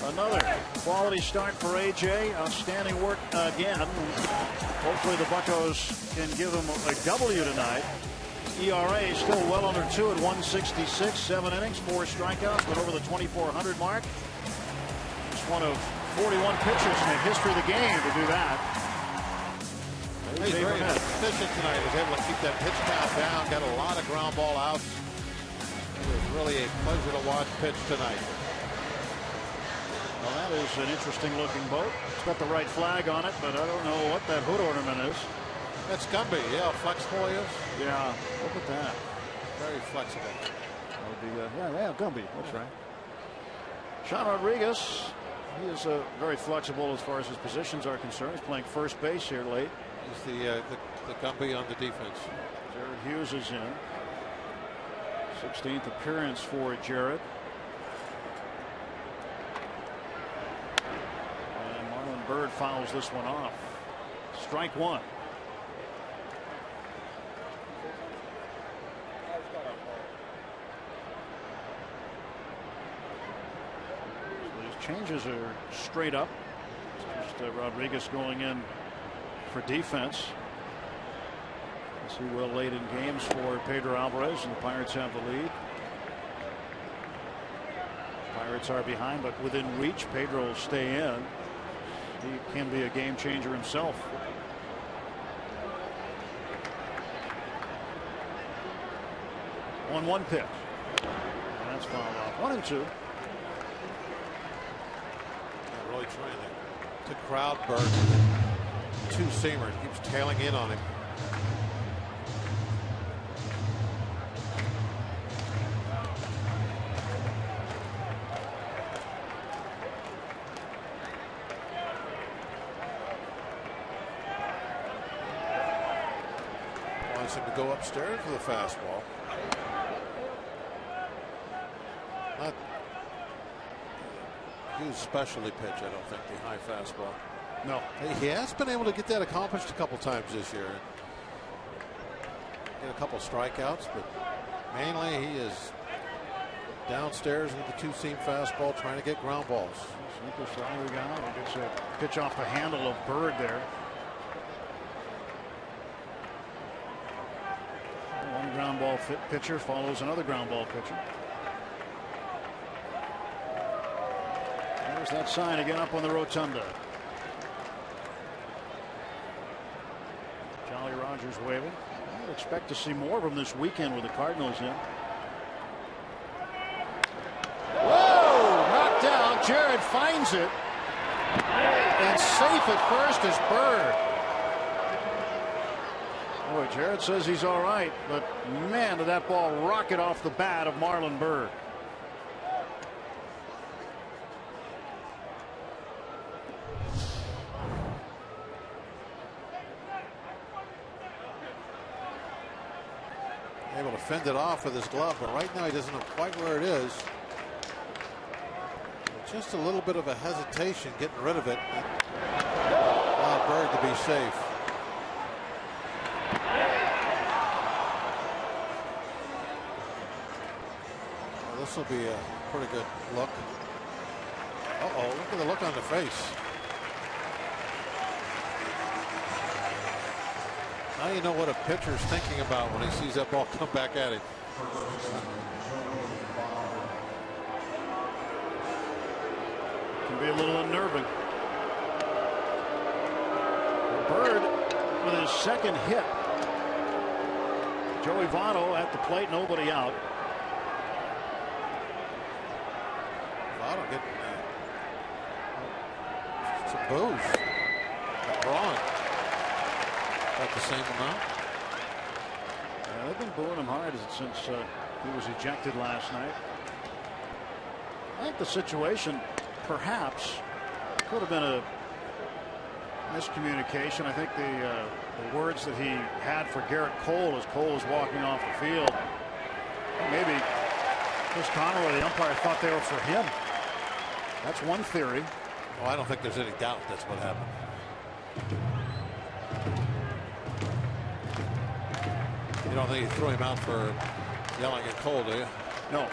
Another quality start for A.J. Outstanding work again. Hopefully the Buccos can give him a W tonight. ERA still well under 2 at 166. 7 innings, 4 strikeouts, but over the 2,400 mark. It's one of 41 pitchers in the history of the game to do that. He's very efficient tonight. He was able to keep that pitch count down, got a lot of ground ball outs. It was really a pleasure to watch pitch tonight. Well, that is an interesting looking boat. It's got the right flag on it, but I don't know what that hood ornament is. That's Gumby. Yeah, how flexible he is. Yeah, look at that. Very flexible. That would be, yeah, Gumby. That's right. Sean Rodriguez, he is very flexible as far as his positions are concerned. He's playing first base here late. He's the Gumby on the defense. Jared Hughes is in. 16th appearance for Jared. And Marlon Byrd fouls this one off. Strike one. So these changes are straight up. It's just Rodriguez going in for defense. As he will late in games for Pedro Alvarez, and the Pirates have the lead. Pirates are behind, but within reach. Pedro will stay in. He can be a game changer himself. On 1 pitch. And that's fouled off. 1-2. Really trying to crowd Byrd. Two-seamer keeps tailing in on him. Wants him to go upstairs with a fastball. Not huge specialty pitch, I don't think, the high fastball. No. He has been able to get that accomplished a couple times this year. Get a couple strikeouts, but mainly he is downstairs with the two-seam fastball trying to get ground balls. Gets a pitch off the handle of Byrd there. One ground ball pitcher follows another ground ball pitcher. There's that sign again up on the rotunda. Jolly Rogers waving. I would expect to see more of him this weekend with the Cardinals in. Whoa! Knocked down. Jared finds it. And safe at first is Byrd. Boy, Jared says he's all right, but man, did that ball rocket off the bat of Marlon Byrd. Able to fend it off with his glove, but right now he doesn't know quite where it is. Just a little bit of a hesitation getting rid of it. Allowed Byrd to be safe. Well, this will be a pretty good look. Uh-oh, look at the look on the face. Now you know what a pitcher's thinking about when he sees that ball come back at him. Can be a little unnerving. Byrd with his second hit. Joey Votto at the plate, nobody out. Votto getting some boos. Braun. About the same amount. Yeah, they've been booing him hard since he was ejected last night. I think the situation perhaps could have been a miscommunication. I think the words that he had for Garrett Cole as Cole was walking off the field, maybe Chris Conroy, the umpire, thought they were for him. That's one theory. Well, I don't think there's any doubt that's what happened. You don't think he threw him out for yelling at Cole, do you? No. No.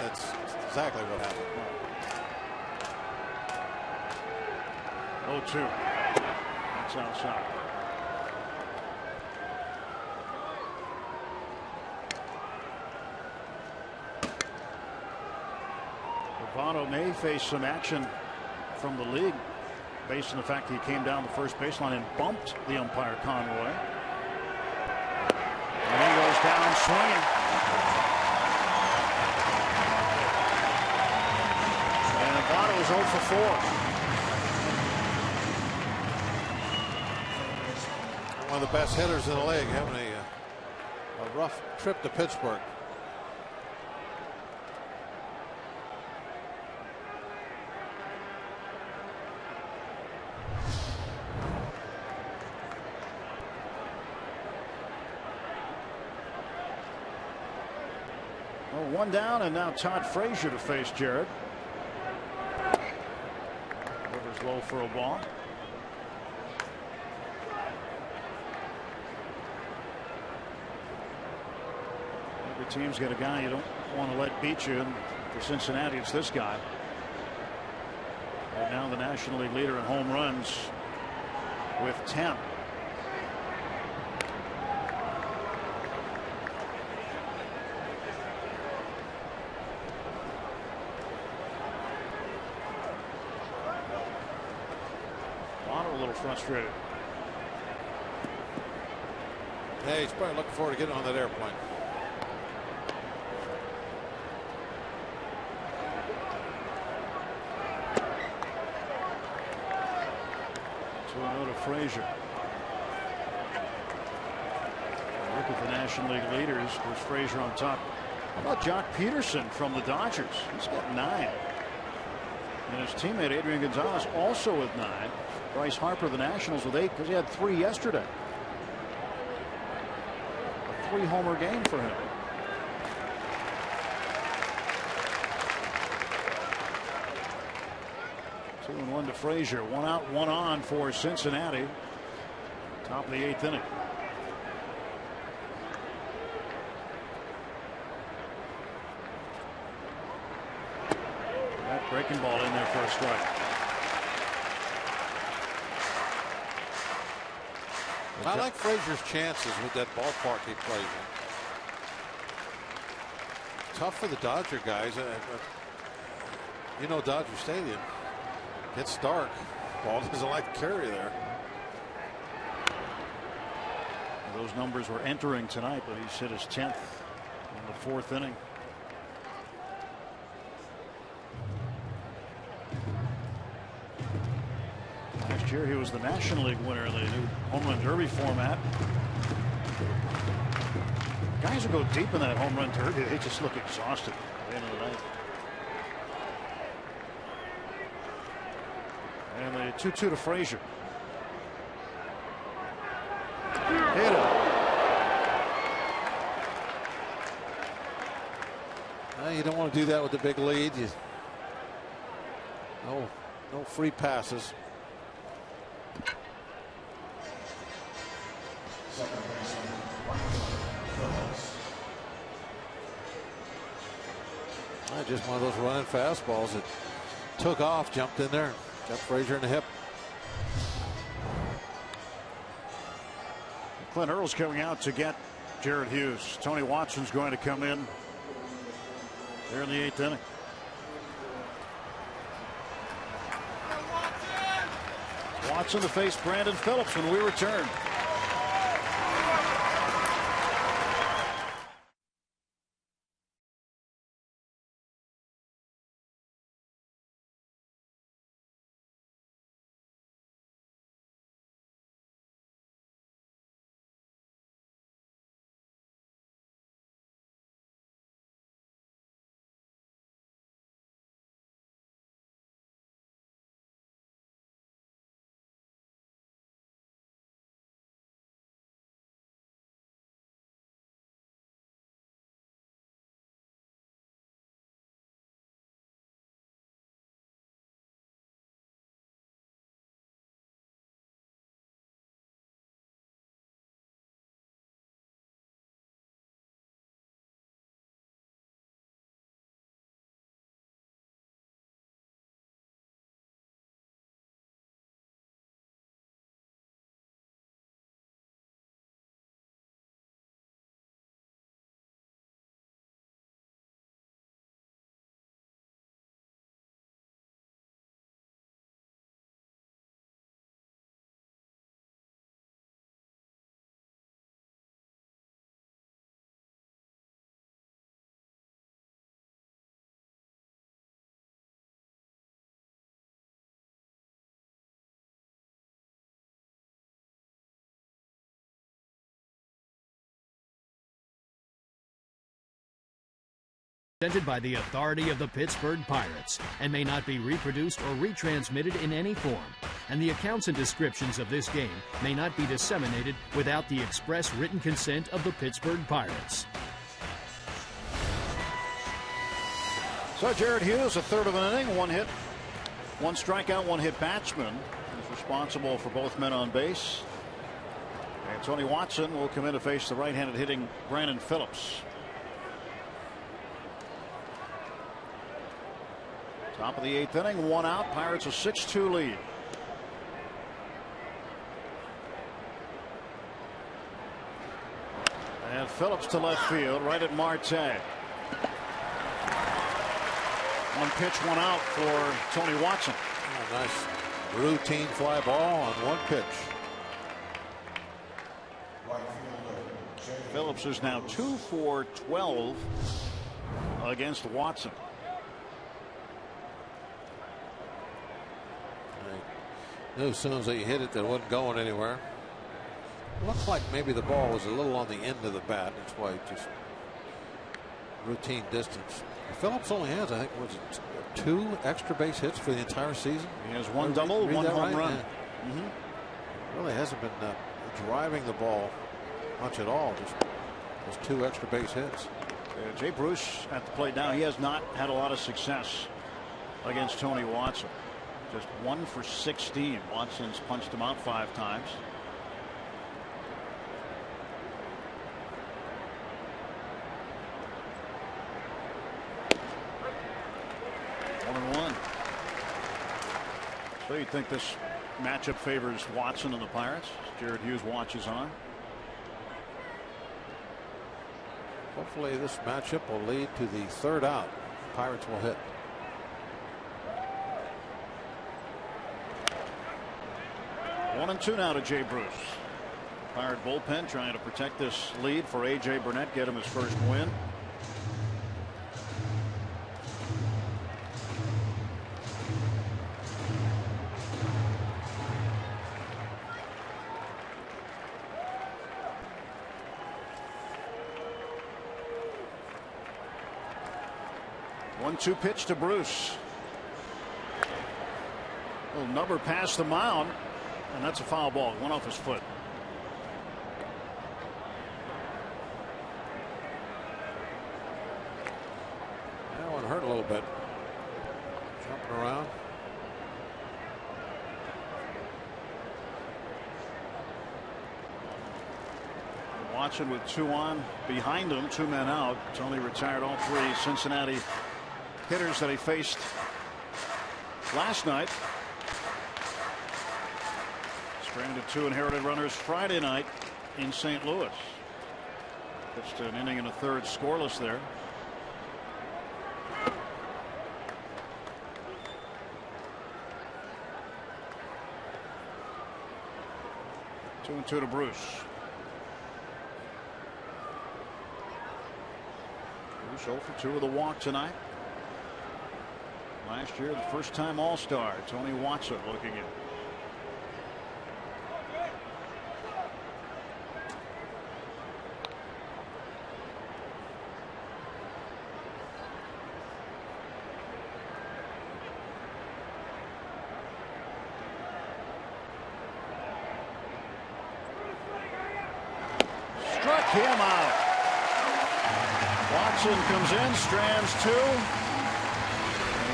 That's exactly what happened. 0-2. That's outside. Votto may face some action from the league based on the fact that he came down the first baseline and bumped the umpire Conway. And he goes down swinging. And Votto is 0 for 4. One of the best hitters in the league, having a rough trip to Pittsburgh. Well, one down, and now Todd Frazier to face Jared. Rivers low for a ball. Every team's got a guy you don't want to let beat you. And for Cincinnati, it's this guy. Right now, the National League leader in home runs with 10. A little frustrated. Hey, he's probably looking forward to getting on that airplane. 2-0 to Frazier. Look at the National League leaders. There's Frazier on top. How about Jock Peterson from the Dodgers? He's got 9. And his teammate Adrian Gonzalez also with 9. Bryce Harper, the Nationals, with 8 because he had 3 yesterday. A 3-homer game for him. 2-1 to Frazier. 1 out, 1 on for Cincinnati. Top of the 8th inning. That breaking ball in there for a strike. I like Frazier's chances with that ballpark he plays in. Tough for the Dodger guys. You know, Dodger Stadium gets dark. Ball doesn't like to carry there. Those numbers were entering tonight, but he's hit his 10th in the 4th inning. Last year he was the National League winner in the new home run derby format. Guys who go deep in that home run derby, they just look exhausted at the end of the night. And the 2-2 to Frazier. Hit it. You don't want to do that with the big lead. No free passes. Just one of those running fastballs that took off, jumped in there, got Frazier in the hip. Clint Earl's coming out to get Jared Hughes. Tony Watson's going to come in there in the 8th inning. Watson to face Brandon Phillips when we return. Presented by the authority of the Pittsburgh Pirates and may not be reproduced or retransmitted in any form. And the accounts and descriptions of this game may not be disseminated without the express written consent of the Pittsburgh Pirates. So Jared Hughes, a third of an inning, 1 hit, 1 strikeout, 1 hit batsman. He's responsible for both men on base. And Tony Watson will come in to face the right-handed hitting Brandon Phillips. Top of the 8th inning, 1 out. Pirates a 6-2 lead. And Phillips to left field, right at Marte. 1 pitch, 1 out for Tony Watson. Oh, nice routine fly ball on 1 pitch. Phillips is now 2 for 12 against Watson. I knew as soon as they hit it that it wasn't going anywhere. Looked like maybe the ball was a little on the end of the bat. That's why just routine distance. Phillips only has, I think, was it 2 extra base hits for the entire season? He has 1 double, 1 home run. Yeah. Really hasn't been driving the ball much at all. Just those 2 extra base hits. Jay Bruce at the plate now. He has not had a lot of success against Tony Watson. Just 1 for 16. Watson's punched him out 5 times. So you think this matchup favors Watson and the Pirates? Jared Hughes watches on. Hopefully this matchup will lead to the 3rd out. Pirates will hit. One and 2 now to Jay Bruce. Pirate bullpen trying to protect this lead for A.J. Burnett, get him his first win. One-two pitch to Bruce. Little number past the mound, and that's a foul ball. Went off his foot. That one hurt a little bit. Jumping around. Watson with 2 on. Behind him, 2 men out. Tony retired all 3 Cincinnati hitters that he faced last night. Stranded 2 inherited runners Friday night in St. Louis. Pitched an inning and a third scoreless there. Two and 2 to Bruce. Bruce 0 for 2 with a walk tonight. Last year, the first time All-Star, Tony Watson looking in. Struck him out. Watson comes in, strands 2.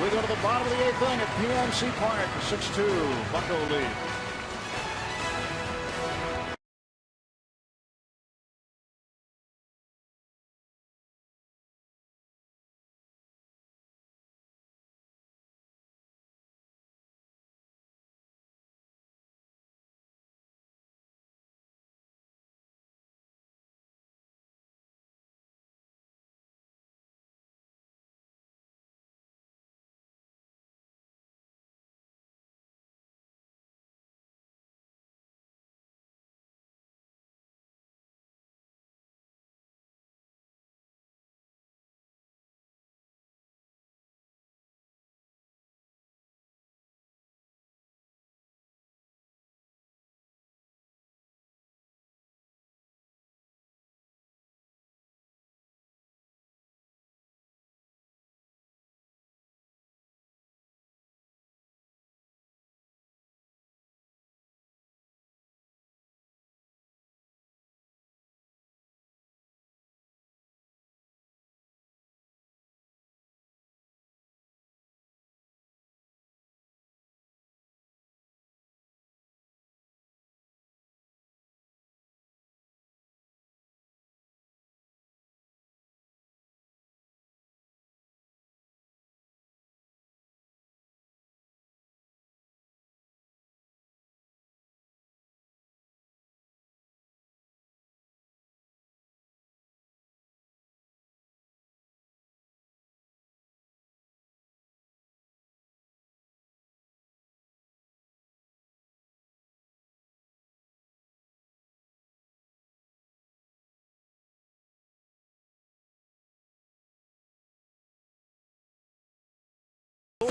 We go to the bottom of the 8th inning at PNC Park, a 6-2 Bucco lead.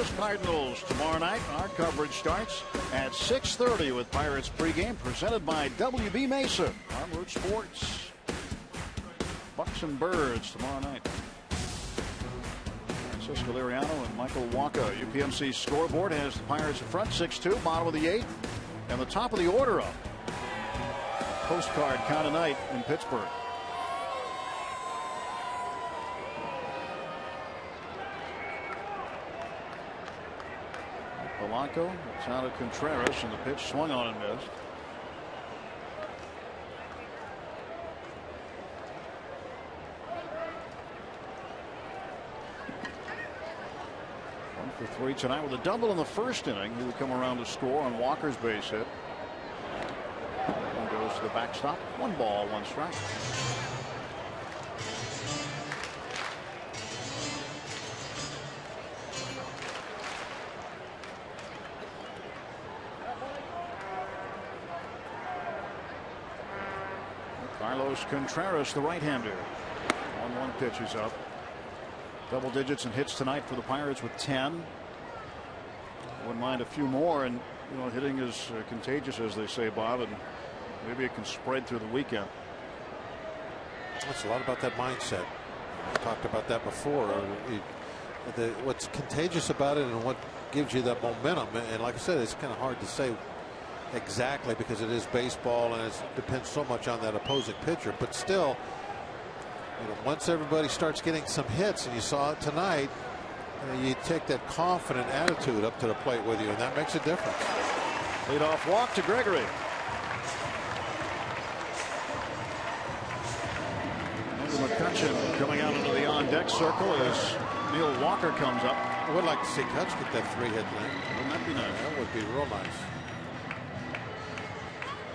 Orioles Cardinals tomorrow night. Our coverage starts at 6:30 with Pirates pregame presented by WB Mesa on Root Sports. Bucks and Birds tomorrow night. Francisco Liriano and Michael Wacha. UPMC scoreboard has the Pirates in front 6-2, bottom of the 8th, and the top of the order up. Postcard count tonight in Pittsburgh. Polanco, it's out of Contreras, and the pitch swung on and missed. One for 3 tonight with a double in the first inning. He would come around to score on Walker's base hit. One goes to the backstop. 1 ball, 1 strike. Carlos Contreras, the right-hander. 1-1 pitch is up. Double digits in hits tonight for the Pirates with 10. Wouldn't mind a few more, and you know, hitting is contagious, as they say, Bob, and maybe it can spread through the weekend. It's a lot about that mindset. I've talked about that before. What's contagious about it and what gives you that momentum, and like I said, it's kind of hard to say exactly because it is baseball and it depends so much on that opposing pitcher, but still, you know, once everybody starts getting some hits, and you saw it tonight, you take that confident attitude up to the plate with you, and that makes a difference. Leadoff walk to Gregory. Andrew McCutchen coming out into the on-deck circle as Neil Walker comes up. I would like to see Kutch get that 3-hit thing. Wouldn't that be nice? That would be real nice.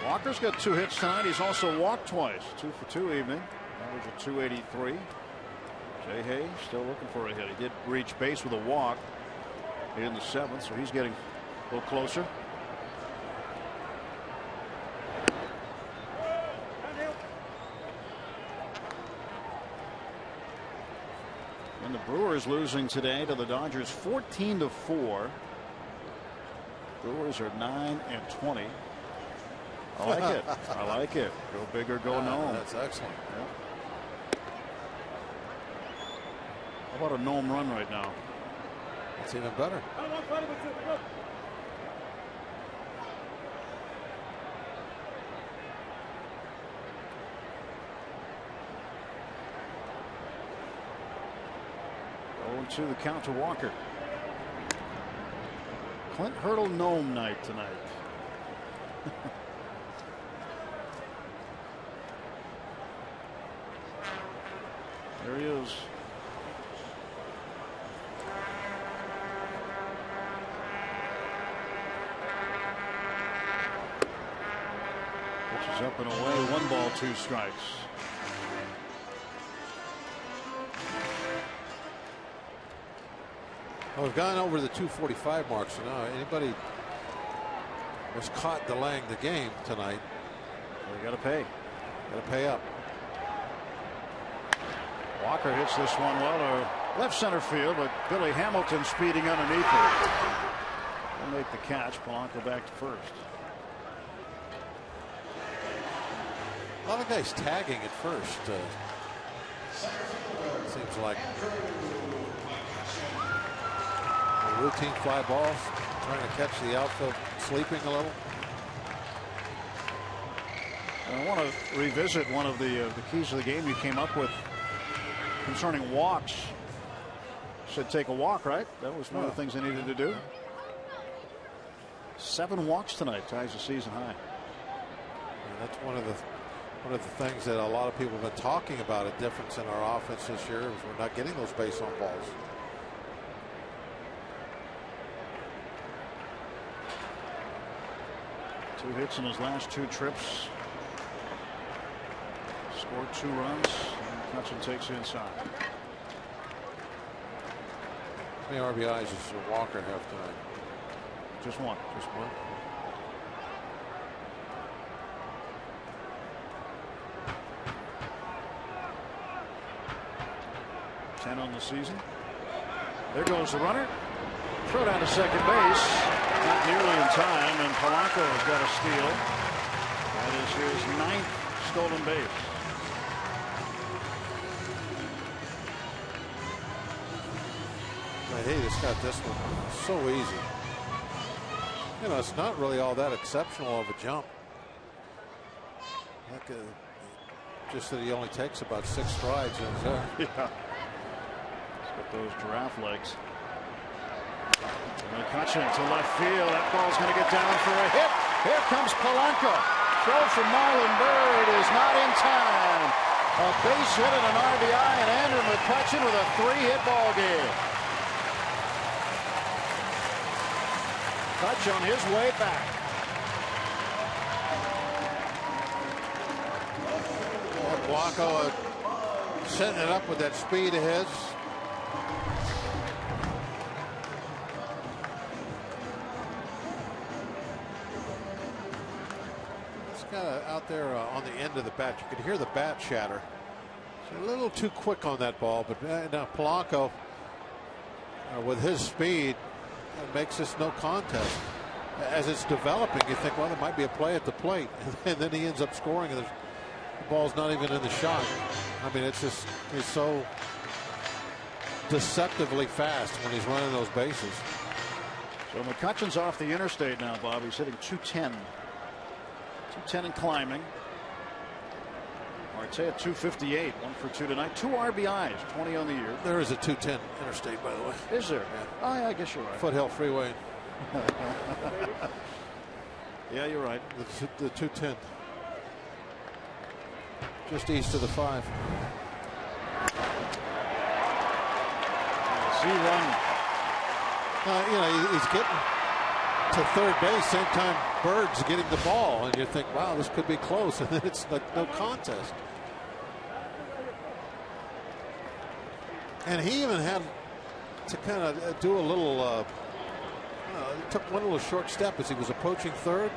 Walker's got 2 hits tonight. He's also walked twice. 2 for 2 evening. Average of 283. Jay Hay still looking for a hit. He did reach base with a walk in the 7th, so he's getting a little closer. And the Brewers losing today to the Dodgers 14-4. Brewers are 9-20. I like it. I like it. Go big or go home. That's excellent. Yeah. How about a gnome run right now? That's even better. Going to the count to Walker. Clint Hurdle gnome night tonight. There he is. Pitch is up and away. 1 ball, 2 strikes. Well, we've gone over the 245 mark, so now anybody was caught delaying the game tonight, They got to pay. got to pay up. Walker hits this one well to left center field, but Billy Hamilton speeding underneath it. He'll make the catch. Polanco back to first. A lot of guys tagging at first. Seems like routine fly balls, trying to catch the outfield sleeping a little. I want to revisit one of the keys of the game you came up with concerning walks. Should take a walk, right? That was one of the things they needed to do. 7 walks tonight, ties the season high. And that's one of the things that a lot of people have been talking about, a difference in our offense this year, is we're not getting those base on balls. Two hits in his last 2 trips. Scored 2 runs. And Cutchin takes it inside. How many RBIs does Walker have tonight? Just 1. Just 1. On the season. There goes the runner. Throw down to second base. Not nearly in time, and Polanco has got a steal. That is his 9th stolen base. He just got this one so easy. You know, it's not really all that exceptional of a jump. Like just that he only takes about 6 strides. Yeah. He's got those giraffe legs. McCutchen to left field. That ball's going to get down for a hit. Here comes Polanco. Throw from Marlon Bird is not in time. A base hit and an RBI, and Andrew McCutchen with a 3-hit ball game. Touch on his way back. Polanco setting it up with that speed of his. This guy out there on the end of the bat, you could hear the bat shatter. It's a little too quick on that ball, but now Polanco with his speed makes this no contest. As it's developing, you think, well, there might be a play at the plate, and then he ends up scoring, and the ball's not even in the shot. I mean, it's just, he's so deceptively fast when he's running those bases. So McCutchen's off the interstate now, Bob. He's hitting 210. 210 and climbing. Marte at 258, 1 for 2 tonight. 2 RBIs, 20 on the year. There is a 210 interstate, by the way. Is there? Yeah. Oh, yeah, I guess you're right. Foothill Freeway. Yeah, you're right. The 210. Just east of the 5. C-run. You know, he's getting to third base, same time Bird's getting the ball, and you think, wow, this could be close, and then it's like no contest. And he even had to kind of do a little, took one little short step as he was approaching third,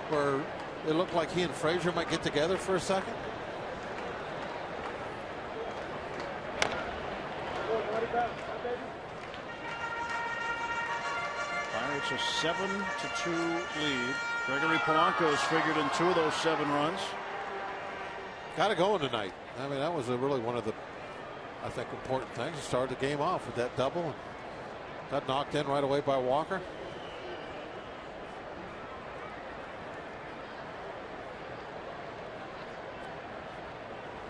where it looked like he and Frazier might get together for a second. Pirates a 7-2 lead. Gregory Polanco's figured in 2 of those 7 runs. Got to go tonight. I mean, that was really one of the, I think, important things. He started the game off with that double and got knocked in right away by Walker.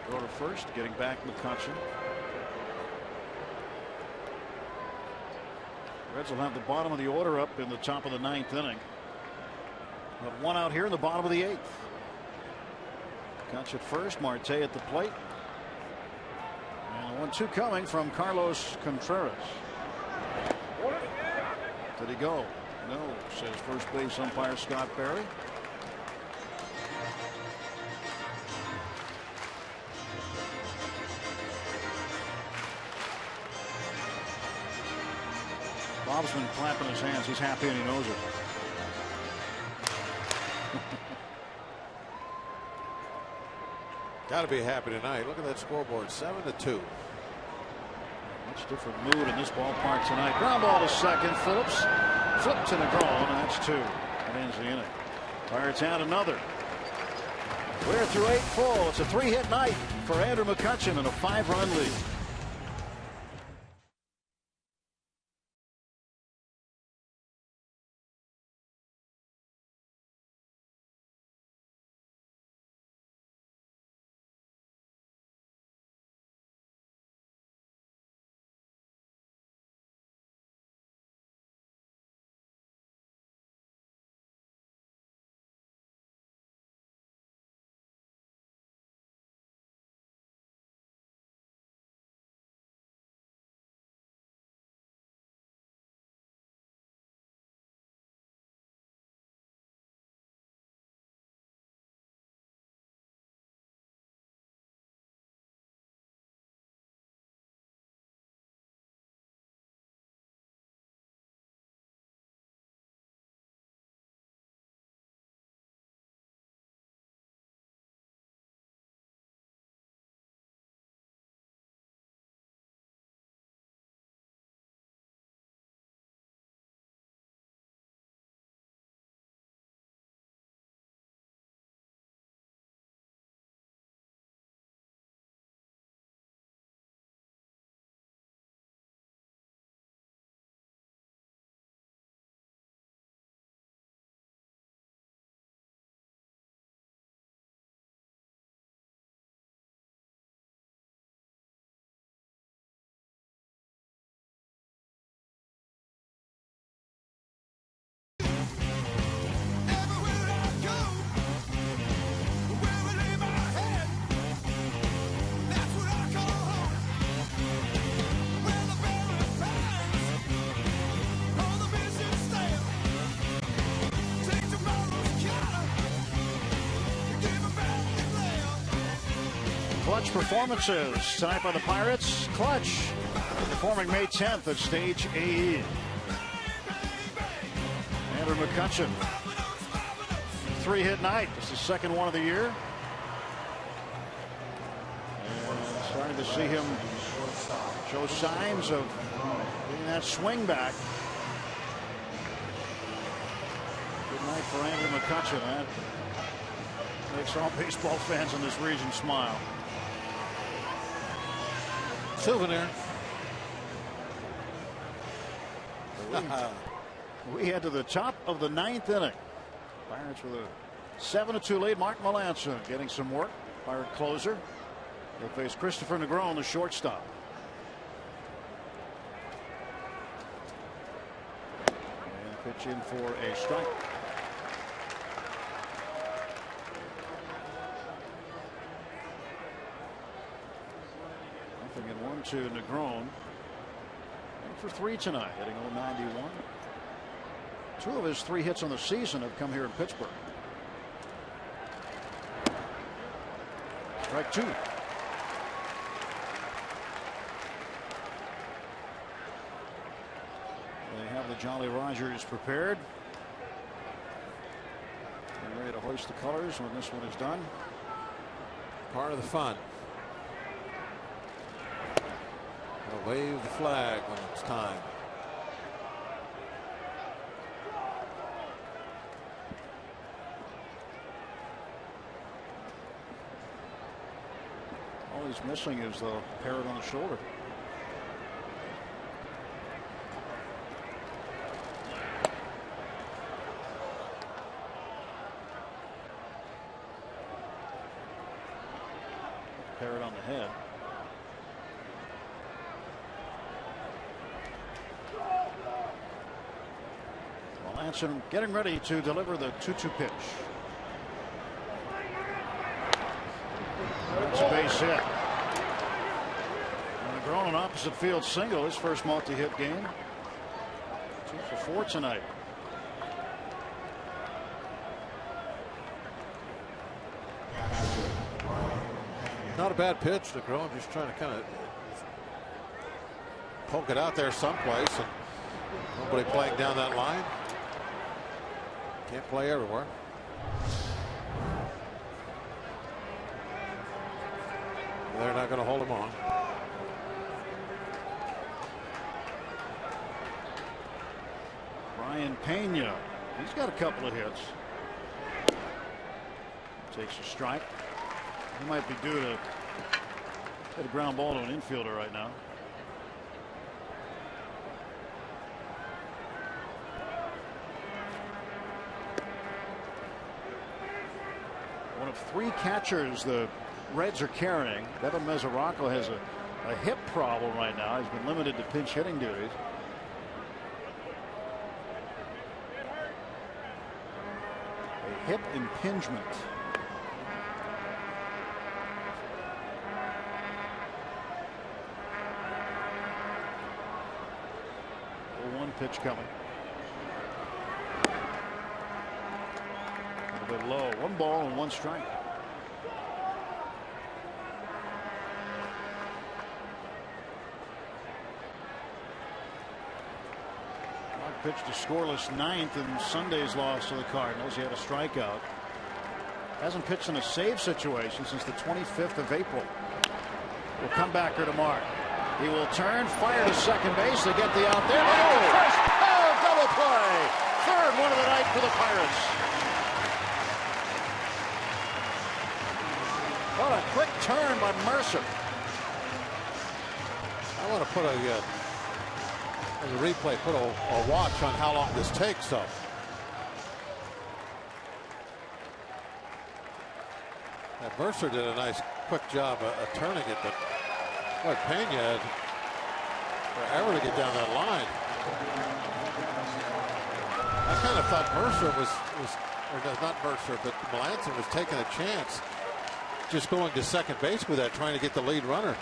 Go to first, getting back McCutchen. Reds will have the bottom of the order up in the top of the 9th inning. But 1 out here in the bottom of the 8th. McCutchen first, Marte at the plate. And 1-2 coming from Carlos Contreras. Did he go? No, says first base umpire Scott Berry. Bob's been clapping his hands. He's happy and he knows it. Got to be happy tonight. Look at that scoreboard, 7-2. Much different mood in this ballpark tonight. Ground ball to second. Phillips flipped and a gone, and that's 2. That ends the inning. Pirates add another. We're through 8 full. It's a 3-hit night for Andrew McCutchen and a 5-run lead. Clutch performances tonight by the Pirates. Clutch performing May 10th at Stage AE. Andrew McCutchen, 3-hit night. This is the second one of the year. And starting to see him show signs of getting that swing back. Good night for Andrew McCutchen. That makes all baseball fans in this region smile. Souvenir. We head to the top of the 9th inning. Pirates with a 7-2 lead. Mark Melancon getting some work. Pirate closer. They'll face Christopher Negron, the shortstop. And pitch in for a strike. Nothing in 1-2. Negron. For 3 tonight, hitting 091. 2 of his 3 hits on the season have come here in Pittsburgh. Strike 2. They have the Jolly Rogers prepared. They're ready to hoist the colors when this one is done. Part of the fun. They'll wave the flag when it's time. All he's missing is the parrot on the shoulder. Parrot on the head. Melanson getting ready to deliver the 2-2 pitch. That's a base hit. And Negron an opposite field single, his first multi-hit game. 2 for 4 tonight. Not a bad pitch. Negron just trying to kind of poke it out there someplace, and nobody playing down that line. Can't play everywhere. They're not going to hold him on. Ryan Pena, he's got a couple of hits. Takes a strike. He might be due to hit a ground ball to an infielder right now. One of 3 catchers the Reds are carrying. Devin Mesoraco has a hip problem right now. He's been limited to pinch hitting duties. A hip impingement. 0-1 pitch coming. A bit low. 1 ball and 1 strike. Mark pitched a scoreless 9th in Sunday's loss to the Cardinals. He had a strikeout. Hasn't pitched in a save situation since the 25th of April. Will come back here to Mark. He will turn, fire to second base. They get the out there. Oh! First, double play. 3rd one of the night for the Pirates. What a quick turn by Mercer. I want to put as a replay, put a watch on how long this takes, though. That Mercer did a nice quick job of turning it, but boy, Pena had forever to get down that line. I kind of thought Mercer was or not Mercer, but Melancon was taking a chance, just going to second base with that, trying to get the lead runner.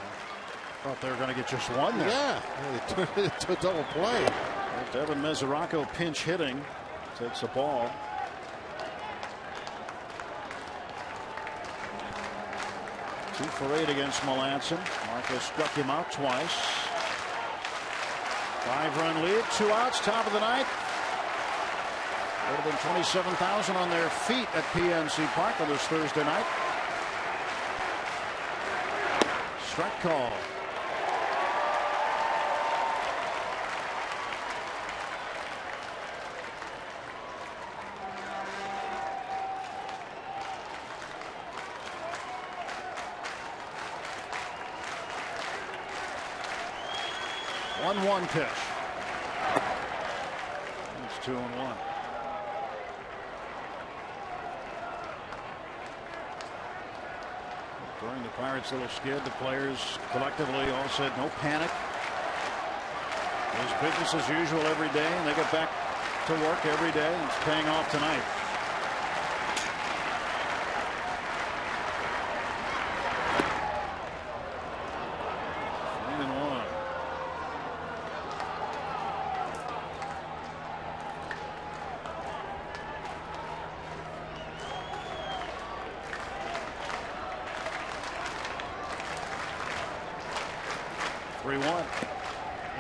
Thought they were going to get just one there. Yeah, they turned it into a double play. Devin Mesoraco pinch hitting, takes the ball. 2 for 8 against Melanson. Marco struck him out twice. 5-run lead, 2 outs, top of the ninth. Would have been 27,000 on their feet at PNC Park on this Thursday night. Strike call. One pitch. It's 2-1. During the Pirates' little skid, the players collectively all said no panic. It was business as usual every day, and they get back to work every day, and it's paying off tonight.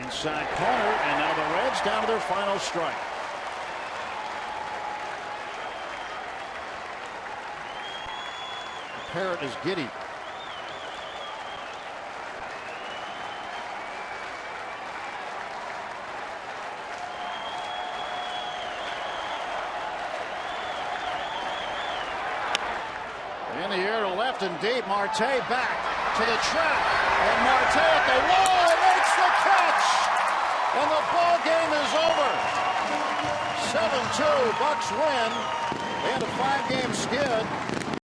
Inside corner, and now the Reds down to their final strike. The Parrot is giddy. In the air to left and deep. Marte back to the track, and Marte at the wall makes the catch, and the ball game is over. 7-2, Bucks win. They had a 5-game skid.